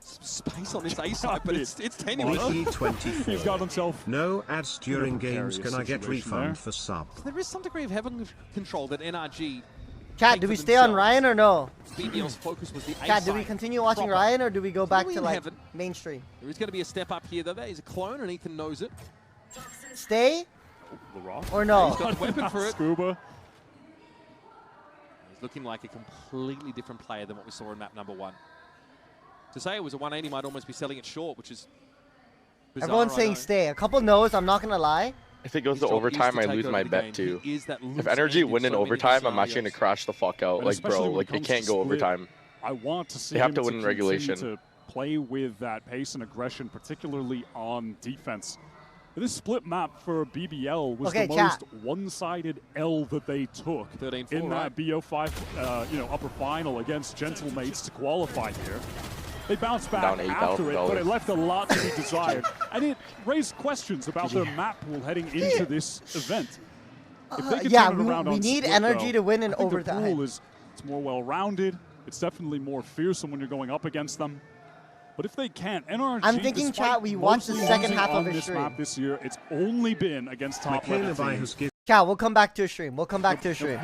space on this A side, but it's tenuous. He's got himself. No ads during games. Can I get refund for sub? There is some degree of heaven control that NRG. Chat, do we stay on Ryan or no? BBL's focus was the A Chat, do we continue watching Ryan or do we go back to like mainstream? There is going to be a step up here though. There is a clone and Ethan knows it. Stay? Or no? He's got the weapon for it. Scuba. He's looking like a completely different player than what we saw in map number 1. To say it was a 180 might almost be selling it short, which is bizarre. Everyone's saying stay. A couple knows, I'm not going to lie. if it goes to overtime, I lose my bet too. If NRG win in overtime, I'm actually going to crash the fuck out. Like, bro, like, they can't go overtime. I want to see they have to win in regulation. To play with that pace and aggression, particularly on defense. This split map for BBL was the most one-sided L that they took in that BO5 upper final against Gentlemates to qualify here. They bounced back after it, but it left a lot to be desired. And it raised questions about their map pool heading into this event. If they can turn it around we on need split, NRG to win in overtime. The pool is, it's more well-rounded. It's definitely more fearsome when you're going up against them. But if they can't, NRG, I'm thinking, chat, we watch the second half of the this stream. map this year, it's only been against top level teams. Chat, we'll come back to a stream. We'll come back to a stream.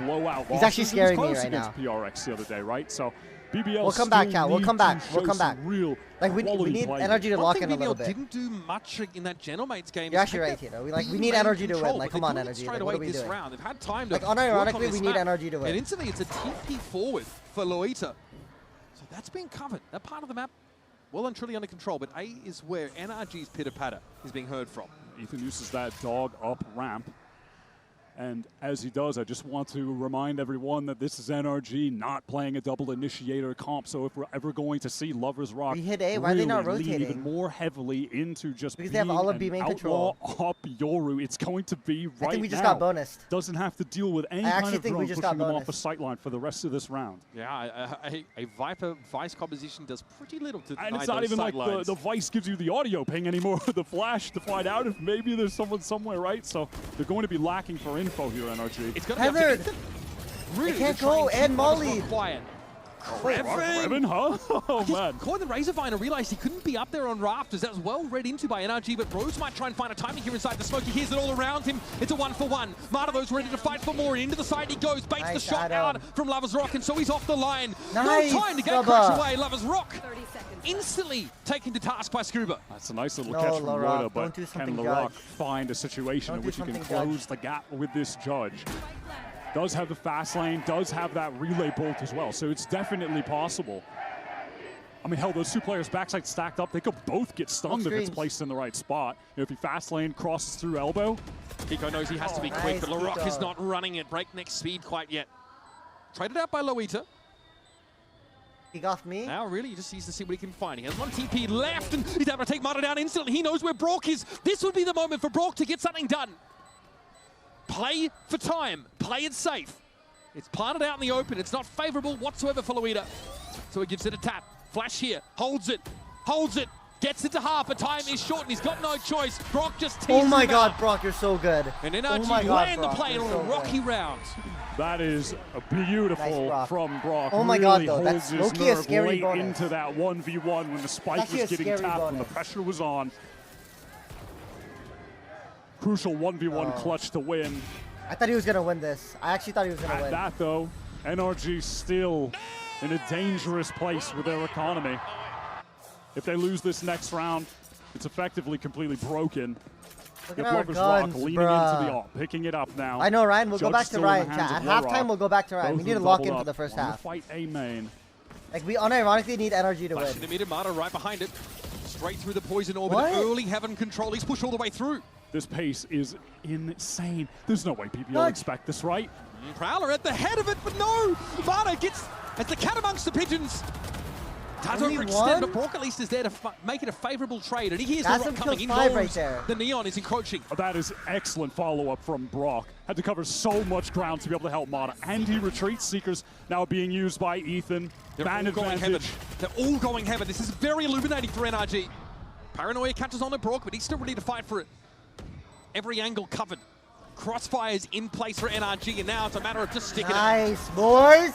He's actually scaring me right now. PRX the other day, right? So BBL we'll come back, chat. We'll come back. We'll come back. Real like we need NRG to lock in a little bit. Didn't do much in that Gentlemates game. You're actually right, Tito. We need NRG to win. Like, come on, NRG. Straight like, away what are we this doing? round. They've had time to. Like, unironically, we need NRG to win. And instantly, it's a TP forward for Loita. So that's been covered. That part of the map, well and truly under control. But A is where NRG's pitter-patter is being heard from. Ethan uses that dog up ramp. And as he does, I just want to remind everyone that this is NRG not playing a double initiator comp. So if we're ever going to see Lovers Rock we hit A, why are they not rotating? even more heavily into just because being they have all of B main control up Yoru, it's going to be right now. I think we just got bonused. Doesn't have to deal with any kind of drone pushing them off the sightline for the rest of this round. Yeah, a Viper Vice composition does pretty little to deny. And it's not even like the Vice gives you the audio ping anymore, the flash to find out if maybe there's someone somewhere, right? So they're going to be lacking for info here, NRG. It's going Heather! Really, they can't go and Molly. Quiet. Revan, huh? Oh, man. Caught the Razorvine and realized he couldn't be up there on rafters. That was well read into by NRG, but Rose might try and find a timing here inside the smoke. He hears it all around him. It's a 1-for-1. Martavo's ready to fight for more. Into the side he goes. Baits the shot out from Lovers Rock, and so he's off the line. Nice, no time to get crushed away. Lovers Rock instantly taken to task by Scuba. That's a nice little catch from Loita, but can LaRock find a situation in which he can close the gap with this judge? Does have the fast lane, does have that relay bolt as well, so it's definitely possible. I mean, hell, those two players backside stacked up, they could both get stunned if it's placed in the right spot. You know, if he fast lane crosses through elbow. Kiko knows he has to be quick, but LaRock is not running at breakneck speed quite yet. Traded out by Loita. He got me. Now, really, he just needs to see what he can find. He has one TP left, and he's able to take Mata down instantly. He knows where Brock is. This would be the moment for Brock to get something done. Play for time. Play it safe. It's planted out in the open. It's not favorable whatsoever for Loita. So he gives it a tap. Flash here. Holds it. Holds it. Gets it to half. But time is short, and he's got no choice. Brock just teases Oh my God, out. Brock, you're so good. And NRG land the play in a rocky round. That is a beautiful from Brock. Oh my really God, though. That's low-key a scary late bonus. into that 1v1 when the spike was getting tapped and the pressure was on. Crucial 1v1 clutch to win. I thought he was going to win this. I actually thought he was going to win. At that, though, NRG still in a dangerous place with their economy. If they lose this next round, it's effectively completely broken. Look at our guns, leaning into the op, picking it up now. I know, Ryan. We'll go back to Ryan. At halftime, we'll go back to Ryan. Both we need to lock in for the first half. Fight A main. Like, we unironically need NRG to win. In the mid, Mata right behind it. Straight through the poison orbit. Early heaven control. He's pushed all the way through. This pace is insane. There's no way BBL expect this, right? Prowler at the head of it, but no! Mata gets, as the cat amongst the pigeons. Does overextend, but Brock at least is there to make it a favorable trade. And he hears the rock coming. He knows the Neon is encroaching. That is excellent follow-up from Brock. Had to cover so much ground to be able to help Mata. And he retreats. Seekers now being used by Ethan. They're all going heaven. They're all going heaven. This is very illuminating for NRG. Paranoia catches on to Brock, but he's still ready to fight for it. Every angle covered. Crossfires in place for NRG, and now it's a matter of just sticking it. Nice, boys!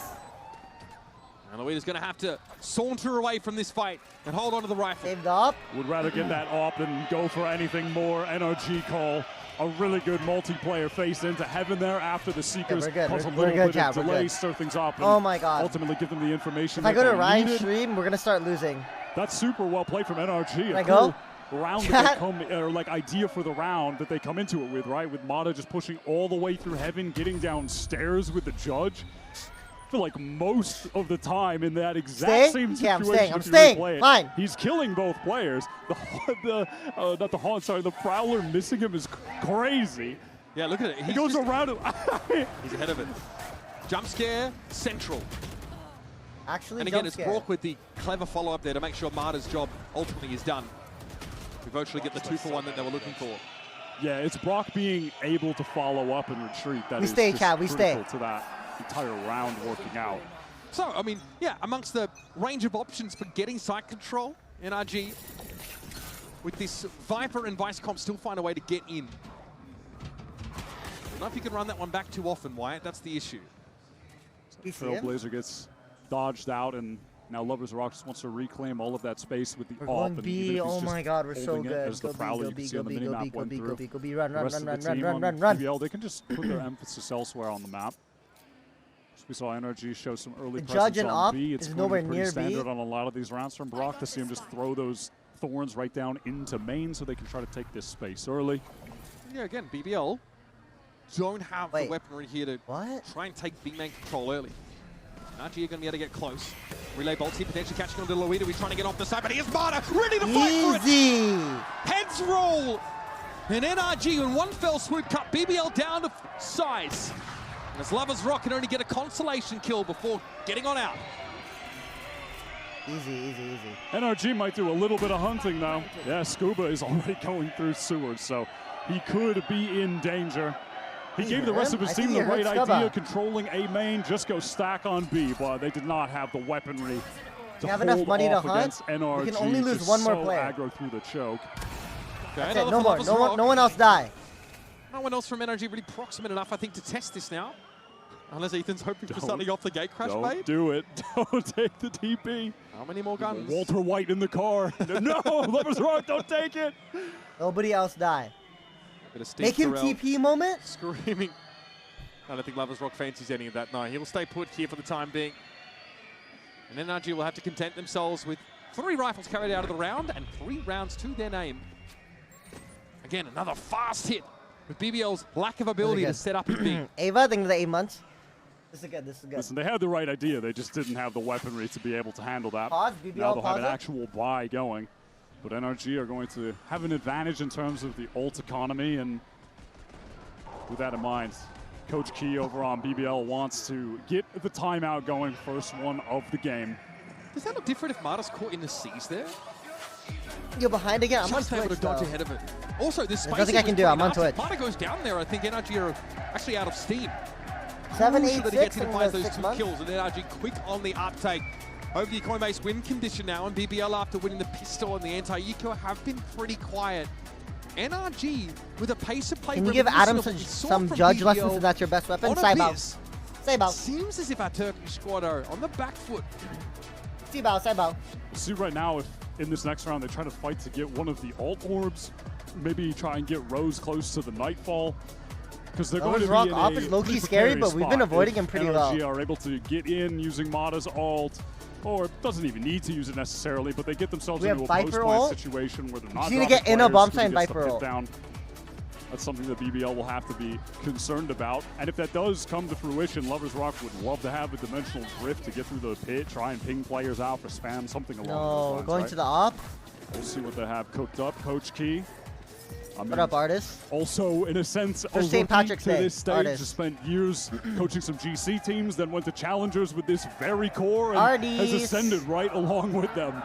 And Loita's going to have to saunter away from this fight and hold on to the rifle. Saved up. Would rather get that op than go for anything more. NRG call a really good multiplayer face into heaven there after the Seekers cause a little bit of delay, stir things up, and oh my God. ultimately give them the information. If I go to Ryan's stream, we're going to start losing. That's super well played from NRG. Can I go? Round that they come, or like idea for the round that they come into it with, right? With Mata just pushing all the way through heaven, getting downstairs with the judge. I feel like most of the time in that exact same situation, I'm staying. Fine. He's killing both players. The Prowler missing him is crazy. Yeah, look at it. He goes around him. He's ahead of it. Jump scare, central. Actually, and again, it's Brock with the clever follow-up there to make sure Mata's job ultimately is done. We virtually get the 2-for-1 that they were looking for. Yeah, it's Brock being able to follow up and retreat. That we is stay, just Chad. We stay. To that entire round working out. So, I mean, yeah, amongst the range of options for getting site control, NRG, with this Viper and Vice comp still find a way to get in. I don't know if you can run that one back too often, Wyatt. That's the issue. Trailblazer gets dodged out, and now Lovers Rock just wants to reclaim all of that space with the We're going B. Oh my God, we're so good. As the Prowler, you can see on the minimap went through. Go B, run. BBL, they can just put their emphasis elsewhere on the map. We saw NRG show some early presence on B. It's nowhere near standard on a lot of these rounds from Brock to see him just throw those thorns right down into main so they can try to take this space early. Yeah, again, BBL don't have the weaponry here to try and take B-main control early. NRG are going to be able to get close. Relay Bolts here potentially catching on to Loida. He's trying to get off the side, but here's Marta ready to fight for it. Heads roll. And NRG in one fell swoop cut BBL down to size. And as Lovers Rock can only get a consolation kill before getting on out. Easy. NRG might do a little bit of hunting now. Yeah, Scuba is already going through sewers, so he could be in danger. He gave the rest of his team the right idea, controlling A main, just go stack on B, but they did not have the weaponry to have enough money to hunt. NRG. We can only lose one more player. Aggro through the choke. That's it, no more. No one else die. No one else from NRG really proximate enough, I think, to test this now. Unless Ethan's hoping for something off the gate crash bait. Don't do it. Don't take the TP. How many more guns? Walter White in the car. No, Lovers Rock, don't take it. Nobody else die. Make him TP moment? Screaming. I don't think Lovers Rock fancies any of that. No, he'll stay put here for the time being. And NRG will have to content themselves with 3 rifles carried out of the round and 3 rounds to their name. Again, another fast hit with BBL's lack of ability to set up and B. Ava, I think the 8 months. This is good. Listen, they had the right idea. They just didn't have the weaponry to be able to handle that. BBL, now they'll have an actual buy going. But NRG are going to have an advantage in terms of the ult economy, and with that in mind, Coach Key over on BBL wants to get the timeout going, first one of the game. Does that look different if Marta's caught in the C's there? You're behind again. I'm on Twitch, able to dodge ahead of it. Also, this there's nothing I can do. I'm on Twitch. Marta goes down there. I think NRG are actually out of steam. 7-8-6 in those 6 kills, and NRG quick on the uptake. Over the Coinbase win condition now, and BBL after winning the pistol and the anti-eco have been pretty quiet. NRG with a pace of play. Can you give Adam some judge BBL lessons if that's your best weapon? Saibao. Seems as if our Turkish squad are on the back foot. Saibao. We'll see right now if in this next round they try to fight to get one of the alt orbs, maybe try and get Rose close to the Nightfall. Because they're going to be in off is low-key scary, but we've been avoiding him pretty well. NRG are able to get in using Mata's ult, or doesn't even need to use it necessarily, but they get themselves into a post-plant situation where they're not going to get in a bomb sign Viper ult. That's something that BBL will have to be concerned about. And if that does come to fruition, Lovers Rock would love to have a dimensional drift to get through the pit, try and ping players out for spam, something along those lines. Going to the op. We'll see what they have cooked up. Coach Key. What up, Artist? Also, in a sense, a St. Patrick's Day. To this stage, just spent years coaching some GC teams, then went to Challengers with this very core and has ascended right along with them.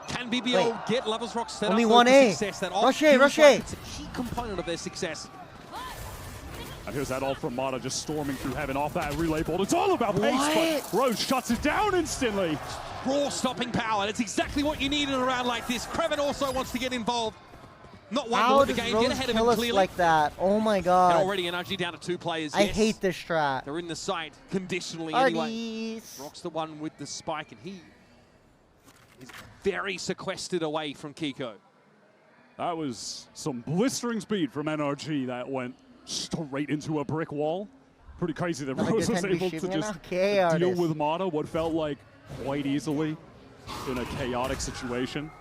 Can BBL get Lovers Rock set only up 1A. Success? That Rush A. It's a key component of their success. And here's that ult from Mata just storming through heaven off that relay bolt. It's all about pace, but Rose shuts it down instantly. Raw stopping power. That's exactly what you need in a round like this. Kreven also wants to get involved. Not one more in the game. Get ahead of him clearly. Like that? Oh my God. And already NRG down to 2 players. I hate this strat. They're in the site conditionally anyway. Rock's the one with the spike, and he is very sequestered away from Kiko. That was some blistering speed from NRG that went straight into a brick wall. Pretty crazy that Rose was able to just deal with Mata what felt like quite easily in a chaotic situation.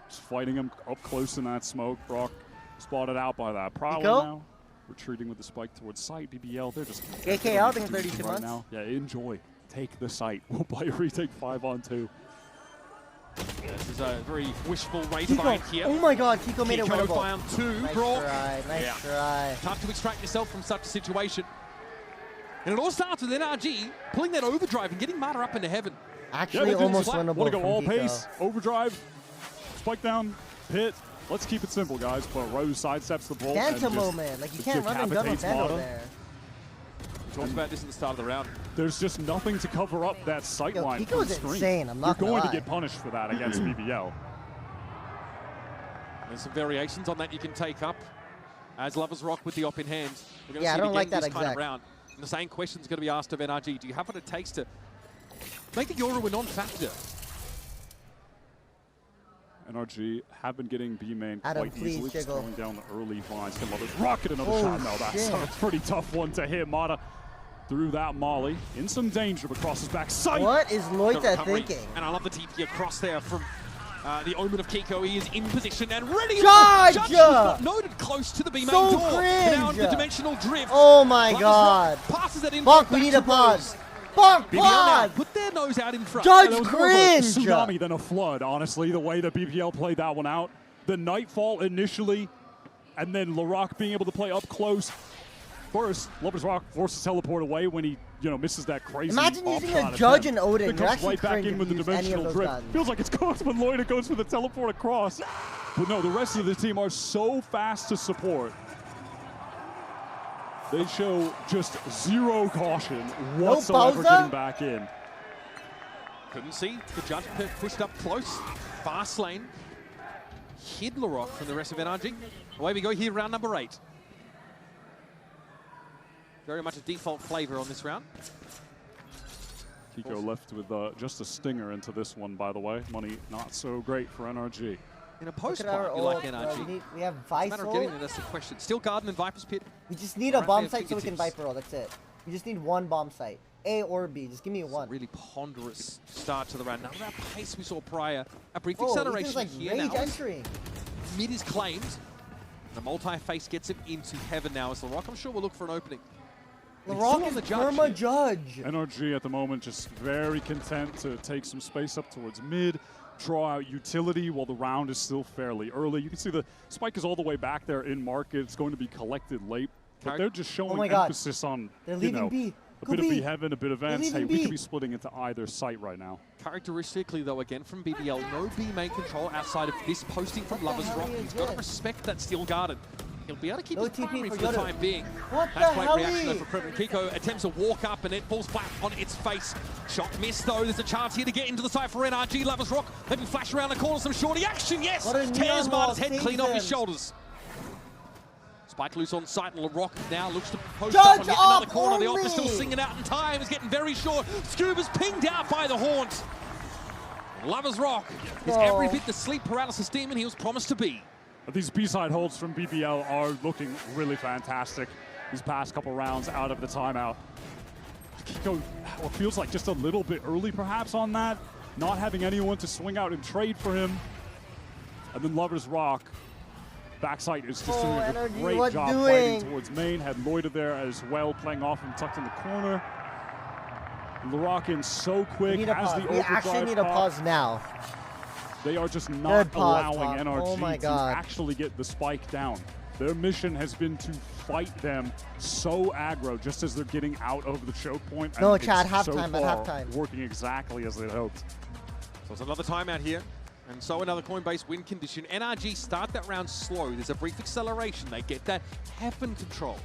Just fighting him up close in that smoke. Brock spotted out by that Prowler now. Retreating with the spike towards site. BBL, they're just AK out in 32 right months. Now. Yeah, enjoy. Take the site. We'll play a retake 5-on-2. This is a very wishful rate fight here. Oh my God, Kiko made it winnable. Found 2. Nice Brock. try, nice try. Tough to extract yourself from such a situation. And it all starts with NRG pulling that overdrive and getting Mata up into heaven. Actually, almost winnable. Want to go all pace, overdrive, spike down, pit. Let's keep it simple, guys. But Rose sidesteps the bolt. Phantom moment. Like, you can't run and gun with Phantom there. We talked about this at the start of the round. There's just nothing to cover up that sight line. Kiko was insane. I'm not You're going to get punished for that against BBL. There's some variations on that you can take up as Lovers Rock with the op in hand. Yeah, I don't like that exact. Kind of The same question is going to be asked of NRG. Do you have what it takes to make the Yoru a non-factor? NRG have been getting B main Adam, quite easily, just jiggle. throwing down the early vines. Can Lovers rocket another shot? No, that's a pretty tough one to hit. Mata through that molly. In some danger, but crosses back sight. What is Loita thinking? And I love the TP across there from the Omen of Kiko. He is in position and ready. Judge! Was not noted close to the B main So door. cringe! Now into dimensional drift. Oh my god. Passes that in. Bonk, we need a pause. Bonk, pause! Put their nose out in front. Judge More of a cringe! tsunami than a flood, honestly, the way that BBL played that one out. The Nightfall initially, and then LaRock being able to play up close. First, Lovers Rock forces teleport away when he, misses that crazy. Imagine using a Judge and Odin. Then comes right back in with the dimensional drift. Feels like it's close when Loita goes for the teleport across. But no, the rest of the team are so fast to support. They show just zero caution whatsoever getting back in. Couldn't see. The Judge pushed up close. Fast lane. Hid LaRock from the rest of NRG. Away we go here, round number 8. Very much a default flavor on this round. Kiko left with just a stinger into this one, by the way. Money not so great for NRG. In a post-part, you like NRG. We have It's a matter of Vital. getting there, that's the question. Still Garden and Viper's Pit. We just need a bomb site so we can Viper roll. That's it. We just need one bomb site. A or B. Just give me one. Really ponderous start to the round. None of that pace we saw prior. A brief Oh, acceleration like here rage now. entering. Mid is claimed. The multi-face gets him into heaven now as LaRock. I'm sure we'll look for an opening. LaRock is perma Judge. NRG at the moment just very content to take some space up towards mid, draw out utility while the round is still fairly early. You can see the spike is all the way back there in market. It's going to be collected late, but they're just showing emphasis on, They're leaving B. a bit of B heaven, a bit of ends. Hey, we could be splitting into either site right now. Characteristically, though, again from BBL, no B main control outside of this posting from Lovers Rock. He's got to respect that Steel Garden. He'll be able to keep his primary for the time being. That's great reaction though for Krevin. Kiko attempts to walk up and it falls flat on its face. Shot missed though. There's a chance here to get into the site for NRG. Lovers Rock. Maybe flash around the corner, some shorty action. Yes! Tears Marta's head clean off his shoulders. Spike loose on site, and LaRock now looks to post up and get another corner. The offer still singing out in time. Is getting very short. Scuba's pinged out by the haunt. Lovers Rock is every bit the sleep paralysis demon he was promised to be. These B-side holds from BBL are looking really fantastic these past couple rounds out of the timeout. Kiko, what feels like just a little bit early perhaps on that, not having anyone to swing out and trade for him. And then Lovers Rock, backside is just doing a great job fighting towards main. Had Loita there as well, playing off and tucked in the corner. LaRock in so quick as the overdrive. We actually need a pause now. They are just not allowing NRG to actually get the spike down. Their mission has been to fight them so aggro just as they're getting out of the choke point. No, Chad, halftime, at halftime. Working exactly as they hoped. So it's another timeout here. And so another Coinbase win condition. NRG start that round slow. There's a brief acceleration. They get that heaven control.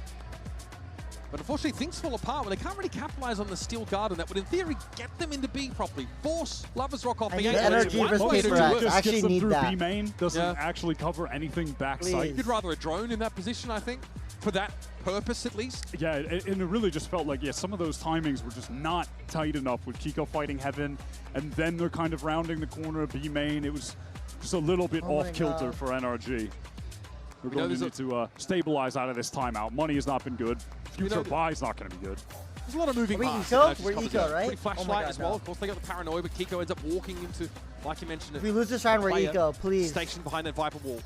But unfortunately, things fall apart when they can't really capitalize on the Steel Garden that would, in theory, get them into B properly. Force Lovers Rock off the A. NRG versus Paper X. I actually need that. B main doesn't actually cover anything backside. You'd rather a drone in that position, I think, for that purpose at least. Yeah, and it really just felt like, some of those timings were just not tight enough with Kiko fighting heaven, and then they're kind of rounding the corner of B main. It was just a little bit off kilter for NRG. We're going to need to stabilize out of this timeout. Money has not been good. Future buy is not going to be good. There's a lot of moving parts. We're eco, right? Pretty flashlight as well. Of course, they got the paranoia, but Kiko ends up walking into, like you mentioned, if we lose this round, we're eco, please. Stationed behind that Viper wall.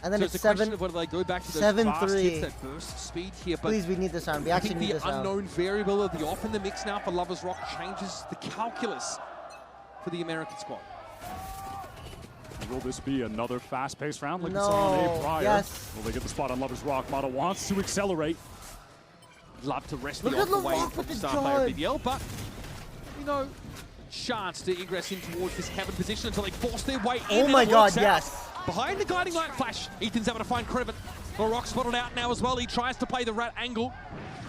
And then so it's a question of whether they go back to those fast hits, that burst speed here. But please, we need this round. We actually need this round. I think the unknown variable of the off in the mix now for Lovers Rock changes the calculus for the American squad. Will this be another fast-paced round like we saw on A prior? Will they get the spot on Lovers Rock? Mata wants to accelerate. Love to rest the off away from the star player BBL, but, chance to ingress in towards this heaven position until they force their way in. Oh my god, yes. Behind the guiding light flash, Ethan's able to find Krevin. LaRock spotted out now as well. He tries to play the rat angle,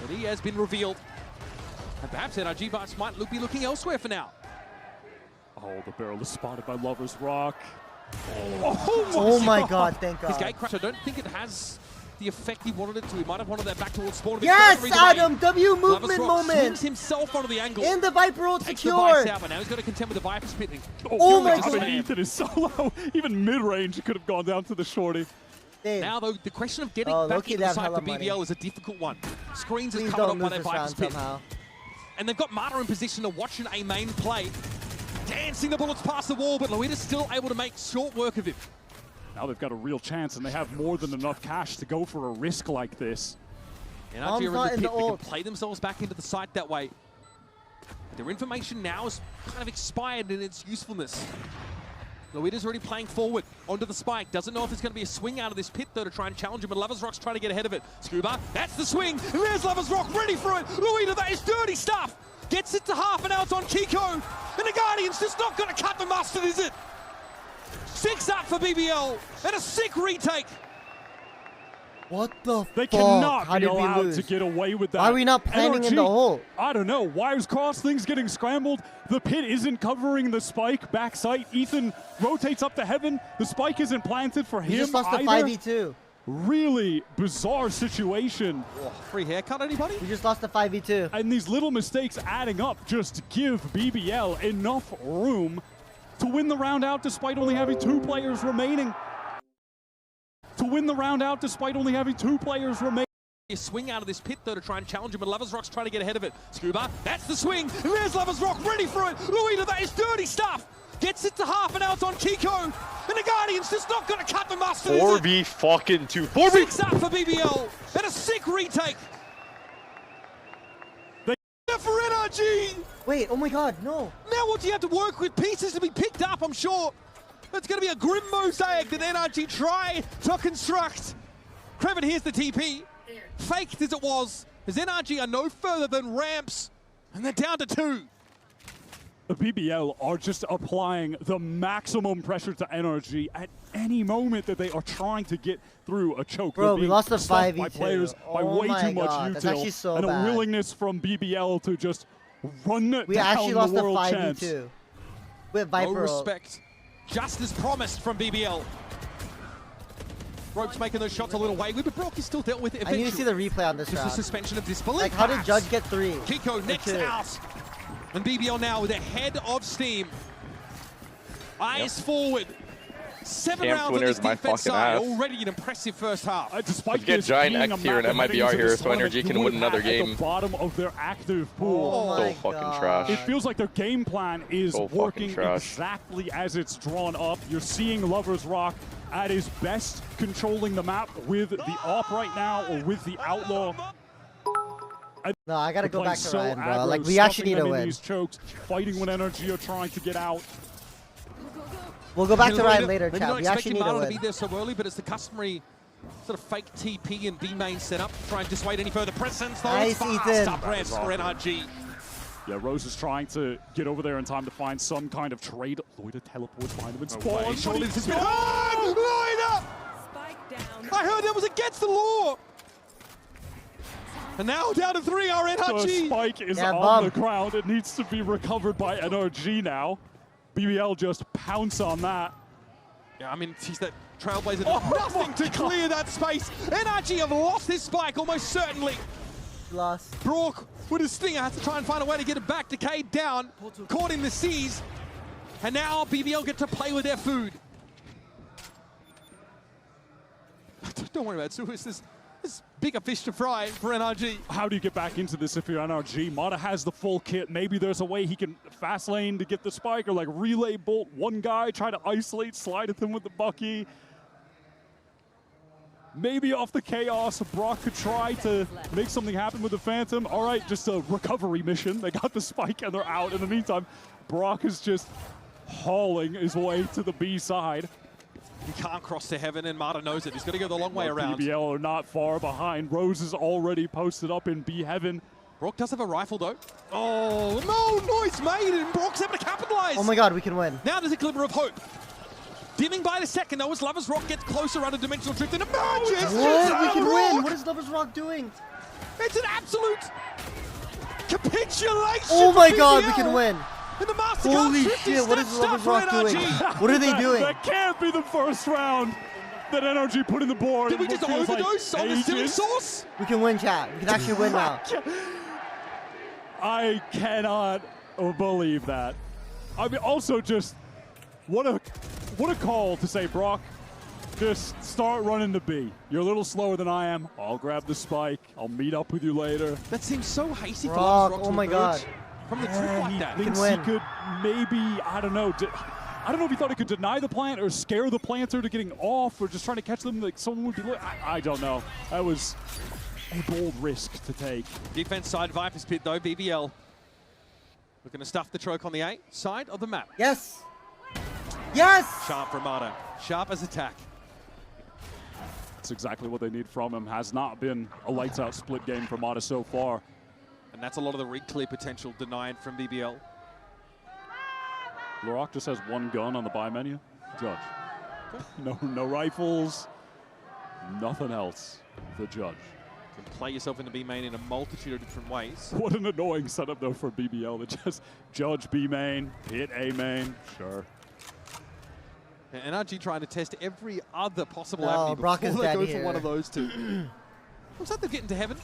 but he has been revealed. And perhaps NRG Bites might be looking elsewhere for now. Oh, the barrel is spotted by Lovers Rock. Oh my god, thank god. His gate crash, I don't think it has the effect he wanted it to. He might have wanted that back towards spawn. Yes, Adam! W movement moment! Swings himself onto the angle. And the Viper ult secured! Out, but now he's got to contend with the Viper spitting. Oh my god! I mean, Ethan is so low. Even mid-range, he could have gone down to the shorty. Damn. Now, though, the question of getting back into the side for BBL is a difficult one. Screens is covered up by their Viper spit. And they've got Marta in position to watch an A main play. Dancing the bullets past the wall, but Luida's still able to make short work of him. Now they've got a real chance, and they have more than enough cash to go for a risk like this. NRG are in the pit. They can play themselves back into the site that way. But their information now is kind of expired in its usefulness. Luida's already playing forward onto the spike. Doesn't know if there's going to be a swing out of this pit, though, to try and challenge him. And Lovers Rock's trying to get ahead of it. Scuba, that's the swing. And there's Lovers Rock ready for it. Luida, that is dirty stuff. Gets it to half, and now it's on Kiko. And the Guardian's just not going to cut the mustard, is it? 6 up for BBL. And a sick retake. What the fuck? They cannot be allowed to get away with that. Why are we not planning NRG, in the hole? I don't know. Wires crossed, things getting scrambled. The pit isn't covering the spike back site. Ethan rotates up to heaven. The spike isn't planted for him He just lost either. a 5v2. Really bizarre situation. Oh, free haircut, anybody? We just lost a 5v2. And these little mistakes adding up just give BBL enough room to win the round out despite only having 2 players remaining. To win the round out despite only having 2 players remaining. A swing out of this pit, though, to try and challenge him, and Lovers Rock's trying to get ahead of it. Scuba, that's the swing. And there's Lovers Rock ready for it. Luida, that is dirty stuff. Gets it to half, and now it's on Kiko. And the Guardian's just not going to cut the mustard. 4v fucking 2. 4v. 6 up for BBL. And a sick retake. For NRG. Wait, oh my god, no. Now what do you have to work with? Pieces to be picked up, I'm sure. It's going to be a grim mosaic that NRG try to construct. Kreven, here's the TP. Faked as it was, as NRG are no further than ramps, and they're down to 2. The BBL are just applying the maximum pressure to NRG at any moment that they are trying to get through a choke. Bro, we lost a 5v2. By players by way too much util so and bad. A willingness from BBL to just run we down actually lost the world a 5v2. champs. With Viper. No respect. Just as promised from BBL. Rope's making those shots a little wayward, but Brock is still dealt with it eventually. I need to see the replay on this Just round. a suspension of disbelief. Like, how did Judge get 3? Kiko next out. And BBL now with a head of steam. Eyes forward. 7 rounds on this defense side. Already an impressive first half. Despite get Giant X here and MIBR here, so NRG can win another game. At the bottom of their active pool. So fucking trash. It feels like their game plan is working exactly as it's drawn up. You're seeing Lovers Rock at his best, controlling the map with the AWP right now or with the Outlaw. No, I gotta go back to Ryan, bro. Aggro, Like, we actually need to win. These chokes, fighting when NRG are trying to get out. We'll go back to Ryan later, chat. chat. We actually need to win. To be there so early, but it's the customary sort of fake TP and B main setup to try and dissuade any further presence. Nice, Ethan. Up ramps for NRG. Yeah, Rose is trying to get over there in time to find some kind of trade. Luida teleports behind him and spawns. Luida! I heard that was against the law. And now down to 3 are NRG. The spike is on the ground. It needs to be recovered by NRG now. BBL just pounce on that. Yeah, I mean, he's that Trailblazer. Nothing to clear that space. NRG have lost this spike almost certainly. Lost. Brock with his stinger has to try and find a way to get it back. Decayed down, caught in the seas. And now BBL get to play with their food. Don't worry about it, There's bigger fish to fry for NRG. How do you get back into this if you're NRG? Mata has the full kit. Maybe there's a way he can fast lane to get the spike or like relay bolt one guy, try to isolate, slide at him with the Bucky. Maybe off the chaos, Brock could try to make something happen with the Phantom. All right, just a recovery mission. They got the spike and they're out. In the meantime, Brock is just hauling his way to the B side. He can't cross to heaven, and Marta knows it. He's got to go the long way around. BBL are not far behind. Rose is already posted up in B heaven. Brock does have a rifle, though. Oh, no, noise made, and Brock's able to capitalize. Oh my god, we can win. Now there's a glimmer of hope. Dimming by the second, though, as Lovers Rock gets closer under Dimensional Drift and emerges. What? We can win. What is Lovers Rock doing? It's an absolute capitulation. Oh my god, we can win. And the Master Holy shit, what is Lovers Rock doing? What are they doing? That can't be the first round. that NRG put in the board. Did we just overdose on the silly sauce? We can win, chat. We can actually win now. I cannot believe that. I mean, also just what a call to say, Brock, just start running to B. You're a little slower than I am. I'll grab the spike. I'll meet up with you later. That seems so hasty for Brock, Rock oh my god. From the trip like that. Thinks he could maybe, I don't know if he thought he could deny the plant or scare the planter to getting off or just trying to catch them like someone would be. I don't know. That was a bold risk to take. Defense side, Viper's Pit though, BBL. Looking to stuff the choke on the A side of the map. Yes! Yes! Sharp Ramada. Sharp as attack. That's exactly what they need from him. Has not been a lights out split game for Mata so far. And that's a lot of the re-clear potential denied from BBL. Larocque just has one gun on the buy menu. Judge. No rifles, nothing else. The Judge. You can play yourself into B main in a multitude of different ways. What an annoying setup though for BBL to just Judge B main, hit A main, sure. And NRG trying to test every other possible avenue Brock before is they go here. for one of those two. Looks like they're getting to heaven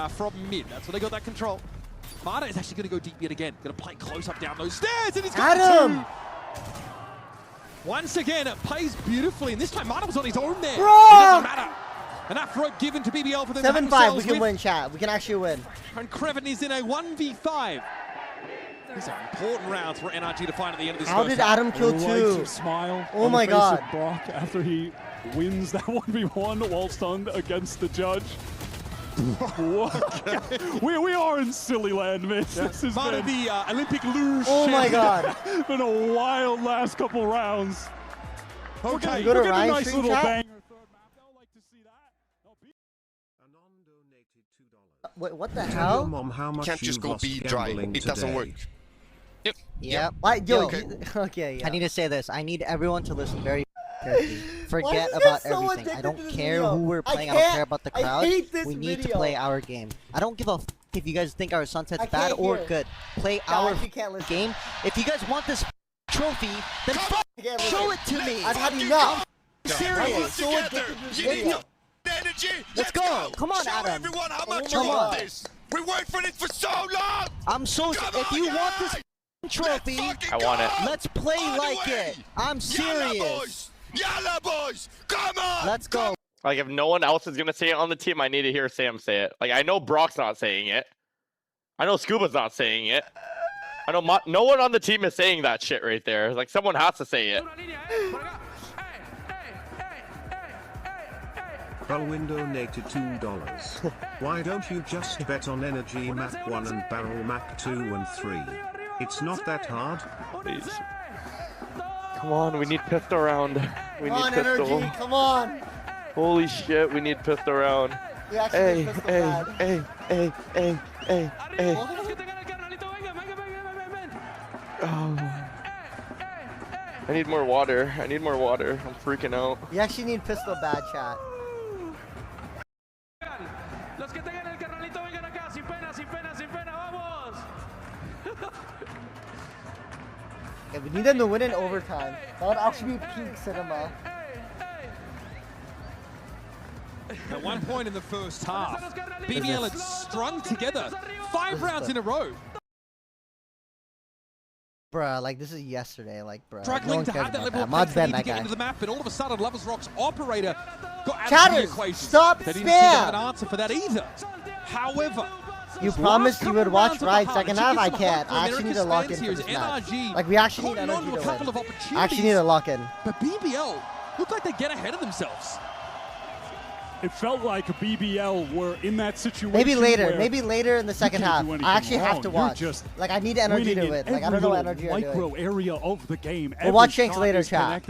from mid. That's where they got that control. Mata is actually going to go deep yet again. Going to play close up down those stairs, and he's got two. Once again, it plays beautifully, and this time Mata was on his own there. It doesn't matter. Enough rope given to BBL for them 7-5, we can win, chat. We can actually win. And Creven is in a 1v5. These are important rounds for NRG to find at the end of this. How did Adam kill two? Smile oh my god. Brock after he wins that 1v1 while stunned against the Judge. we are in silly land, Mitch. Yeah. This is part of the Olympic luge. Oh my god. Been a wild last couple rounds. Okay, we're getting a nice little banger. Wait, what the hell? Mom, how much Can't just go be dry. It doesn't work. Yep. Yep. Yo, okay. Okay, yeah. I need to say this. I need everyone to listen very carefully. Forget about everything. I don't care who we're playing. I don't care about the crowd. We need to play our game. I don't give a f if you guys think our Sunset's bad or good. Play our game. If you guys want this trophy, then show it to me. I've had enough. I'm serious. Energy. Let's go. Come on, Show Adam. everyone how much you want this. We worked for it for so long. I'm so if you want this trophy, I want it. Let's play like it. I'm serious. Yalla boys, come on. Let's go. Like if no one else is gonna say it on the team, I need to hear Sam say it. Like I know Brock's not saying it. I know Scuba's not saying it. I know no one on the team is saying that shit right there. Like someone has to say it. Window donated $2. Why don't you just bet on NRG map 1 and barrel map 2 and 3? It's not that hard. Please. Come on, we need pistol round. We need pistol. NRG, come on. Holy shit, we need pistol round. We actually need pistol round. Hey. Oh. I need more water. I'm freaking out. You actually need pistol bad, chat. Yeah, we need them to win in overtime. That would actually be peak cinema. At one point in the first half, BBL had strung together 5 rounds in a row. Bruh, like this is yesterday, like bruh. Struggling to have that level of intensity to get into the map, and all of a sudden, Lovers Rock's operator got out of the equation. Stop they didn't spam! seem to have an answer for that either. However, you promised you would watch right second half. I can't. I actually need to lock in for this match. Like we actually need energy to win. I actually need to lock in. But BBL looked like they get ahead of themselves. It felt like BBL were in that situation. Maybe later in the second half. I actually have to watch. Like I need energy to win. Like I don't know what energy I do. Micro area of the game. We'll watch Shanks later, chat.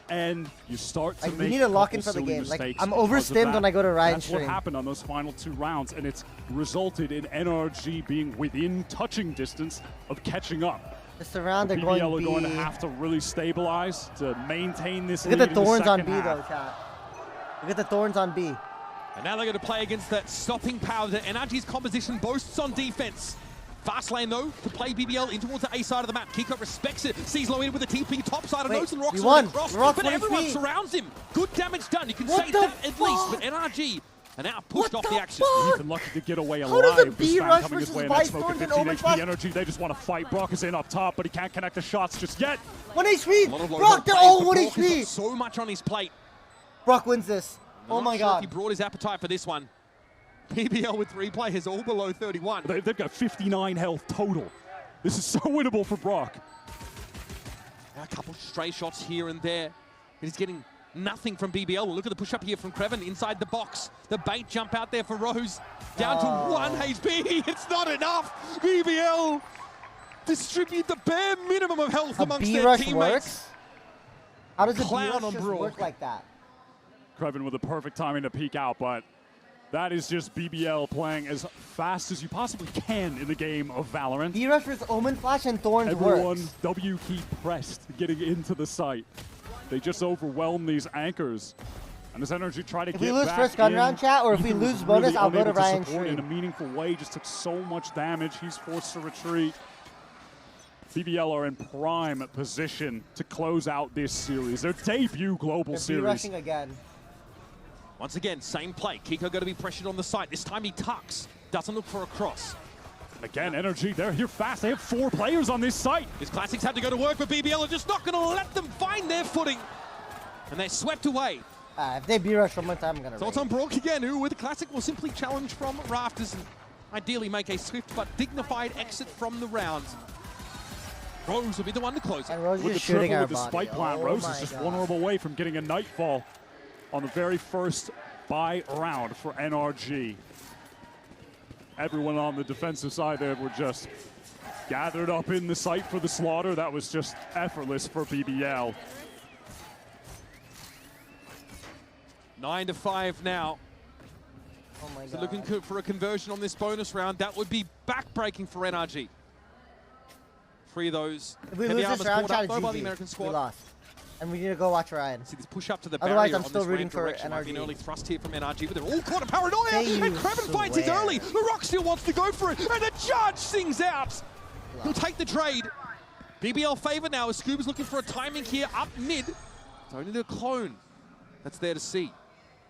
And you start to make we need to lock in for the game. Like I'm overstimmed when I go to Ryan stream. That's what happened on those final 2 rounds, and it's resulted in NRG being within touching distance of catching up. This round they're BBL going B. are going to have to really stabilize to maintain this. Look at the thorns on B though, chat. Look at the thorns on B. And now they're going to play against that stopping power that NRG's composition boasts on defense. Fast lane though to play BBL in towards the A side of the map. Kiko respects it, sees low in with a TP top side of nose and rocks across, but everyone surrounds him. Good damage done, you can say that at least, but NRG are now pushed off the action. Even lucky to get away alive. How does a B Spam rush coming his versus way, and that smoke Bystone at and 15 Omen HP energy. They just want to fight. Brock is in up top, but he can't connect the shots just yet. 1 HP! A lot of low Brock, health oh, plays, 1 but Brock has HP! got so much on his plate. Brock wins this. Oh my Sure god. if he brought his appetite for this one. BBL with 3 players all below 31. They've got 59 health total. This is so winnable for Brock. A couple stray shots here and there. He's getting nothing from BBL. Look at the push up here from Creven inside the box. The bait jump out there for Rose. Down to 1 HP. It's not enough. BBL distribute the bare minimum of health amongst their teammates. Works? How does a Clown B-Rush just work like that? Creven with the perfect timing to peek out, but that is just BBL playing as fast as you possibly can in the game of Valorant. B-Rush versus Omen Flash and Thorns Everyone works. W key pressed, getting into the site. They just overwhelm these anchors. And this energy try to get back in. If we lose first gun round, chat, or if we lose bonus, really I'll go to Ryan support in a meaningful way. Just took so much damage. He's forced to retreat. BBL are in prime position to close out this series. Their debut global series. Rushing again. Once again, same play. Kiko going to be pressured on the side. This time he tucks. Doesn't look for a cross. Again, energy, they're here fast. They have 4 players on this site. His classics had to go to work, but BBL are just not going to let them find their footing. And they're swept away. If they B-Rush one more time, I'm going to So it's on Brock again, who with the classic will simply challenge from rafters and ideally make a swift but dignified exit from the round. Rose will be the one to close it. And Rose with is the shooting triple our with the body. spike plant, Rose is just 1 orb away from getting a nightfall on the very first buy round for NRG. Everyone on the defensive side there were just gathered up in the site for the slaughter. That was just effortless for BBL. 9-5 now. Oh my god. So looking for a conversion on this bonus round. That would be backbreaking for NRG. 3 of those. If we lose this round, chat, by the American squad. We lost. And we need to go watch Ryan. See this push up to the Otherwise, barrier I'm still on this rooting for direction. Might be an NRG. early thrust here from NRG, but they're all caught in paranoia. And Creven finds it early. The Rock still wants to go for it, and the judge sings out. He'll take the trade. BBL favor now as Scuba's looking for a timing here up mid. It's only the clone that's there to see.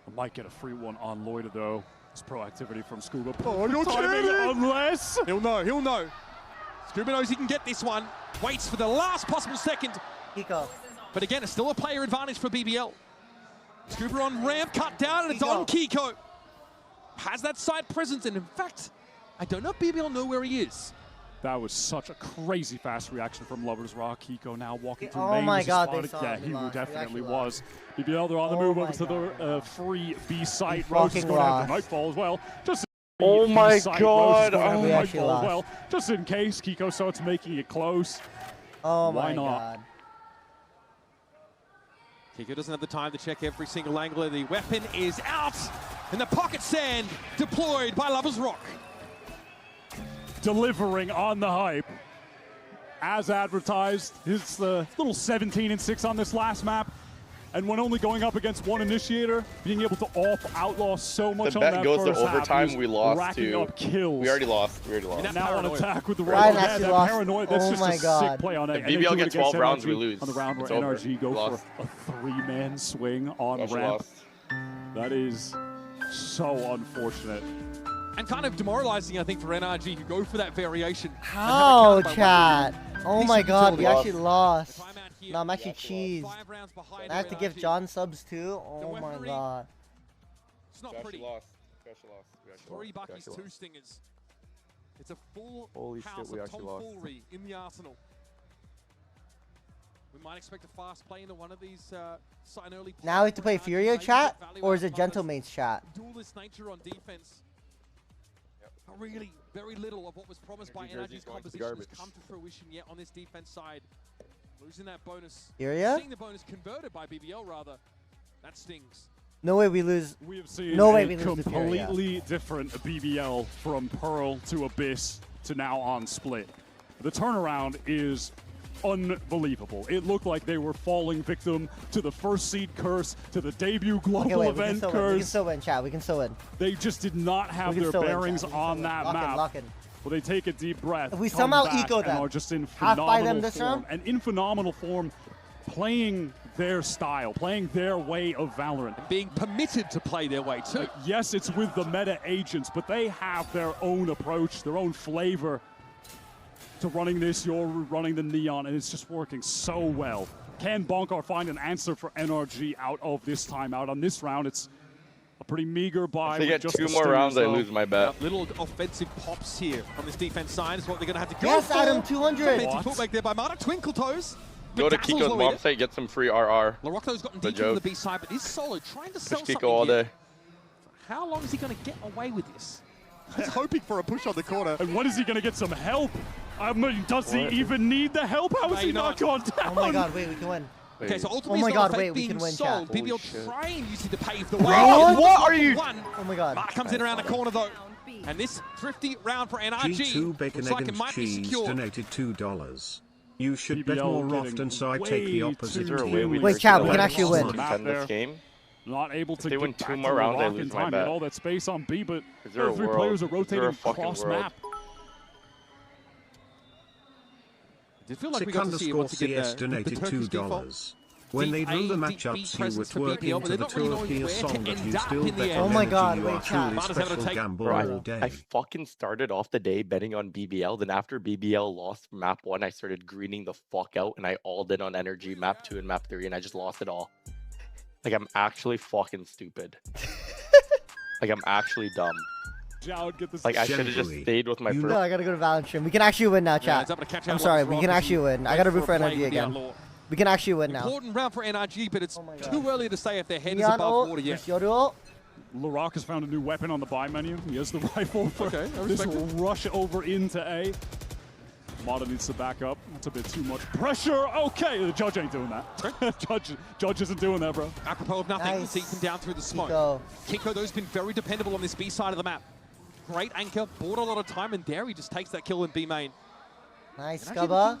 I might get a free one on Loida though. It's proactivity from Scuba. Oh, you're kidding! Unless he'll know. Scuba knows he can get this one. Waits for the last possible second. Kiko. But again, it's still a player advantage for BBL. Scuba on ramp, cut down, and it's on Kiko. Has that side presence, and in fact, I don't know if BBL know where he is. That was such a crazy fast reaction from Lovers Rock. Kiko now walking through Oh main. my Was god, spotted. they saw Yeah, it. he Lost. definitely We was. BBL, they're on the move over to the free B site. We Rose is fucking going to have the lost. Nightfall as well. Just Oh B my site, god. Rose is going to have We the actually Nightfall as lost. well. Just in case Kiko starts making it close. Oh Why my not? god. Kiko doesn't have the time to check every single angle. The weapon is out, and the pocket sand deployed by Lovers Rock. Delivering on the hype. As advertised, it's the little 17-6 on this last map. And when only going up against one initiator, being able to outlaw so much The on that bet goes to first half, overtime. We lost racking to. up kills. We already lost. Now on attack with the Ryan right. actually That lost. paranoid. That's Oh just my a god. sick play on it. If BBL gets 12 rounds, we lose. On the round It's where over. NRG go Lost. for a 3-man swing on Actually ramp. lost. That is so unfortunate. And kind of demoralizing, I think, for NRG to go for that variation. How, chat? Oh Piece my of god, we utility. actually lost. here. No, I'm actually cheesed. I have to give John subs too. Oh my god. It's not pretty. Lost. We actually lost. 3 buckies, 2 stingers. It's a full Holy house shit, we of actually lost. tomfoolery in the arsenal. We might expect a fast play into one of these sign early. Now we have to play Furio chat, or is it Gentlemates chat? Duelist nature on defense. Really, very little of what was promised by NRG's composition has come to fruition yet on this defense side. Losing that bonus. Furia? Seeing the bonus converted by BBL rather. That stings. No way we lose. We have seen no way a we lose to Furia. completely different BBL from Pearl to Abyss to now on Split. The turnaround is unbelievable. It looked like they were falling victim to the first seed curse, to the debut global event curse. We can still win, chat. We can still win. They just did not have their bearings on that map. Lock in. Well, they take a deep breath. If we somehow eco them, and are just in phenomenal form. round? And in phenomenal form, playing their style, playing their way of Valorant. And being permitted to play their way too. Yes, it's with the meta agents, but they have their own approach, their own flavor to running this. You're running the Neon, and it's just working so well. Can Bonkar find an answer for NRG out of this timeout? On this round, it's a pretty meager buy. If they get 2 more rounds, I lose my bet. Little offensive pops here from this defense side is what they're going to have to go yes, for. Adam, 200. Putback there by Marta. Twinkle Toes. Go to Kiko's bomb site, get some free RR. Larocco's gotten deep into the B side, but is solo trying to sell Push Kiko something all here. day. How long is he going to get away with this? He's hoping for a push on the corner. And when is he going to get some help? I mean, does he even need the help? How is he not gone down? Oh my god, wait, we can win. Okay, so ultimately, oh my god, wait, we can win, sold. chat. BBL trying using to pave the way. What are you? Oh my god. Mark comes in around the corner though. And this thrifty round for NRG G2 Bacon looks like Egg it might and be Cheese secure. donated $2. You should BBL bet more often, so I take the opposite team. Wait, chat, we can actually win. This game. Not able to they win get 2 more rounds, I lose my time. bet. Get all that space on B, but the 3 players are rotating cross map. I feel like we got to see once again CS donated $2. When they drew the matchups, you were twerking to the Turkey song, but you still bet oh my god, you are truly special gamble all day. I fucking started off the day betting on BBL, then after BBL lost map 1, I started greening the fuck out, and I all in on NRG map 2 and map 3, and I just lost it all. Like, I'm actually fucking stupid. Like, I'm actually dumb. Like, I should have just stayed with my first. No, I gotta go to Valorant stream. We can actually win now, chat. I'm sorry, we can actually win. I gotta root for NRG again. We can actually win now. Important round for NRG, but it's too early to say if their head is above water yet. Larocque has found a new weapon on the buy menu. He has the rifle for this rush over into A. Mata needs to back up. That's a bit too much pressure. Okay, the judge ain't doing that. Judge isn't doing that, bro. Apropos of nothing, nice. Deep down through the smoke. Kiko, though, has been very dependable on this B side of the map. Great anchor, bought a lot of time, and there he just takes that kill in B main. Nice, Scubba.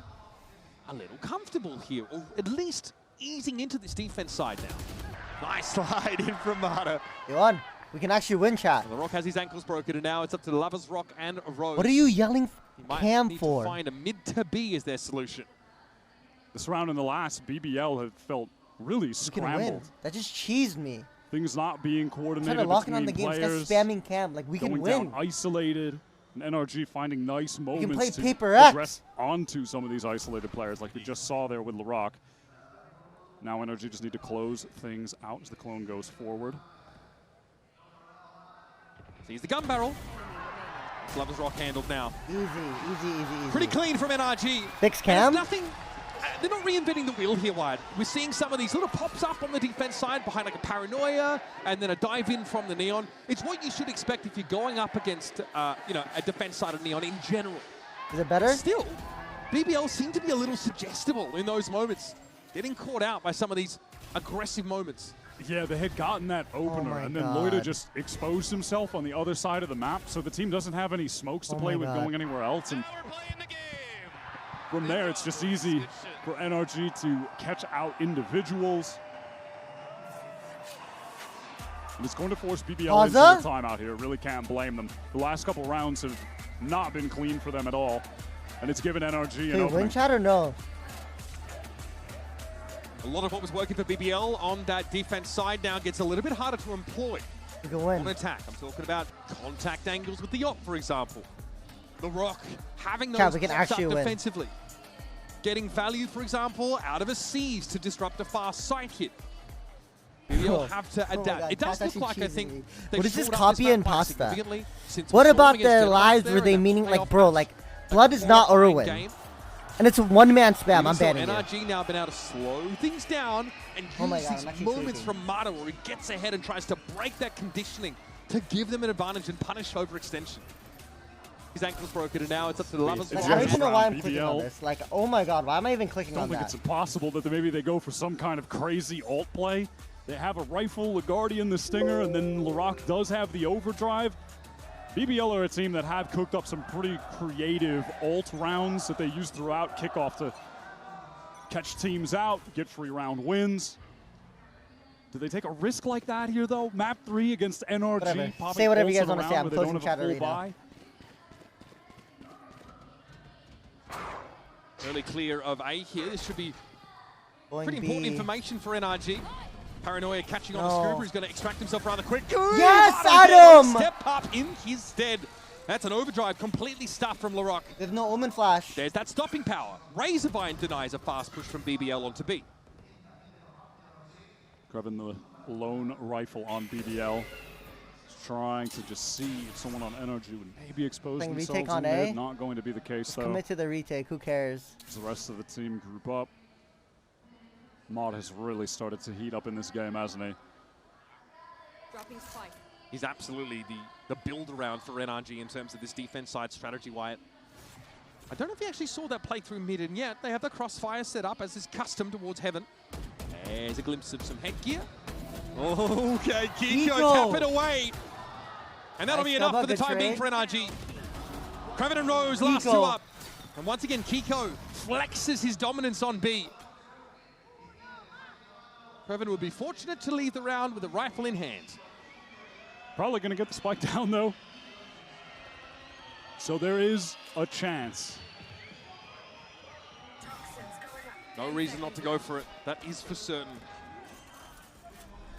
A little comfortable here, or at least easing into this defense side now. Nice slide in from Mata. You won. We can actually win, chat. And the Rock has his ankles broken, and now it's up to the Lovers, Rock, and Rose. What are you yelling Cam need for? To find a mid to B is their solution. This round in the last, BBL had felt really scrambled. That just cheesed me. Things not being coordinated locking between on the game, players. spamming Cam. Like, we can win. Down isolated. And NRG finding nice moments to Paper progress onto some of these isolated players, like we just saw there with Larocque. Now NRG just need to close things out as the clone goes forward. Sees the gun barrel. Lovers Rock handled now. Easy. Pretty clean from NRG. Fix Cam? Nothing. They're not reinventing the wheel here, Wyatt. We're seeing some of these little pops up on the defense side behind like a Paranoia and then a dive in from the Neon. It's what you should expect if you're going up against, you know, a defense side of Neon in general. Is it better? Still, BBL seem to be a little suggestible in those moments, getting caught out by some of these aggressive moments. Yeah, they had gotten that opener, and then Loida just exposed himself on the other side of the map, so the team doesn't have any smokes to play with going anywhere else. And from there, it's just easy for NRG to catch out individuals. And it's going to force BBL into a timeout here. Really can't blame them. The last couple rounds have not been clean for them at all, and it's given NRG an opening. Win chat or no? A lot of what was working for BBL on that defense side now gets a little bit harder to employ. We can win. On attack. I'm talking about contact angles with the Op, for example. The Rock having those we can actually up win. defensively. Getting value, for example, out of a Seize to disrupt a fast side hit. You'll have to adapt. It does look like, I think, what is this copy and pasta? What about the lives where they meaning, like, bro, like, Blood is not Irwin. And it's a one-man spam. I'm banning you. NRG now been able to slow things down and use these moments from Mata where he gets ahead and tries to break that conditioning to give them an advantage and punish overextension. His ankle's broken, and now it's up to the Lovers. I don't even know why I'm clicking on this. Like, oh my god, why am I even clicking on that? I don't think it's impossible that maybe they go for some kind of crazy alt play. They have a rifle, a Guardian, the Stinger, and then Larocque does have the overdrive. BBL are a team that have cooked up some pretty creative alt rounds that they use throughout kickoff to catch teams out, get free round wins. Do they take a risk like that here, though? Map 3 against NRG. Say whatever you guys want to say. I'm closing chat arena. Early clear of A here. This should be pretty B. important information for NRG. Paranoia catching on the Scuba. He's going to extract himself rather quick. Yes, s0m! Step up in his stead. That's an overdrive, completely stuffed from Larocque. There's no Omen Flash. There's that stopping power. Razorvine denies a fast push from BBL onto B. Grabbing the lone rifle on BBL. Trying to just see if someone on NRG would maybe expose themselves in mid. Not going to be the case, though. Commit to the retake. Who cares? The rest of the team group up. Mod has really started to heat up in this game, hasn't he? Dropping spike. He's absolutely the build-around for NRG in terms of this defense side strategy, Wyatt. I don't know if he actually saw that play through mid, and yet they have the crossfire set up as is custom towards heaven. There's a glimpse of some headgear. Okay, Kiko tap it away. And that'll be enough for the time being for NRG. Kraven and Rose, last two up. And once again, Kiko flexes his dominance on B. Kraven would be fortunate to leave the round with a rifle in hand. Probably going to get the spike down, though. So there is a chance. No reason not to go for it. That is for certain.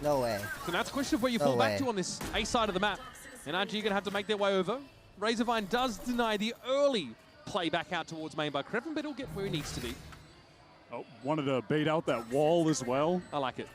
No way. So that's a question of where you fall back to on this A side of the map. NRG going to have to make their way over. Razorvine does deny the early play back out towards main by Kraven, but he'll get where he needs to be. Oh, wanted to bait out that wall as well. I like it.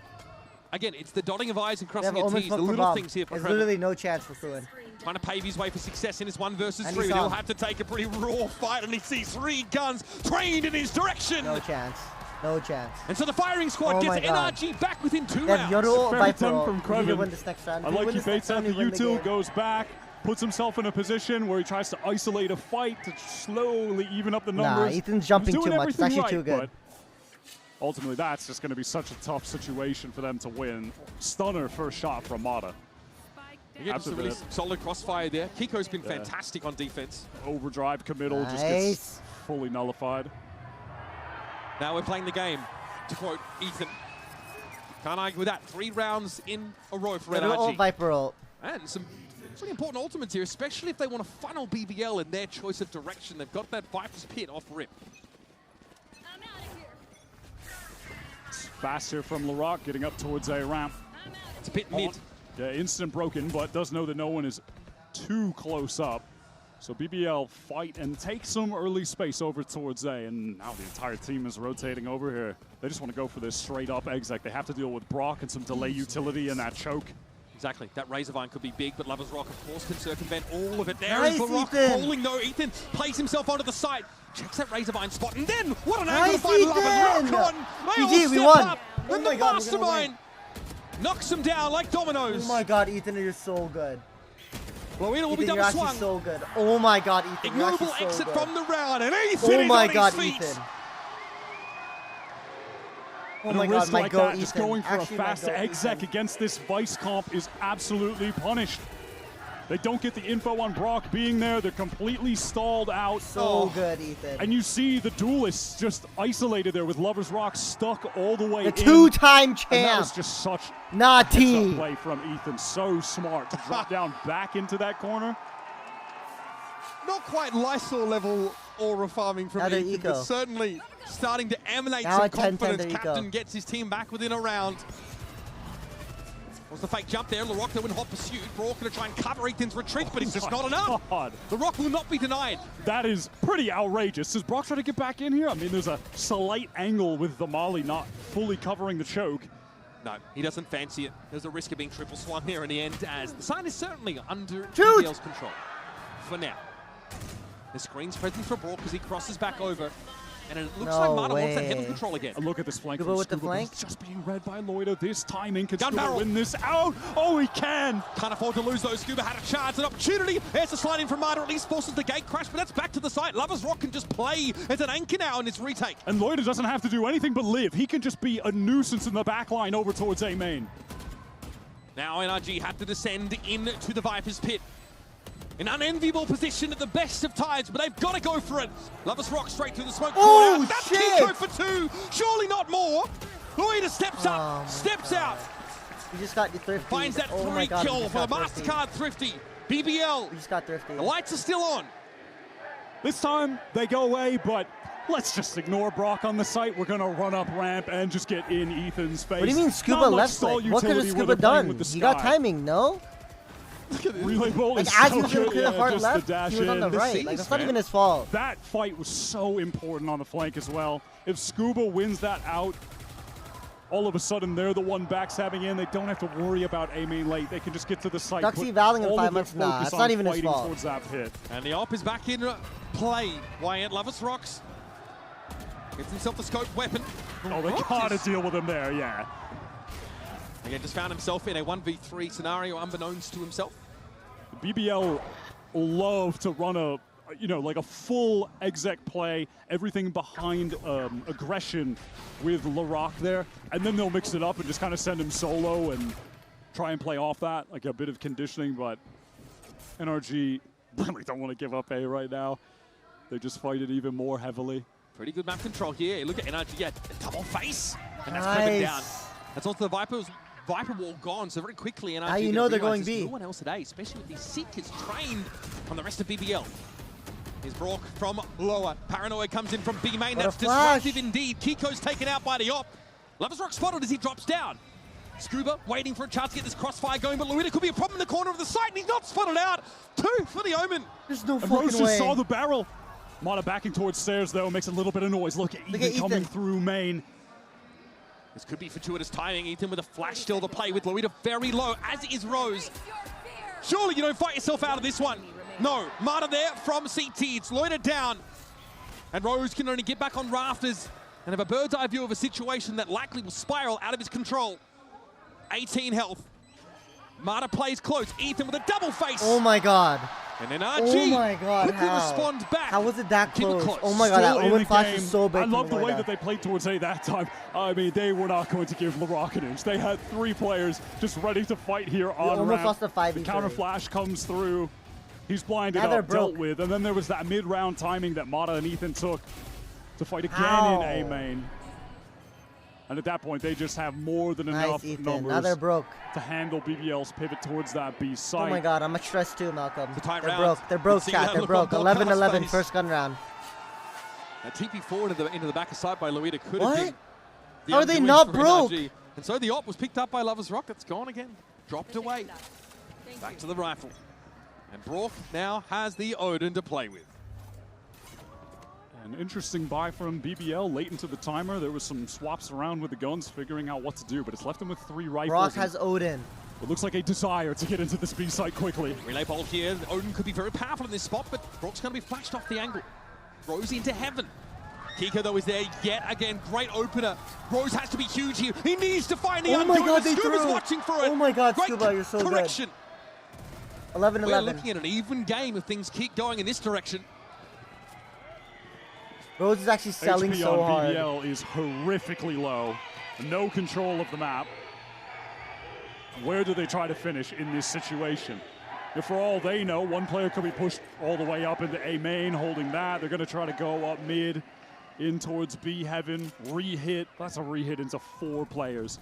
Again, it's the dotting of I's and crossing of T's, the little things here for Kraven. There's literally no chance for Fruin. Trying to pave his way for success in his 1 versus 3. He'll have to take a pretty raw fight, and he sees 3 guns trained in his direction. No chance. No chance. And so the firing squad gets NRG back within 2 rounds. Fair attempt from Kraven. I like he baits out the util, goes back, puts himself in a position where he tries to isolate a fight to slowly even up the numbers. Nah, Ethan's jumping too much. It's actually too good. Ultimately, that's just going to be such a tough situation for them to win. Stunner first shot from Mata. Again, just a really solid crossfire there. Kiko's been fantastic on defense. Overdrive committal just gets fully nullified. Now we're playing the game, to quote Ethan. Can't argue with that. 3 rounds in a row for NRG. Viper ult. And some really important ultimates here, especially if they want to funnel BBL in their choice of direction. They've got that Viper's Pit off rip. Faster from Larocque, getting up towards a ramp. It's a bit mid. Yeah, instant broken, but does know that no one is too close up. So BBL fight and take some early space over towards A, and now the entire team is rotating over here. They just want to go for this straight up exec. They have to deal with Brock and some delay utility and that choke. Exactly. That Razorvine could be big, but Lover's Rock, of course, can circumvent all of it. There is Larocque falling, though. Ethan plays himself onto the side. Checks that Razorvine spot, and then what an angle to find Lover's Rock on. GG, we won. Up, and the Mastermind knocks him down like dominoes. Oh my god, Ethan, you're so good. Blow-in will be double swung. So good. Oh my god, Ethan. Ignoble so exit good. from the round, and Ethan oh my is on god, his feet. Ethan. Oh and my a god, risk my like go, that, Ethan. just going for Actually, a fast exec against this Vice comp is absolutely punished. They don't get the info on Brock being there. They're completely stalled out. So good, Ethan. And you see the duelists just isolated there with Lover's Rock stuck all the way in. The 2-time champ. And that was just such a play from Ethan. So smart to drop down back into that corner. Not quite Lysol level aura farming from Ethan, but certainly starting to emanate some confidence. Captain gets his team back within a round. Was the fake jump there? Larocque though in hot pursuit. Brock going to try and cover Ethan's retreat, but it's just not enough. Larocque will not be denied. That is pretty outrageous. Does Brock try to get back in here? I mean, there's a slight angle with the Molly not fully covering the choke. No, he doesn't fancy it. There's a risk of being triple swung here in the end, as the side is certainly under BBL's control for now. The screen's present for Brock as he crosses back over. And it looks like Mata wants that heaven control again. And look at this flank from with the flank. Just being read by Loida. This timing can Scuba win this out. Oh, he can. Can't afford to lose though. Scuba had a chance, an opportunity. There's a slide in from Mata. At least forces the gate crash, but that's back to the site. Lover's Rock can just play as an anchor now in this retake. And Loida doesn't have to do anything but live. He can just be a nuisance in the back line over towards A main. Now NRG have to descend into the Viper's Pit. An unenviable position at the best of times, but they've got to go for it. Lover's Rock straight through the smoke. Oh, that's shit! Kiko for 2. Surely not more. Loida steps up, steps out. You just got your Thrifty. Finds that 3 kill for the MasterCard Thrifty. BBL. We just got Thrifty. The lights are still on. This time they go away, but let's just ignore Brock on the site. We're going to run up ramp and just get in Ethan's face. What do you mean Scuba left side? What could have Scuba done? He got timing, no? Relay ball like, is as so he was going to clear the hard left, he was on the right. Scenes, like, that's not even his fault. That fight was so important on the flank as well. If Scuba wins that out, all of a sudden they're the one backstabbing in. They don't have to worry about A main late. They can just get to the site. Duxie Valing in 5 months? Nah, it's not even his fault. Towards that pit. And the op is back in play. Wyatt Lovers rocks. Gets himself the scope weapon. Oh, they gotta deal with him there, yeah. Again, just found himself in a 1v3 scenario unbeknownst to himself. BBL love to run a, like a full exec play, everything behind aggression with Larocque there, and then they'll mix it up and just kind of send him solo and try and play off that, like a bit of conditioning, but NRG really don't want to give up A right now. They just fight it even more heavily. Pretty good map control here. Look at NRG, yeah, double face, and that's Criven down. That's also the Viper wall gone, so very quickly NRG. How you know they're going B? No one else today, especially with these Seekers trained on the rest of BBL. Here's Brock from lower. Paranoid comes in from B main. That's disruptive indeed. Kiko's taken out by the op. Lovers Rock spotted as he drops down. Scuba waiting for a chance to get this crossfire going, but Luida could be a problem in the corner of the site, and he's not spotted out. 2 for the Omen. There's no and fucking Rose way. just saw the barrel. Mata backing towards stairs, though, makes a little bit of noise. Look at Ethan coming through main. This could be fortuitous timing. Ethan with a flash still to play with Luida very low, as is Rose. Surely you don't fight yourself out of this one. No, Mata there from CT. It's Luida down. And Rose can only get back on rafters and have a bird's eye view of a situation that likely will spiral out of his control. 18 health. Mata plays close. Ethan with a double face. Oh my god. And then NRG oh my god, quickly responds back. How was it that close? Oh my god, that Omen flash is so big. I love the way that they played towards A that time. I mean, they were not going to give Larocque an inch. They had 3 players just ready to fight here on ramp. The counter flash comes through. He's blinded up, dealt with. And then there was that mid-round timing that Mata and Ethan took to fight again in A main. And at that point, they just have more than enough numbers to handle BBL's pivot towards that B site. Oh my god, I'm stressed too, Malcolm. They're broke. They're broke, chat. They're broke. 11-11, first gun round. Now TP forward into the back of side by Luida could have been. How are they not broke? NRG. And so the op was picked up by Lovers Rock. It's gone again. Dropped away. Back to the rifle. And Brock now has the Odin to play with. An interesting buy from BBL late into the timer. There was some swaps around with the guns, figuring out what to do, but it's left him with 3 rifles. Brock has Odin. It looks like a desire to get into this B site quickly. Relay ball here. Odin could be very powerful in this spot, but Brock's going to be flashed off the angle. Rose into heaven. Kiko, though, is there yet again. Great opener. Rose has to be huge here. He needs to find the Oh my god, they Scuba's threw. watching for it. Oh my god, Great Scuba, you're so correction. good. 11-11. We're looking at an even game if things keep going in this direction. Rose is actually selling HP so on hard. BBL is horrifically low. No control of the map. Where do they try to finish in this situation? If for all they know, one player could be pushed all the way up into A main, holding that. They're going to try to go up mid, in towards B heaven, re-hit. That's a re-hit into 4 players.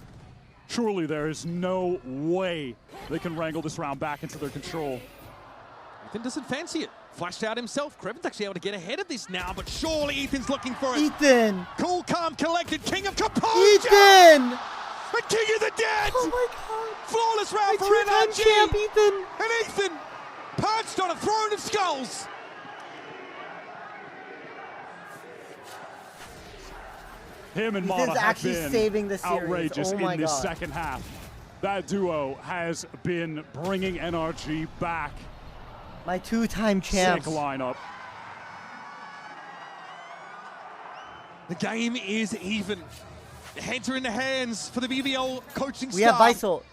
Surely there is no way they can wrangle this round back into their control. Ethan doesn't fancy it. Flashed out himself. Creven's actually able to get ahead of this now, but surely Ethan's looking for it. Ethan! Cool, calm, collected, king of composure! Ethan! The king of the dead! Oh my god! Flawless round for NRG! Champ, Ethan! And Ethan, perched on a throne of skulls! Him and Mata have been saving the series. outrageous in this second half. That duo has been bringing NRG back. My 2-time champ. Sick lineup. The game is even. The heads are in the hands for the BBL coaching staff. We have Visol.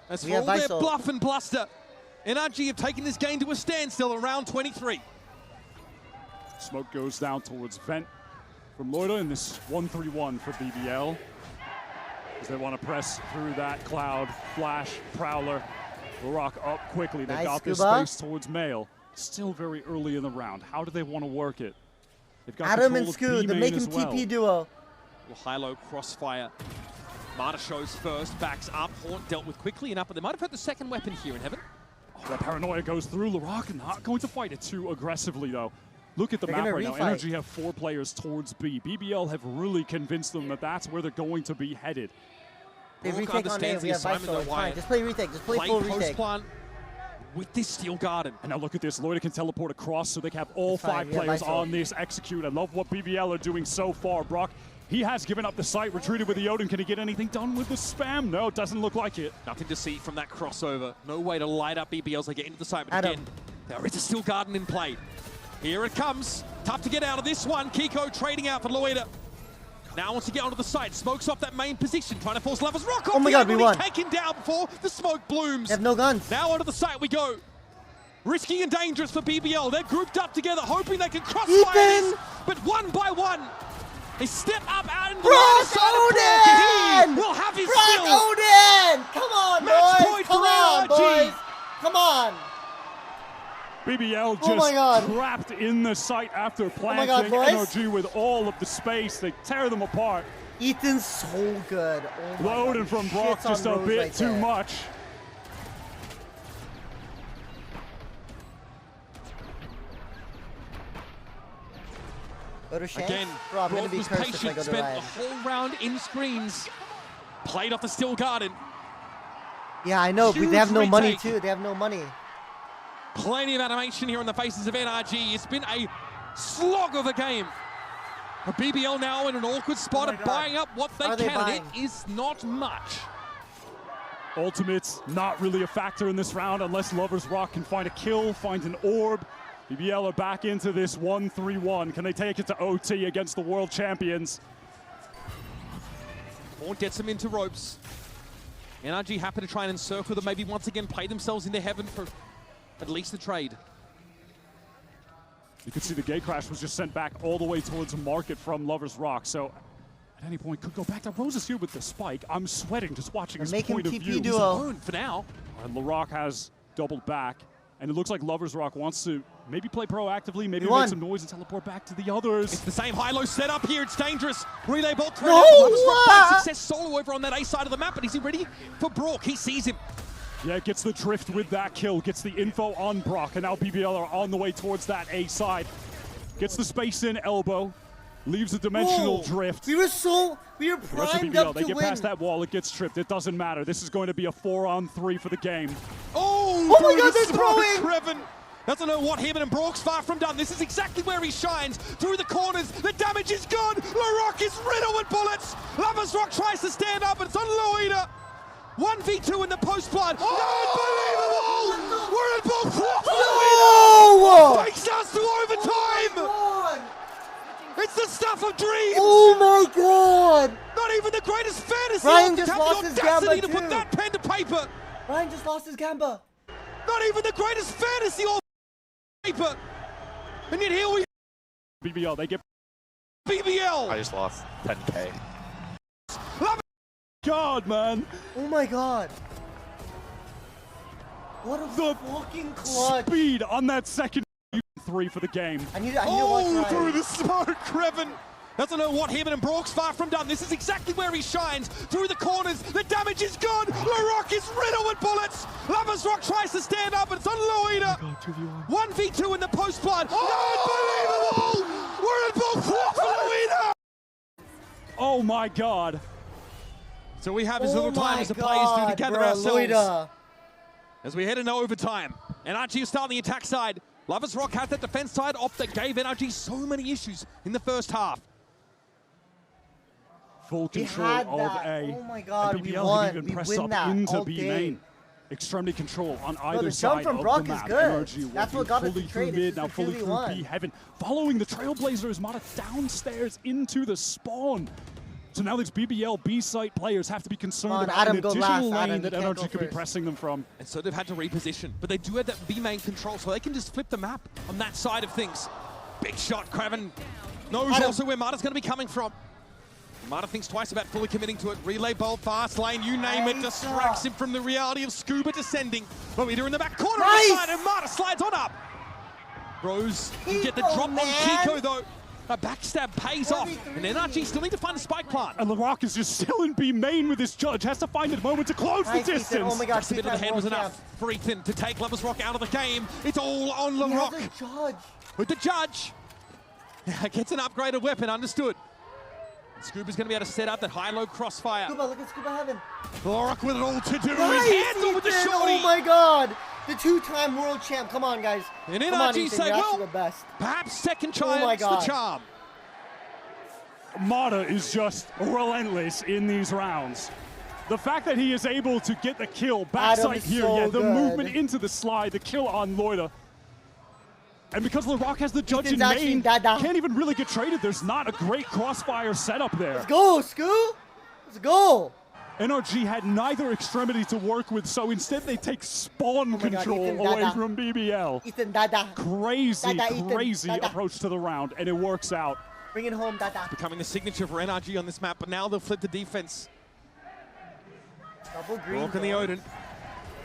As for all their bluff and bluster, NRG have taken this game to a standstill around 23. Smoke goes down towards Vent from Loida in this 1-3-1 for BBL. As they want to press through that cloud, flash, prowler. Larocque up quickly. They got this space towards Mail. Still very early in the round. How do they want to work it? They've got Adam and Scoot, the make him TP duo. High-low crossfire. Mata shows first, backs up. Haunt dealt with quickly enough, but they might have had the second weapon here in heaven. Oh, that paranoia goes through. Larocque not going to fight it too aggressively, though. Look at the map right now. NRG have 4 players towards B. BBL have really convinced them that that's where they're going to be headed. They retake on A. We have Viceroy. Fine. Just play retake. Just play full retake. With this Steel Garden. And now look at this. Loida can teleport across so they can have all 5 players on this execute. I love what BBL are doing so far. Brock, he has given up the site, retreated with the Odin. Can he get anything done with the spam? No, it doesn't look like it. Nothing to see from that crossover. No way to light up BBL as they get into the site. But again, there is a Steel Garden in play. Here it comes. Tough to get out of this one. Kiko trading out for Loida. Now wants to get onto the side. Smokes off that main position, trying to force Lovers Rock off. Oh my God, we won. Taken down before the smoke blooms. They have no guns. Now onto the side we go. Risky and dangerous for BBL. They're grouped up together, hoping they can crossfire this. But one by one, they step up out into Brock Odin! We'll have his Brock skill. Odin! Come on, boys! Come on, boys! Come on! BBL just trapped in the site after planting. NRG with all of the space. They tear them apart. Ethan's so good. Oh Loading from Brock just a bit too much. Again, Brock was patient, spent a whole round in screens. Played off the Steel Garden. Yeah, I know, but they have no money too. They have no money. Plenty of animation here on the faces of NRG. It's been a slog of a game. A BBL now in an awkward spot of buying up what they can. It is not much. Ultimates not really a factor in this round unless Lovers Rock can find a kill, find an orb. BBL are back into this 1-3-1. Can they take it to OT against the world champions? Morn gets them into ropes. NRG happy to try and encircle them, maybe once again play themselves into heaven for at least the trade. You can see the gate crash was just sent back all the way towards market from Lovers Rock. So at any point could go back to Rose is here with the spike. I'm sweating just watching his point of view. He's alone for now. And LaRock has doubled back. And it looks like Lovers Rock wants to maybe play proactively, maybe make some noise and teleport back to the others. It's the same high-low setup here. It's dangerous. Relay bolt thrown out. Lovers Rock finds success solo over on that A side of the map, but is he ready for Brock? He sees him. Yeah, gets the drift with that kill, gets the info on Brock, and now BBL are on the way towards that A side. Gets the space in, elbow, leaves a dimensional drift. We were primed up They get past that wall, it gets tripped. It doesn't matter. This is going to be a 4-on-3 for the game. Oh my God, they're throwing! Kreven doesn't know what him and Brock's far from done. This is exactly where he shines. Through the corners, the damage is gone. LaRock is riddled with bullets. Lovers Rock tries to stand up, and it's on Loida. 1v2 in the post-blood. Oh! Unbelievable! We're at ball 4 for Loida! Takes us to overtime! It's the stuff of dreams! Oh my God! Not even the greatest fantasy! Ryan just lost his gamba to put that pen to paper! Ryan just lost his gamba! Not even the greatest fantasy or paper! And yet here we... BBL, they get... BBL! I just lost 10K. God, man! Oh my God! What a fucking clutch! Speed on that second 3 for the game. I need to watch through the smoke, Kreven! Doesn't know what him and Brock's far from done. This is exactly where he shines. Through the corners, the damage is gone. LaRock is riddled with bullets. Lovers Rock tries to stand up, and it's on Loida. 1v2 in the post-blood. Unbelievable! We're at ball 4 for Loida! Oh my God. So we have as little time as the players do to gather ourselves. As we head into overtime. NRG is starting the attack side. Lovers Rock has that defense side off that gave NRG so many issues in the first half. Full control of A. Oh my God, and BBL we won. Even we press win up that into all B day. main. Extremity control on either the side jump from of Brock the map. is good. NRG That's what got us fully the through trade. mid, now fully through B heaven. Following the Trailblazers, Mata downstairs into the spawn. So now these BBL B site players have to be concerned about an additional lane that NRG could be pressing them from. And so they've had to reposition, but they do have that B main control, so they can just flip the map on that side of things. Big shot, Kreven knows also where Mata's going to be coming from. Mata thinks twice about fully committing to it. Relay bolt, fast lane, you name it, distracts him from the reality of Scuba descending. Loida in the back corner of the side, and Mata slides on up. Rose can get the drop on Kiko though. A backstab pays off, and NRG still need to find a spike plant. And LaRock is just still in B main with his judge, has to find a moment to close the distance. Ethan. Oh my God, just a bit of the hand was enough for Ethan to take Lovers Rock out of the game. It's all on LaRock. He has a judge. With the judge, Gets an upgraded weapon, understood. Scuba's going to be able to set up that high-low crossfire. Scuba, look at Scuba Heaven. Lorak with it all to do. Nice, His handle with the shorty. Oh my God. The 2-time world champ. Come on, guys. And Come on, NRG Ethan. say, You're well, the best. Perhaps second Oh my time's the God. charm. Mata is just relentless in these rounds. The fact that he is able to get the kill, backside here, so the good. movement into the slide, the kill on Loida. And because LaRock has the judge Ethan's in main, Dada. can't even really get traded. There's not a great crossfire setup there. Let's go, Scoo. Let's go. NRG had neither extremity to work with, so instead they take spawn control away from BBL. Ethan, Dada. Crazy, Dada, Ethan, crazy Dada. approach to the round, and it works out. Bring it home, Dada. Becoming the signature for NRG on this map, but now they'll flip the defense. Double green. Broke in the Odin.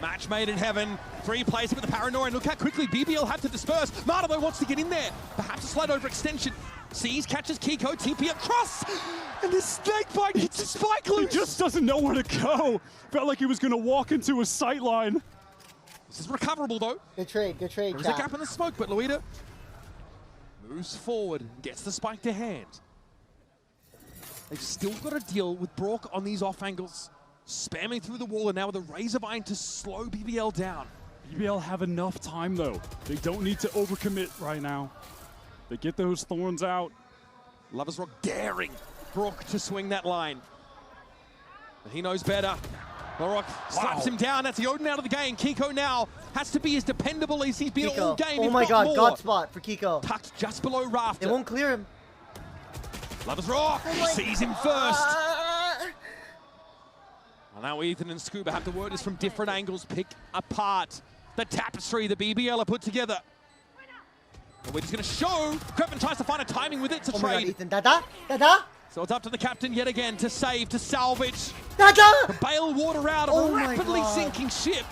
Match made in heaven. 3 plays with the paranoia, and look how quickly BBL had to disperse. Mata though wants to get in there. Perhaps a slide over extension. Sees, catches Kiko, TP across, and this snake bite hits the spike loose. He just doesn't know where to go. Felt like he was going to walk into a sight line. This is recoverable though. Good trade, There's a chat. gap in the smoke, but Loida moves forward and gets the spike to hand. They've still got to deal with Brock on these off angles. Spamming through the wall, and now with a razor vine to slow BBL down. BBL have enough time though. They don't need to overcommit right now. They get those thorns out. Lovers Rock daring Brock to swing that line. But he knows better. LaRock slaps him down. That's the Odin out of the game. Kiko now has to be as dependable as he's been all game. Oh my God, God spot for Kiko. Tucked just below Rafter. They won't clear him. Lovers Rock sees him first. Well, now Ethan and Scuba have to work this from different angles, pick apart the tapestry the BBL are put together. And we're just going to show. Krevin tries to find a timing with it to trade. My God, Ethan. Dada, Dada. So it's up to the captain yet again to save, to salvage. Dada! To bail water out of a rapidly sinking ship.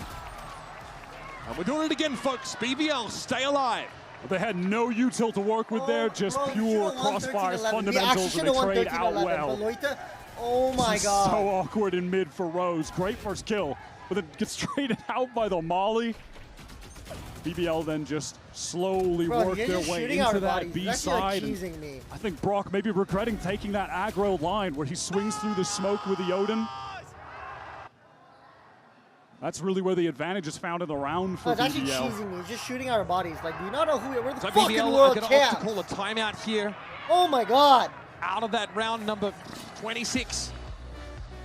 And we're doing it again, folks. BBL, stay alive. They had no util to work with there, just pure crossfire fundamentals, and they trade out well. Oh my God. So awkward in mid for Rose. Great first kill, but then gets traded out by the Molly. BBL then just slowly work their way into that B side. I think Brock maybe regretting taking that aggro line where he swings through the smoke with the Odin. That's really where the advantage is found in the round for BBL. It's actually cheesing me. He's just shooting our bodies. Like, do you not know who we're the so fucking BBL world are champ? to call a timeout here. Oh my God. Out of that round number 26.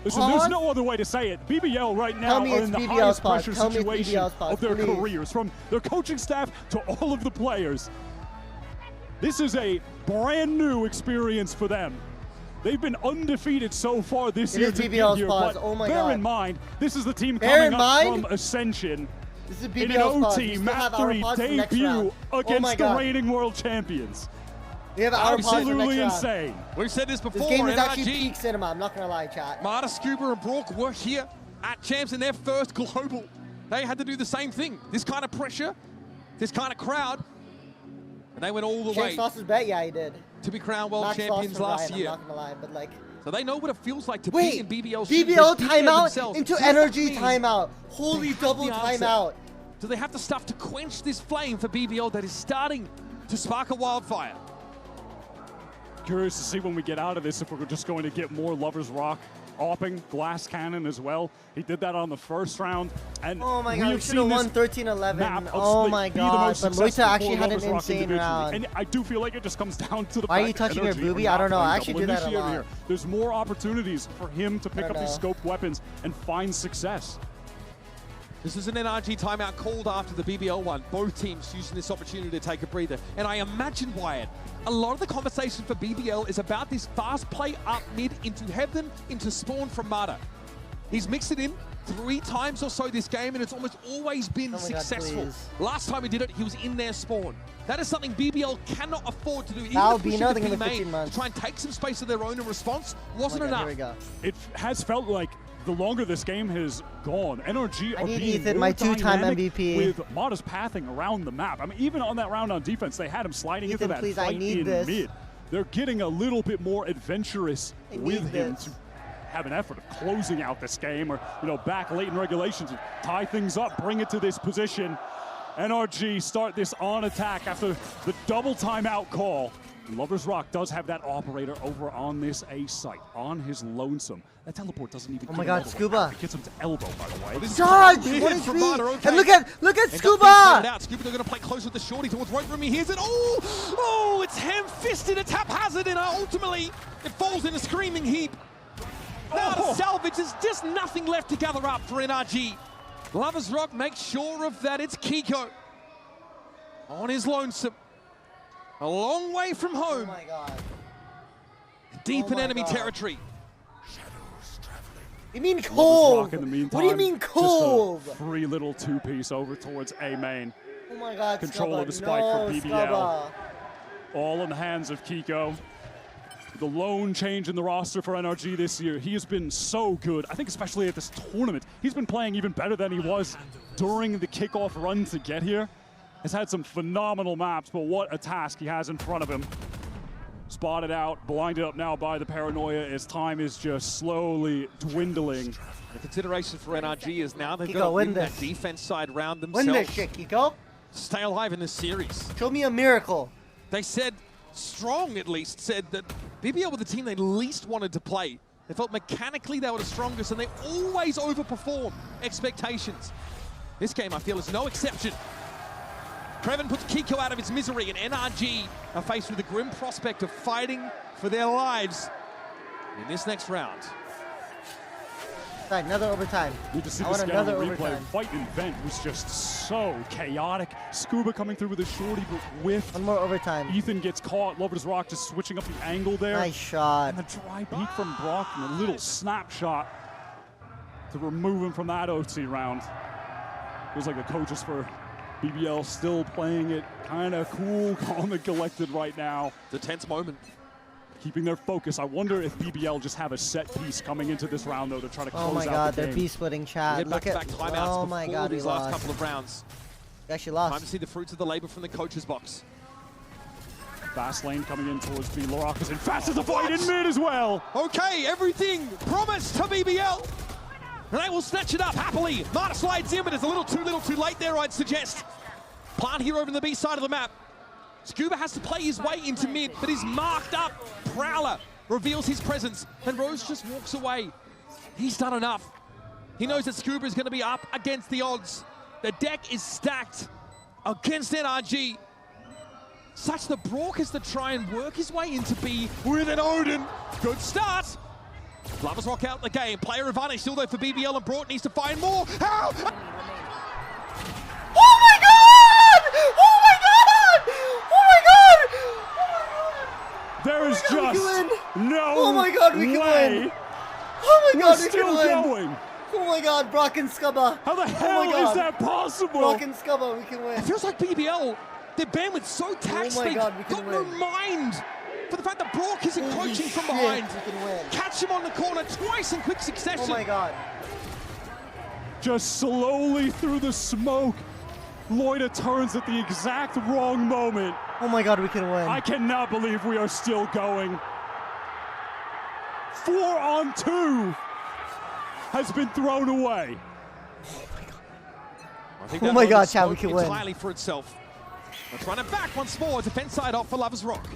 Listen, there's no other way to say it. BBL right now are in the highest pressure situation of their careers, from their coaching staff to all of the players. This is a brand new experience for them. They've been undefeated so far this year. But oh my bear God. in mind, this is the team coming up from Ascension. This is in an OT Map 3 debut against the reigning world champions. We have our absolutely insane. We've said this before. This game is NRG, actually peak cinema. I'm not gonna lie, chat. Mata, Scuba, and Brock were here at champs in their first global. They had to do the same thing. This kind of pressure, this kind of crowd, and they went all the way. James lost his bet. Yeah, he did. To be crowned world champions last year. I'm not gonna lie, but like. So they know what it feels like to be in BBL. BBL timeout into NRG timeout. Holy double timeout. Do they have the stuff to quench this flame for BBL that is starting to spark a wildfire? Curious to see when we get out of this if we're just going to get more Lovers Rock opping glass cannon as well. He did that on the first round, and oh my God, we should have won 13-11. Oh my God, but Loita actually had an insane round. And I do feel like it just comes down to the Why fact are you touching that your boobie? I don't know. I actually do that a lot. Here. There's more opportunities for him to pick up these scoped weapons and find success. This is an NRG timeout called after the BBL one. Both teams using this opportunity to take a breather. And I imagine, Wyatt, a lot of the conversation for BBL is about this fast play up mid into heaven, into spawn from Mata. He's mixed it in 3 times or so this game, and it's almost always been successful. Last time he did it, he was in their spawn. That is something BBL cannot afford to do. Even if pushing the B main to try and take some space of their own in response wasn't enough. It has felt like the longer this game has gone, NRG are being Ethan, my 2-time MVP. With Mata's pathing around the map. I mean, even on that round on defense, they had him sliding into that fight in mid. They're getting a little bit more adventurous with him to have an effort of closing out this game, or back late in regulations, tie things up, bring it to this position. NRG start this on attack after the double timeout call. Lover's Rock does have that operator over on this A site, on his lonesome. That teleport doesn't even. Oh my God, Scuba! It gets him to elbow, by the way. Dodge! What is me? And look at Scuba! Scuba, they're going to play closer with the shorty towards right room. He hears it. Oh, it's ham-fisted. It's haphazard, and ultimately it falls in a screaming heap. Now to salvage, there's just nothing left to gather up for NRG. Lover's Rock makes sure of that. It's Kiko on his lonesome. A long way from home. Oh my God. Deep in enemy territory. You mean cold? In the meantime, what do you mean cold? Just a free little two-piece over towards A main. Oh my God, Control Scubba. of the spike for BBL. Scubba. All in the hands of Kiko. The lone change in the roster for NRG this year. He has been so good. I think especially at this tournament, he's been playing even better than he was during the kickoff run to get here. Has had some phenomenal maps, but what a task he has in front of him. Spotted out, blinded up now by the paranoia as time is just slowly dwindling. The consideration for NRG is now they've got to win that defense side round themselves. Win this shit, Kiko. Stay alive in this series. Show me a miracle. They said, Strong at least, said that BBL were the team they least wanted to play. They felt mechanically they were the strongest and they always overperform expectations. This game, I feel, is no exception. Creven puts Kiko out of his misery, and NRG are faced with the grim prospect of fighting for their lives in this next round. Right, another overtime. Need to see this guy on the replay. Fight in Vent was just so chaotic. Scuba coming through with a shorty, but whiff. One more overtime. Ethan gets caught. Lover's Rock just switching up the angle there. Nice shot. And a dry peek from Brock and a little snapshot to remove him from that OT round. Feels like the coaches for BBL still playing it kind of cool, calm and collected right now. It's a tense moment. Keeping their focus. I wonder if BBL just have a set piece coming into this round, though, to try to close out the game. Oh my God, they're B-splitting chat. Look at timeouts oh my God, these last couple of rounds. They actually lost. Time to see the fruits of the labor from the coach's box. Fast lane coming in towards B. Lorak is in fast as a fight in mid as well. Okay, everything promised to BBL. And they will snatch it up happily. Marta slides in, but it's a little too late there, I'd suggest. Plant here over on the B side of the map. Scuba has to play his way into mid, but he's marked up. Prowler reveals his presence, and Rose just walks away. He's done enough. He knows that Scuba is going to be up against the odds. The deck is stacked against NRG. Such the Brock has to try and work his way into B with an Odin. Good start. Lovers Rock out the game. Player advantage still though for BBL, and Brock needs to find more. How? Oh my God! Oh my God! Oh my God! There is just no Oh my God, we can way. win! Oh my God, We're we still can win! going. Oh my God, Brock and Scubba! How the hell is that possible? Brock and Scubba, we can win! It feels like BBL, their bandwidth's so taxed, Oh my God, we they've can got win. no mind for the fact that Brock is encroaching from shit, behind. we can win. Catch him on the corner twice in quick succession. Oh my God. Just slowly through the smoke, Loida turns at the exact wrong moment. Oh my God, we can win. I cannot believe we are still going. 4-on-2 has been thrown away. Oh my God, Chad, we can win. Entirely for itself. Let's run it back once more. Defense side off for Lover's Rock.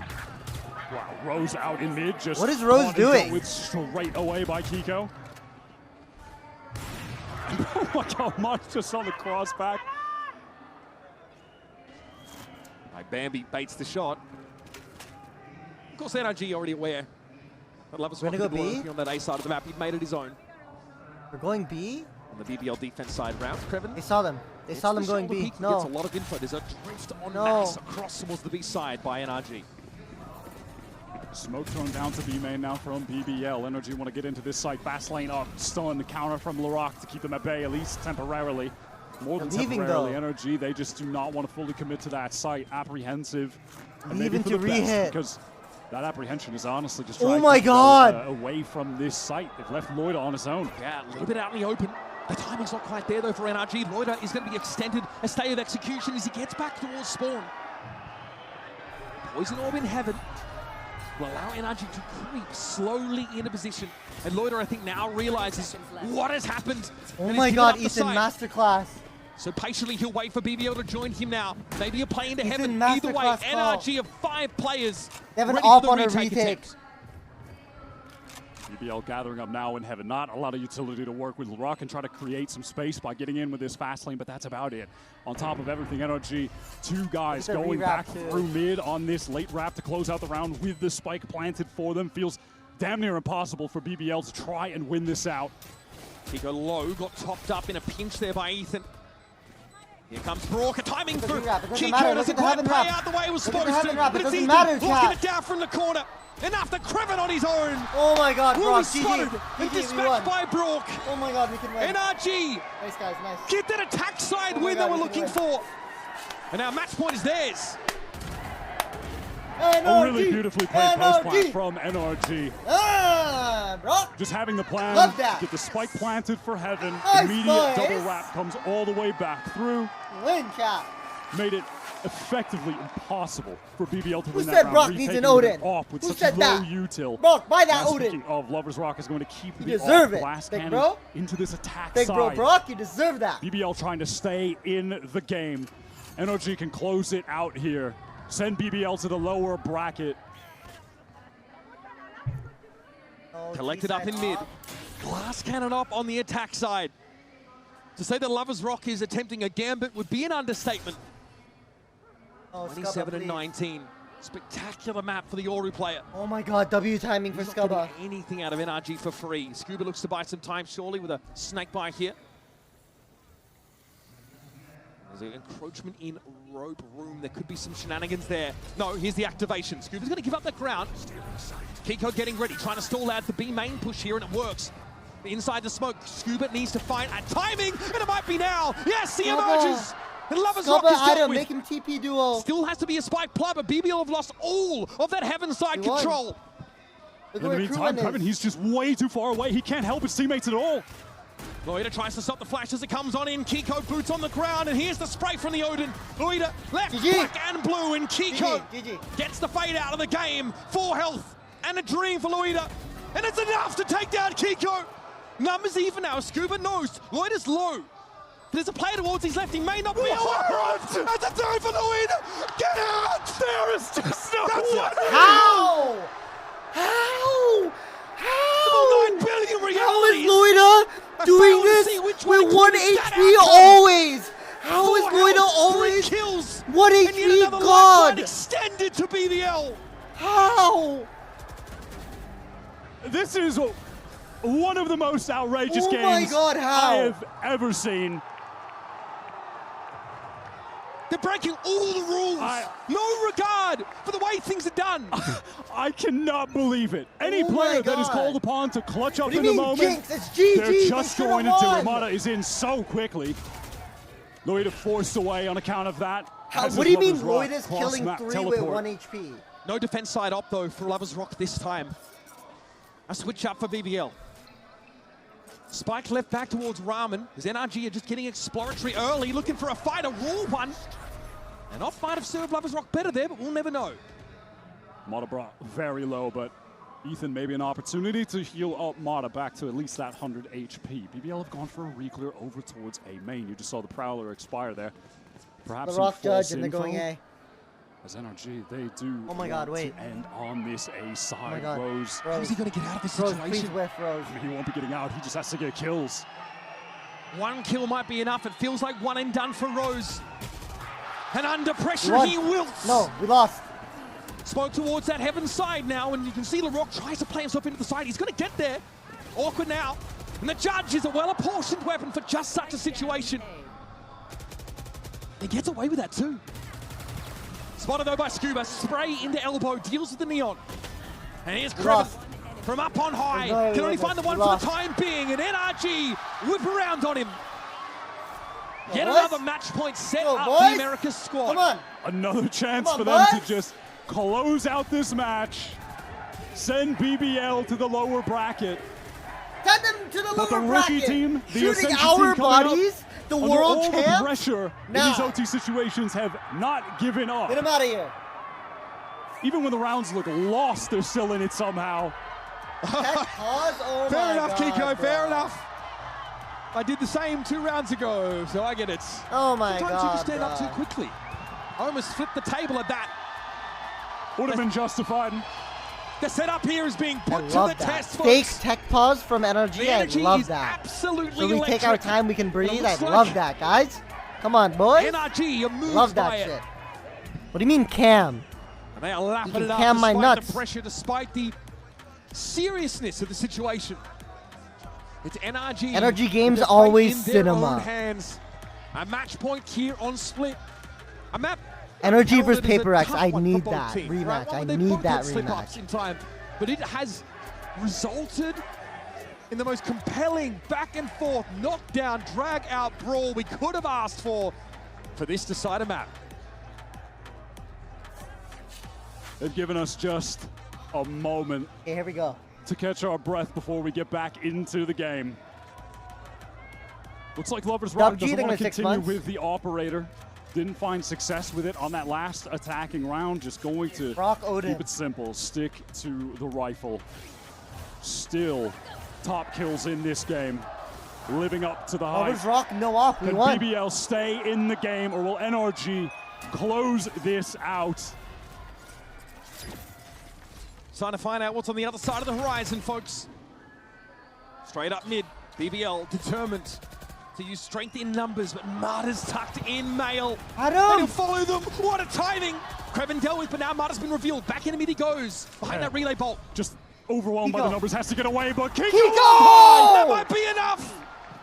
Wow, Rose out in mid. Just what is Rose doing? With straight away by Kiko. Oh my God, March just on the crossback. Bambi baits the shot. Of course, NRG already aware that Lover's Rock go B? working on that A side of the map. He'd made it his own. We're going B? On the BBL defense side round, Creven. They saw them. They saw them going B. No. Gets a lot of info. There's a drift on mass across towards the B side by NRG. Smoke thrown down to B main now from BBL. NRG want to get into this site. Fast lane up. Stun the counter from Lorak to keep them at bay, at least temporarily. More than temporarily. NRG, they just do not want to fully commit to that site. Apprehensive. And maybe for the best, because that apprehension is honestly just oh my God! Away from this site. They've left Loida on his own. Yeah, a little bit out in the open. The timing's not quite there though for NRG. Loida is going to be extended a stay of execution as he gets back towards spawn. Poison Orb in heaven will allow NRG to creep slowly into position. And Loida, I think, now realizes what has happened. Oh my God, Ethan, masterclass. So patiently he'll wait for BBL to join him now. Maybe a play into heaven. Either way, NRG of 5 players. They have an ready op for the on a retake retake. attempt. BBL gathering up now in heaven. Not a lot of utility to work with. LaRock can try to create some space by getting in with this fast lane, but that's about it. On top of everything, NRG, 2 guys going back through mid on this late wrap to close out the round with the spike planted for them. Feels damn near impossible for BBL to try and win this out. Kiko low, got topped up in a pinch there by Ethan. Here comes Brock, a timing through. Kiko doesn't quite play out the way it was supposed to, but it's Ethan blocking it down from the corner. Enough to Kreven on his own. Oh my god, Brock, spotted and dispatched by Brock. Oh my god, we can win. NRG. Nice guys, nice. Get that attack side win that we're looking for. And our match point is theirs. NRG. A really beautifully played post plant from NRG. Brock. Just having the plan, Love that. get the spike planted for heaven. Nice Immediate boys. double wrap comes all the way back through. Win, chat. Made it effectively impossible for BBL to Who win said that round. Brock needs an Odin? Off with Who such said low that? util. Brock, buy that Now, Odin. speaking of, Lovers Rock is going to keep You the deserve it, blast big cannon bro. into this attack Big side. bro, Brock, you deserve that. BBL trying to stay in the game. NRG can close it out here. Send BBL to the lower bracket. Collected up in mid. Glass cannon up on the attack side. To say that Lovers Rock is attempting a gambit would be an understatement. 27 and 19. Spectacular map for the Oru player. Oh my god, W timing for He's not Scubba. getting anything out of NRG for free. Scuba looks to buy some time surely with a snake bite here. There's an encroachment in rope room. There could be some shenanigans there. No, here's the activation. Scuba's going to give up that ground. Kiko getting ready, trying to stall out the B main push here, and it works. Inside the smoke, Scuba needs to find a timing, and it might be now. Yes, he emerges. And Lovers Rock is dealt with. Make him TP duo. Still has to be a spike play, but BBL have lost all of that heaven side control. In the meantime, Kreven, he's just way too far away. He can't help his teammates at all. Loida tries to stop the flash as it comes on in. Kiko boots on the ground, and here's the spray from the Odin. Loida left, black and blue, and Kiko gets the fade out of the game. 4 health and a dream for Loida. And it's enough to take down Kiko. Numbers even now. Scuba knows Loida's low. There's a player towards his left. He may not be alive. That's a throw for Loida. Get out. There is just no one. How? How? How? 9 billion realities. How is Loida doing this with 1 HP always? How is Loida always? 3 kills. 1 HP God. Extended to BBL. How? This is one of the most outrageous games my God, how? I have ever seen. They're breaking all the rules. No regard for the way things are done. I cannot believe it. Any player that is called upon to clutch up in the moment, Jinx? It's GG. they're just going into Ramada is in so quickly. Loida forced away on account of that. What do you mean Loida's killing 3 with 1 HP? No defense side up though for Lovers Rock this time. A switch up for BBL. Spike left back towards Ramen. His NRG are just getting exploratory early, looking for a fight, a raw one. And off might have served Lovers Rock better there, but we'll never know. Mata brought very low, but Ethan maybe an opportunity to heal up Mata back to at least that 100 HP. BBL have gone for a re-clear over towards A main. You just saw the Prowler expire there. Perhaps the Rock some false Judge and they're going A. As NRG, they do wait. end on this A side. Oh my God. Rose. How's he going to get out of this Rose, situation? please whiff, Rose. He won't be getting out. He just has to get kills. 1 kill might be enough. It feels like 1 and done for Rose. And under pressure, he wilts. No, we lost. Spoke towards that heaven side now, and you can see LaRock tries to play himself into the side. He's going to get there. Awkward now. And the Judge is a well-apportioned weapon for just such a situation. He gets away with that too. Spotted though by Scuba. Spray into elbow. Deals with the Neon. And here's Kreven from up on high. Can only find the one for the time being. And NRG whip around on him. Yet another match point set up the America's squad. Come on. Another chance for them to just close out this match. Send BBL to the lower bracket. Send them to the But lower the bracket. rookie team, the Shooting Ascension our team coming bodies, up, the under world all champ. the pressure in these OT situations have not given up. Get him out of here. Even when the rounds look lost, they're still in it somehow. Oh fair enough, God, Kiko, bro. fair enough. I did the same 2 rounds ago, so I get it. Oh my Sometimes God, you just stand up too quickly. I almost flipped the table at that. Would have been justified. The setup here is being put to the test, Fake folks. tech pause from NRG. I love that. Absolutely so we electric. take our time, we can breathe. I love that, guys. Come on, boys. NRG, a move love that shit. What do you mean, Cam? And they are lapping it up cam my despite nuts. the pressure, despite the seriousness of the situation. It's NRG. NRG games always cinema. Hands. A match point here on Split. A map. NRG versus Paper X. I need that rematch. I need that rematch. In time, but it has resulted in the most compelling back and forth, knockdown, drag out brawl we could have asked for this decider map. They've given us just a moment. Okay, here we go. To catch our breath before we get back into the game. Looks like Lovers Rock doesn't want to continue with the operator. Didn't find success with it on that last attacking round. Just going to keep it simple. Stick to the rifle. Still top kills in this game. Living up to the hype. Lovers Rock, no op. We won. Can BBL stay in the game, or will NRG close this out? It's time to find out what's on the other side of the horizon, folks. Straight up mid, BBL determined to use strength in numbers, but Marta's tucked in Mail. And he'll follow them. What a timing! Kreven dealt with, but now Marta's been revealed. Back into mid he goes. Behind that relay bolt. Just overwhelmed by the numbers, has to get away, but Kiko! That might be enough!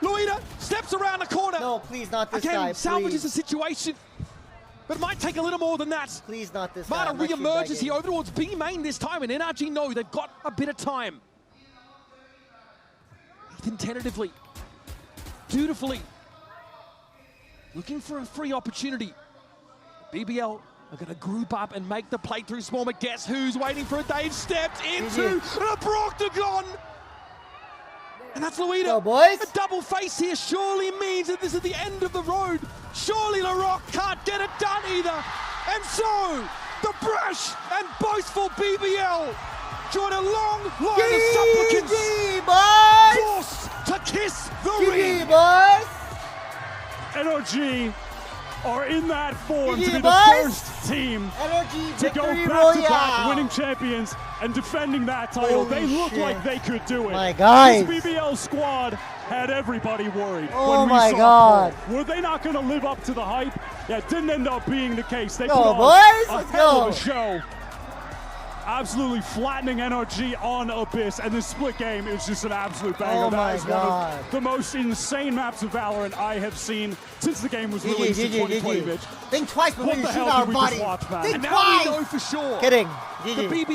Luida steps around the corner. No, please, not this guy, Again, please. salvages the situation. But it might take a little more than that. Please, not this Marta guy. re-emerges here over towards B main this time, and NRG know they've got a bit of time. Ethan tentatively, dutifully, looking for a free opportunity. BBL are going to group up and make the play through s0m, but guess who's waiting for it? They've stepped into a Proctagon! And that's Luida. Go, boys. A double face here surely means that this is the end of the road. Surely LaRock can't get it done either. And so, the brash and boastful BBL join a long line of supplicants forced to kiss the ring. NRG are in that form to be the first team to go back-to-back winning champions and defending that title. They look like they could do it. My guys. This BBL squad had everybody worried Oh when we my saw God. Paul. Were they not going to live up to the hype? Yeah, it didn't end up being the case. They Go, put on boys, a let's hell go. of a show. Absolutely flattening NRG on Abyss, and this split game is just an absolute banger. Oh That is my one God. of the most insane maps of Valorant I have seen since the game was released in 2020, Mitch. Think twice before What you the shoot hell our did we body. just watch, man? Think And now twice. we know for sure. Kidding. The BBL